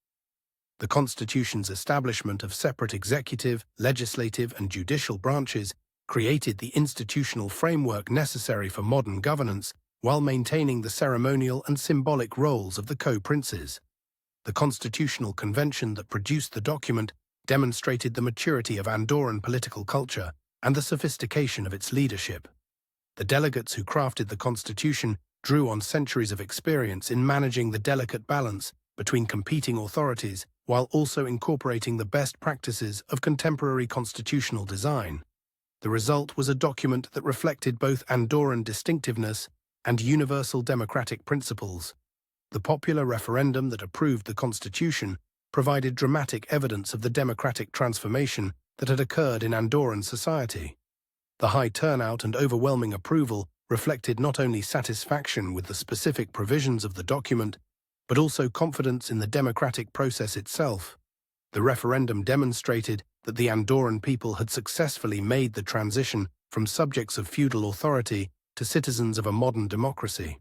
The Constitution's establishment of separate executive, legislative, and judicial branches created the institutional framework necessary for modern governance while maintaining the ceremonial and symbolic roles of the co-princes. The constitutional convention that produced the document demonstrated the maturity of Andorran political culture and the sophistication of its leadership. The delegates who crafted the constitution drew on centuries of experience in managing the delicate balance between competing authorities while also incorporating the best practices of contemporary constitutional design. The result was a document that reflected both Andorran distinctiveness and universal democratic principles. The popular referendum that approved the constitution provided dramatic evidence of the democratic transformation that had occurred in Andorran society. The high turnout and overwhelming approval reflected not only satisfaction with the specific provisions of the document, but also confidence in the democratic process itself. The referendum demonstrated that the Andorran people had successfully made the transition from subjects of feudal authority to citizens of a modern democracy.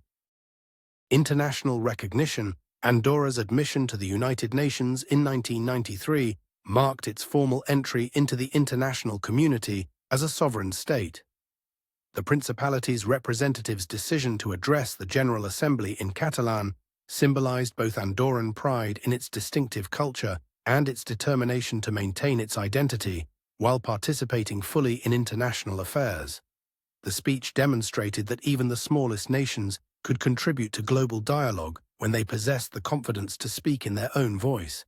International recognition. Andorra's admission to the United Nations in 1993 marked its formal entry into the international community as a sovereign state. The Principality's representatives' decision to address the General Assembly in Catalan symbolized both Andorran pride in its distinctive culture and its determination to maintain its identity while participating fully in international affairs. The speech demonstrated that even the smallest nations could contribute to global dialogue when they possessed the confidence to speak in their own voice.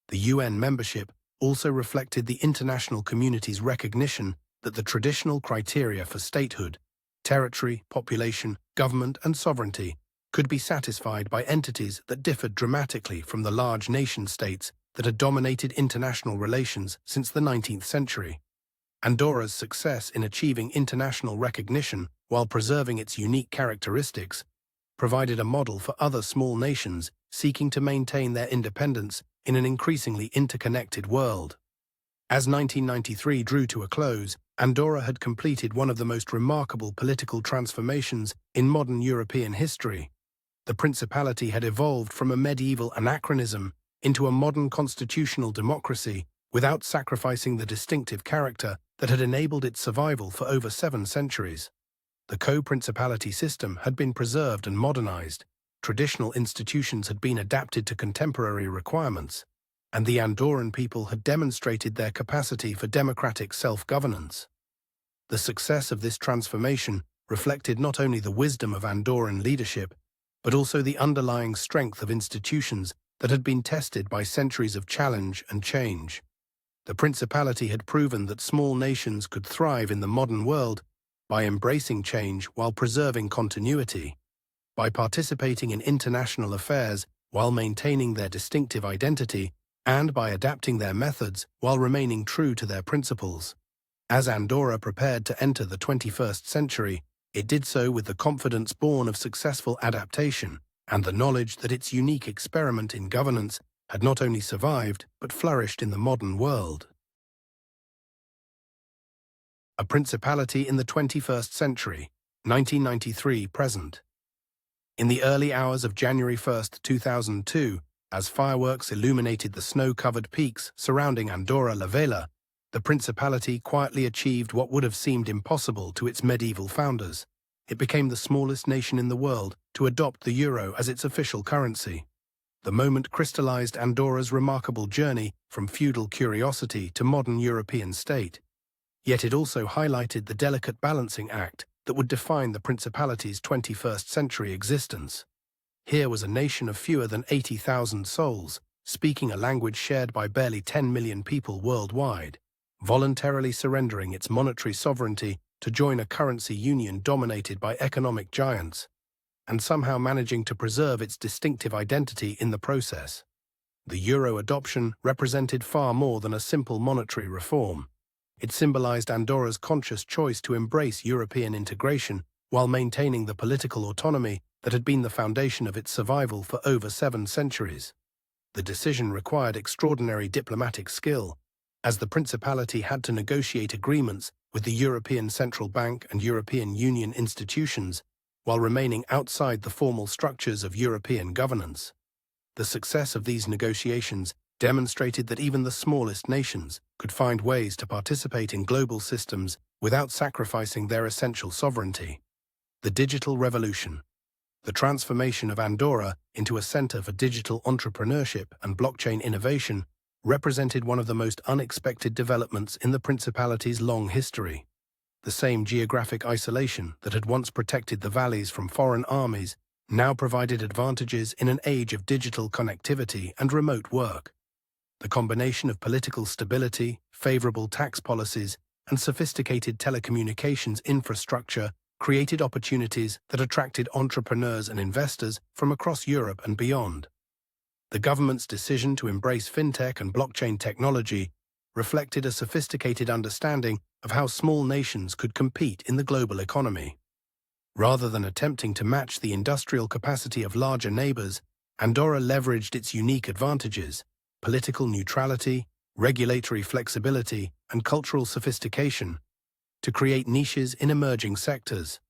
The UN membership also reflected the international community's recognition that the traditional criteria for statehood, territory, population, government, and sovereignty could be satisfied by entities that differed dramatically from the large nation-states that had dominated international relations since the 19th century. Andorra's success in achieving international recognition while preserving its unique characteristics provided a model for other small nations seeking to maintain their independence in an increasingly interconnected world. As 1993 drew to a close, Andorra had completed one of the most remarkable political transformations in modern European history. The Principality had evolved from a medieval anachronism into a modern constitutional democracy without sacrificing the distinctive character that had enabled its survival for over 7 centuries. The co-principality system had been preserved and modernized, traditional institutions had been adapted to contemporary requirements, and the Andorran people had demonstrated their capacity for democratic self-governance. The success of this transformation reflected not only the wisdom of Andorran leadership, but also the underlying strength of institutions that had been tested by centuries of challenge and change. The Principality had proven that small nations could thrive in the modern world by embracing change while preserving continuity, by participating in international affairs while maintaining their distinctive identity, and by adapting their methods while remaining true to their principles. As Andorra prepared to enter the 21st century, it did so with the confidence born of successful adaptation and the knowledge that its unique experiment in governance had not only survived but flourished in the modern world. A Principality in the 21st century, 1993-present. In the early hours of January 1, 2002, as fireworks illuminated the snow-covered peaks surrounding Andorra la Vella, the Principality quietly achieved what would have seemed impossible to its medieval founders. It became the smallest nation in the world to adopt the euro as its official currency. The moment crystallized Andorra's remarkable journey from feudal curiosity to modern European state. Yet it also highlighted the delicate balancing act that would define the Principality's 21st century existence. Here was a nation of fewer than 80,000 souls, speaking a language shared by barely 10 million people worldwide, voluntarily surrendering its monetary sovereignty to join a currency union dominated by economic giants, and somehow managing to preserve its distinctive identity in the process. The euro adoption represented far more than a simple monetary reform. It symbolized Andorra's conscious choice to embrace European integration while maintaining the political autonomy that had been the foundation of its survival for over 7 centuries. The decision required extraordinary diplomatic skill, as the Principality had to negotiate agreements with the European Central Bank and European Union institutions while remaining outside the formal structures of European governance. The success of these negotiations demonstrated that even the smallest nations could find ways to participate in global systems without sacrificing their essential sovereignty. The digital revolution. The transformation of Andorra into a center for digital entrepreneurship and blockchain innovation represented one of the most unexpected developments in the Principality's long history. The same geographic isolation that had once protected the valleys from foreign armies now provided advantages in an age of digital connectivity and remote work. The combination of political stability, favorable tax policies, and sophisticated telecommunications infrastructure created opportunities that attracted entrepreneurs and investors from across Europe and beyond. The government's decision to embrace fintech and blockchain technology reflected a sophisticated understanding of how small nations could compete in the global economy. Rather than attempting to match the industrial capacity of larger neighbors, Andorra leveraged its unique advantages: political neutrality, regulatory flexibility, and cultural sophistication to create niches in emerging sectors.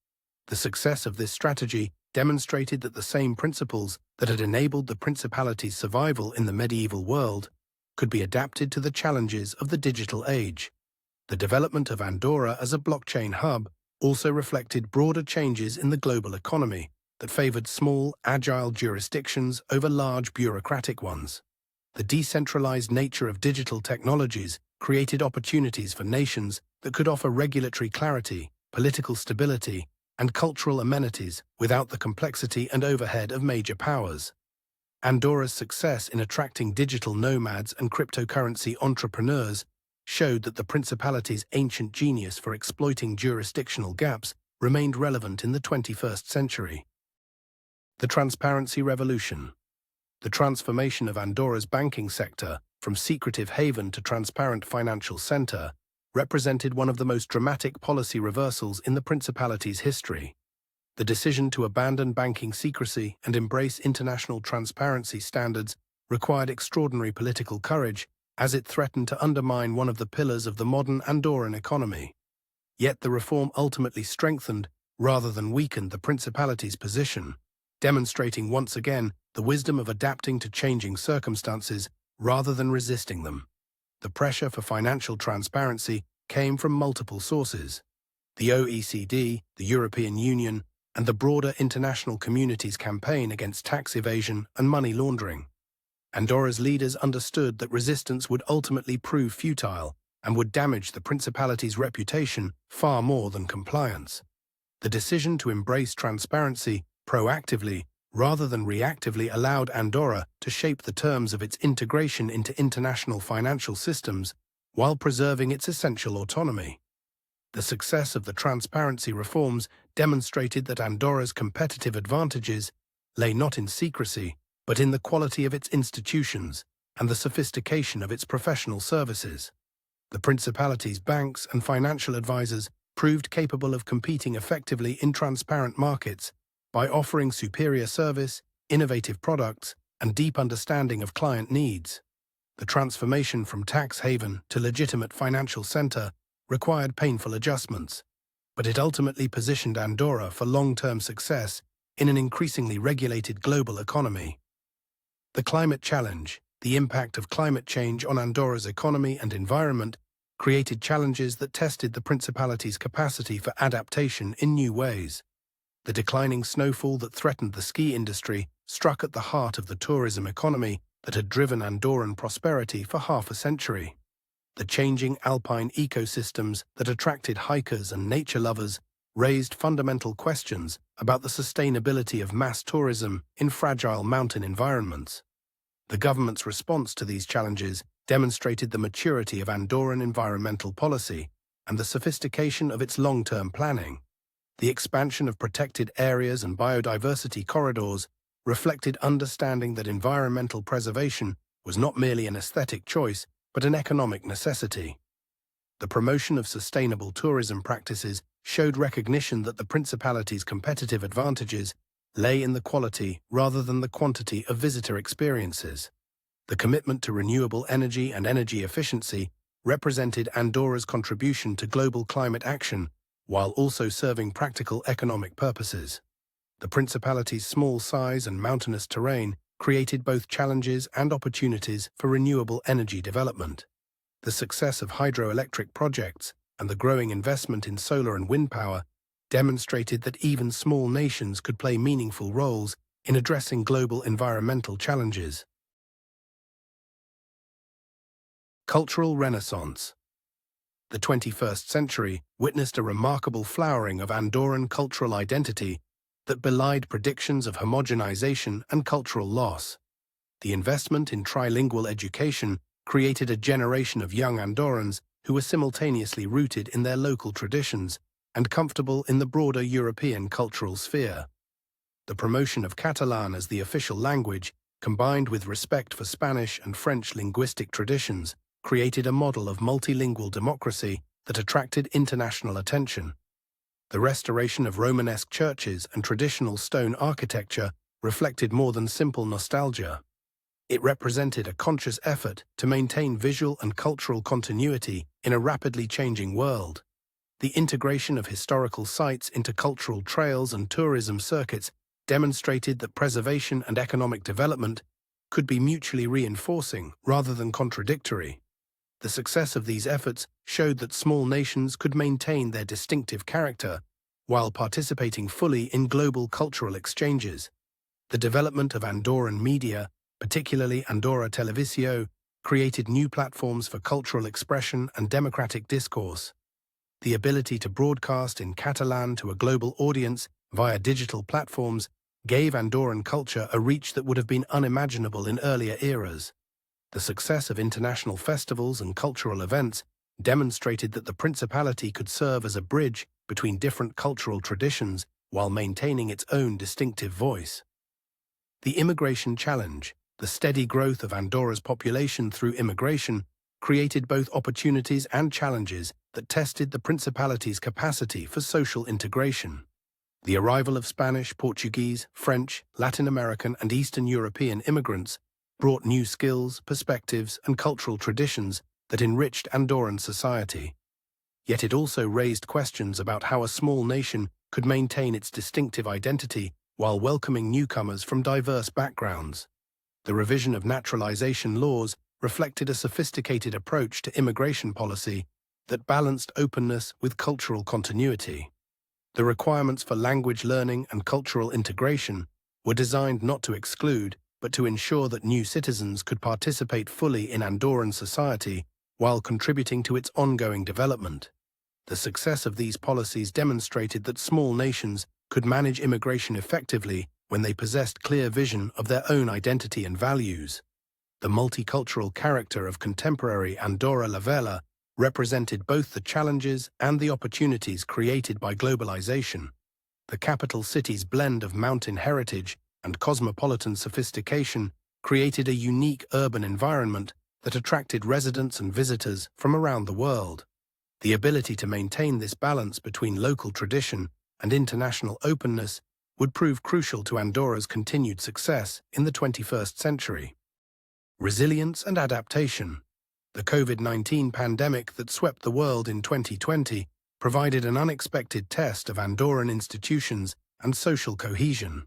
The success of this strategy demonstrated that the same principles that had enabled the Principality's survival in the medieval world could be adapted to the challenges of the digital age. The development of Andorra as a blockchain hub also reflected broader changes in the global economy that favored small, agile jurisdictions over large bureaucratic ones. The decentralized nature of digital technologies created opportunities for nations that could offer regulatory clarity, political stability, and cultural amenities without the complexity and overhead of major powers. Andorra's success in attracting digital nomads and cryptocurrency entrepreneurs showed that the Principality's ancient genius for exploiting jurisdictional gaps remained relevant in the 21st century. The Transparency Revolution. The transformation of Andorra's banking sector from secretive haven to transparent financial center represented one of the most dramatic policy reversals in the Principality's history. The decision to abandon banking secrecy and embrace international transparency standards required extraordinary political courage, as it threatened to undermine one of the pillars of the modern Andorran economy. Yet the reform ultimately strengthened, rather than weakened, the Principality's position, demonstrating once again the wisdom of adapting to changing circumstances rather than resisting them. The pressure for financial transparency came from multiple sources: the OECD, the European Union, and the broader international community's campaign against tax evasion and money laundering. Andorra's leaders understood that resistance would ultimately prove futile and would damage the Principality's reputation far more than compliance. The decision to embrace transparency proactively rather than reactively allowed Andorra to shape the terms of its integration into international financial systems while preserving its essential autonomy. The success of the transparency reforms demonstrated that Andorra's competitive advantages lay not in secrecy, but in the quality of its institutions and the sophistication of its professional services. The Principality's banks and financial advisors proved capable of competing effectively in transparent markets by offering superior service, innovative products, and deep understanding of client needs. The transformation from tax haven to legitimate financial center required painful adjustments, but it ultimately positioned Andorra for long-term success in an increasingly regulated global economy. The climate challenge. The impact of climate change on Andorra's economy and environment created challenges that tested the Principality's capacity for adaptation in new ways. The declining snowfall that threatened the ski industry struck at the heart of the tourism economy that had driven Andorran prosperity for half a century. The changing alpine ecosystems that attracted hikers and nature lovers raised fundamental questions about the sustainability of mass tourism in fragile mountain environments. The government's response to these challenges demonstrated the maturity of Andorran environmental policy and the sophistication of its long-term planning. The expansion of protected areas and biodiversity corridors reflected understanding that environmental preservation was not merely an aesthetic choice, but an economic necessity. The promotion of sustainable tourism practices showed recognition that the Principality's competitive advantages lay in the quality rather than the quantity of visitor experiences. The commitment to renewable energy and energy efficiency represented Andorra's contribution to global climate action while also serving practical economic purposes. The Principality's small size and mountainous terrain created both challenges and opportunities for renewable energy development. The success of hydroelectric projects and the growing investment in solar and wind power demonstrated that even small nations could play meaningful roles in addressing global environmental challenges. Cultural Renaissance. The 21st century witnessed a remarkable flowering of Andorran cultural identity that belied predictions of homogenization and cultural loss. The investment in trilingual education created a generation of young Andorrans who were simultaneously rooted in their local traditions and comfortable in the broader European cultural sphere. The promotion of Catalan as the official language, combined with respect for Spanish and French linguistic traditions, created a model of multilingual democracy that attracted international attention. The restoration of Romanesque churches and traditional stone architecture reflected more than simple nostalgia. It represented a conscious effort to maintain visual and cultural continuity in a rapidly changing world. The integration of historical sites into cultural trails and tourism circuits demonstrated that preservation and economic development could be mutually reinforcing rather than contradictory. The success of these efforts showed that small nations could maintain their distinctive character while participating fully in global cultural exchanges. The development of Andorran media, particularly Andorra Televisio, created new platforms for cultural expression and democratic discourse. The ability to broadcast in Catalan to a global audience via digital platforms gave Andorran culture a reach that would have been unimaginable in earlier eras. The success of international festivals and cultural events demonstrated that the Principality could serve as a bridge between different cultural traditions while maintaining its own distinctive voice. The immigration challenge, the steady growth of Andorra's population through immigration, created both opportunities and challenges that tested the Principality's capacity for social integration. The arrival of Spanish, Portuguese, French, Latin American, and Eastern European immigrants brought new skills, perspectives, and cultural traditions that enriched Andorran society. Yet it also raised questions about how a small nation could maintain its distinctive identity while welcoming newcomers from diverse backgrounds. The revision of naturalization laws reflected a sophisticated approach to immigration policy that balanced openness with cultural continuity. The requirements for language learning and cultural integration were designed not to exclude, but to ensure that new citizens could participate fully in Andorran society while contributing to its ongoing development. The success of these policies demonstrated that small nations could manage immigration effectively when they possessed clear vision of their own identity and values. The multicultural character of contemporary Andorra la Vella represented both the challenges and the opportunities created by globalization. The capital city's blend of mountain heritage and cosmopolitan sophistication created a unique urban environment that attracted residents and visitors from around the world. The ability to maintain this balance between local tradition and international openness would prove crucial to Andorra's continued success in the 21st century. Resilience and adaptation. The COVID-19 pandemic that swept the world in 2020 provided an unexpected test of Andorran institutions and social cohesion.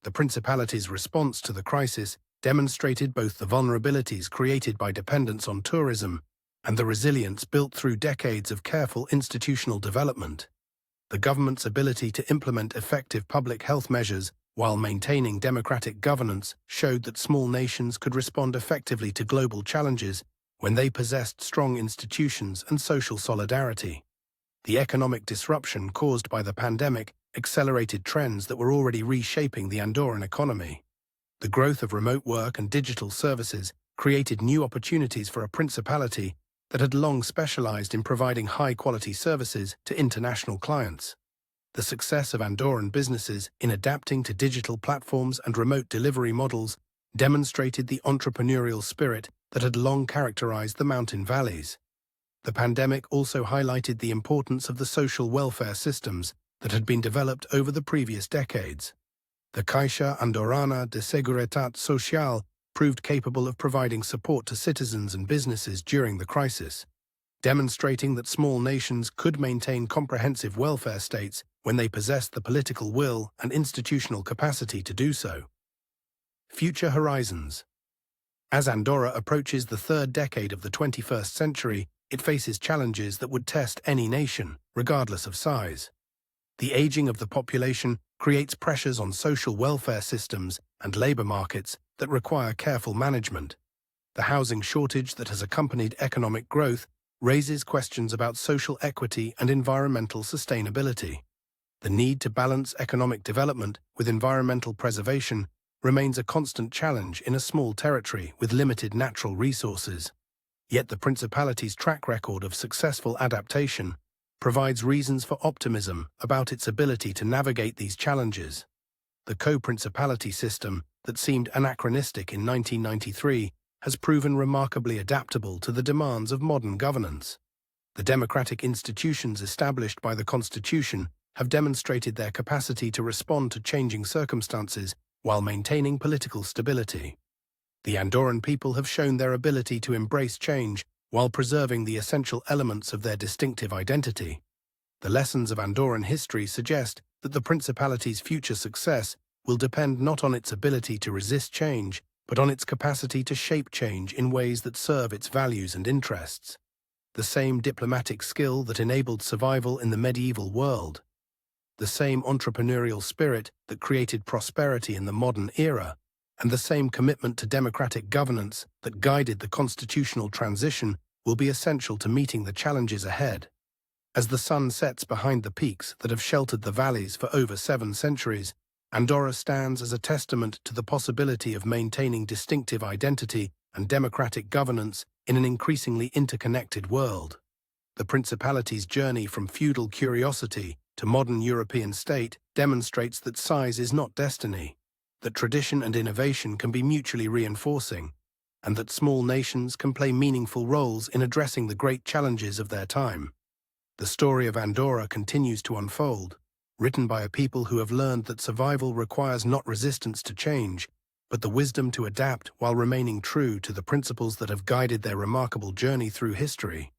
The Principality's response to the crisis demonstrated both the vulnerabilities created by dependence on tourism and the resilience built through decades of careful institutional development. The government's ability to implement effective public health measures while maintaining democratic governance showed that small nations could respond effectively to global challenges when they possessed strong institutions and social solidarity. The economic disruption caused by the pandemic accelerated trends that were already reshaping the Andorran economy. The growth of remote work and digital services created new opportunities for a principality that had long specialized in providing high-quality services to international clients. The success of Andorran businesses in adapting to digital platforms and remote delivery models demonstrated the entrepreneurial spirit that had long characterized the mountain valleys. The pandemic also highlighted the importance of the social welfare systems that had been developed over the previous decades. The Caixa Andorrana de Seguretat Social proved capable of providing support to citizens and businesses during the crisis, demonstrating that small nations could maintain comprehensive welfare states when they possessed the political will and institutional capacity to do so. Future horizons. As Andorra approaches the third decade of the 21st century, it faces challenges that would test any nation, regardless of size. The aging of the population creates pressures on social welfare systems and labor markets that require careful management. The housing shortage that has accompanied economic growth raises questions about social equity and environmental sustainability. The need to balance economic development with environmental preservation remains a constant challenge in a small territory with limited natural resources. Yet the Principality's track record of successful adaptation provides reasons for optimism about its ability to navigate these challenges. The co-principality system that seemed anachronistic in 1993 has proven remarkably adaptable to the demands of modern governance. The democratic institutions established by the Constitution have demonstrated their capacity to respond to changing circumstances while maintaining political stability. The Andorran people have shown their ability to embrace change while preserving the essential elements of their distinctive identity. The lessons of Andorran history suggest that the Principality's future success will depend not on its ability to resist change, but on its capacity to shape change in ways that serve its values and interests. The same diplomatic skill that enabled survival in the medieval world, the same entrepreneurial spirit that created prosperity in the modern era, and the same commitment to democratic governance that guided the constitutional transition will be essential to meeting the challenges ahead. As the sun sets behind the peaks that have sheltered the valleys for over 7 centuries, Andorra stands as a testament to the possibility of maintaining distinctive identity and democratic governance in an increasingly interconnected world. The Principality's journey from feudal curiosity to modern European state demonstrates that size is not destiny, that tradition and innovation can be mutually reinforcing, and that small nations can play meaningful roles in addressing the great challenges of their time. The story of Andorra continues to unfold, written by a people who have learned that survival requires not resistance to change, but the wisdom to adapt while remaining true to the principles that have guided their remarkable journey through history.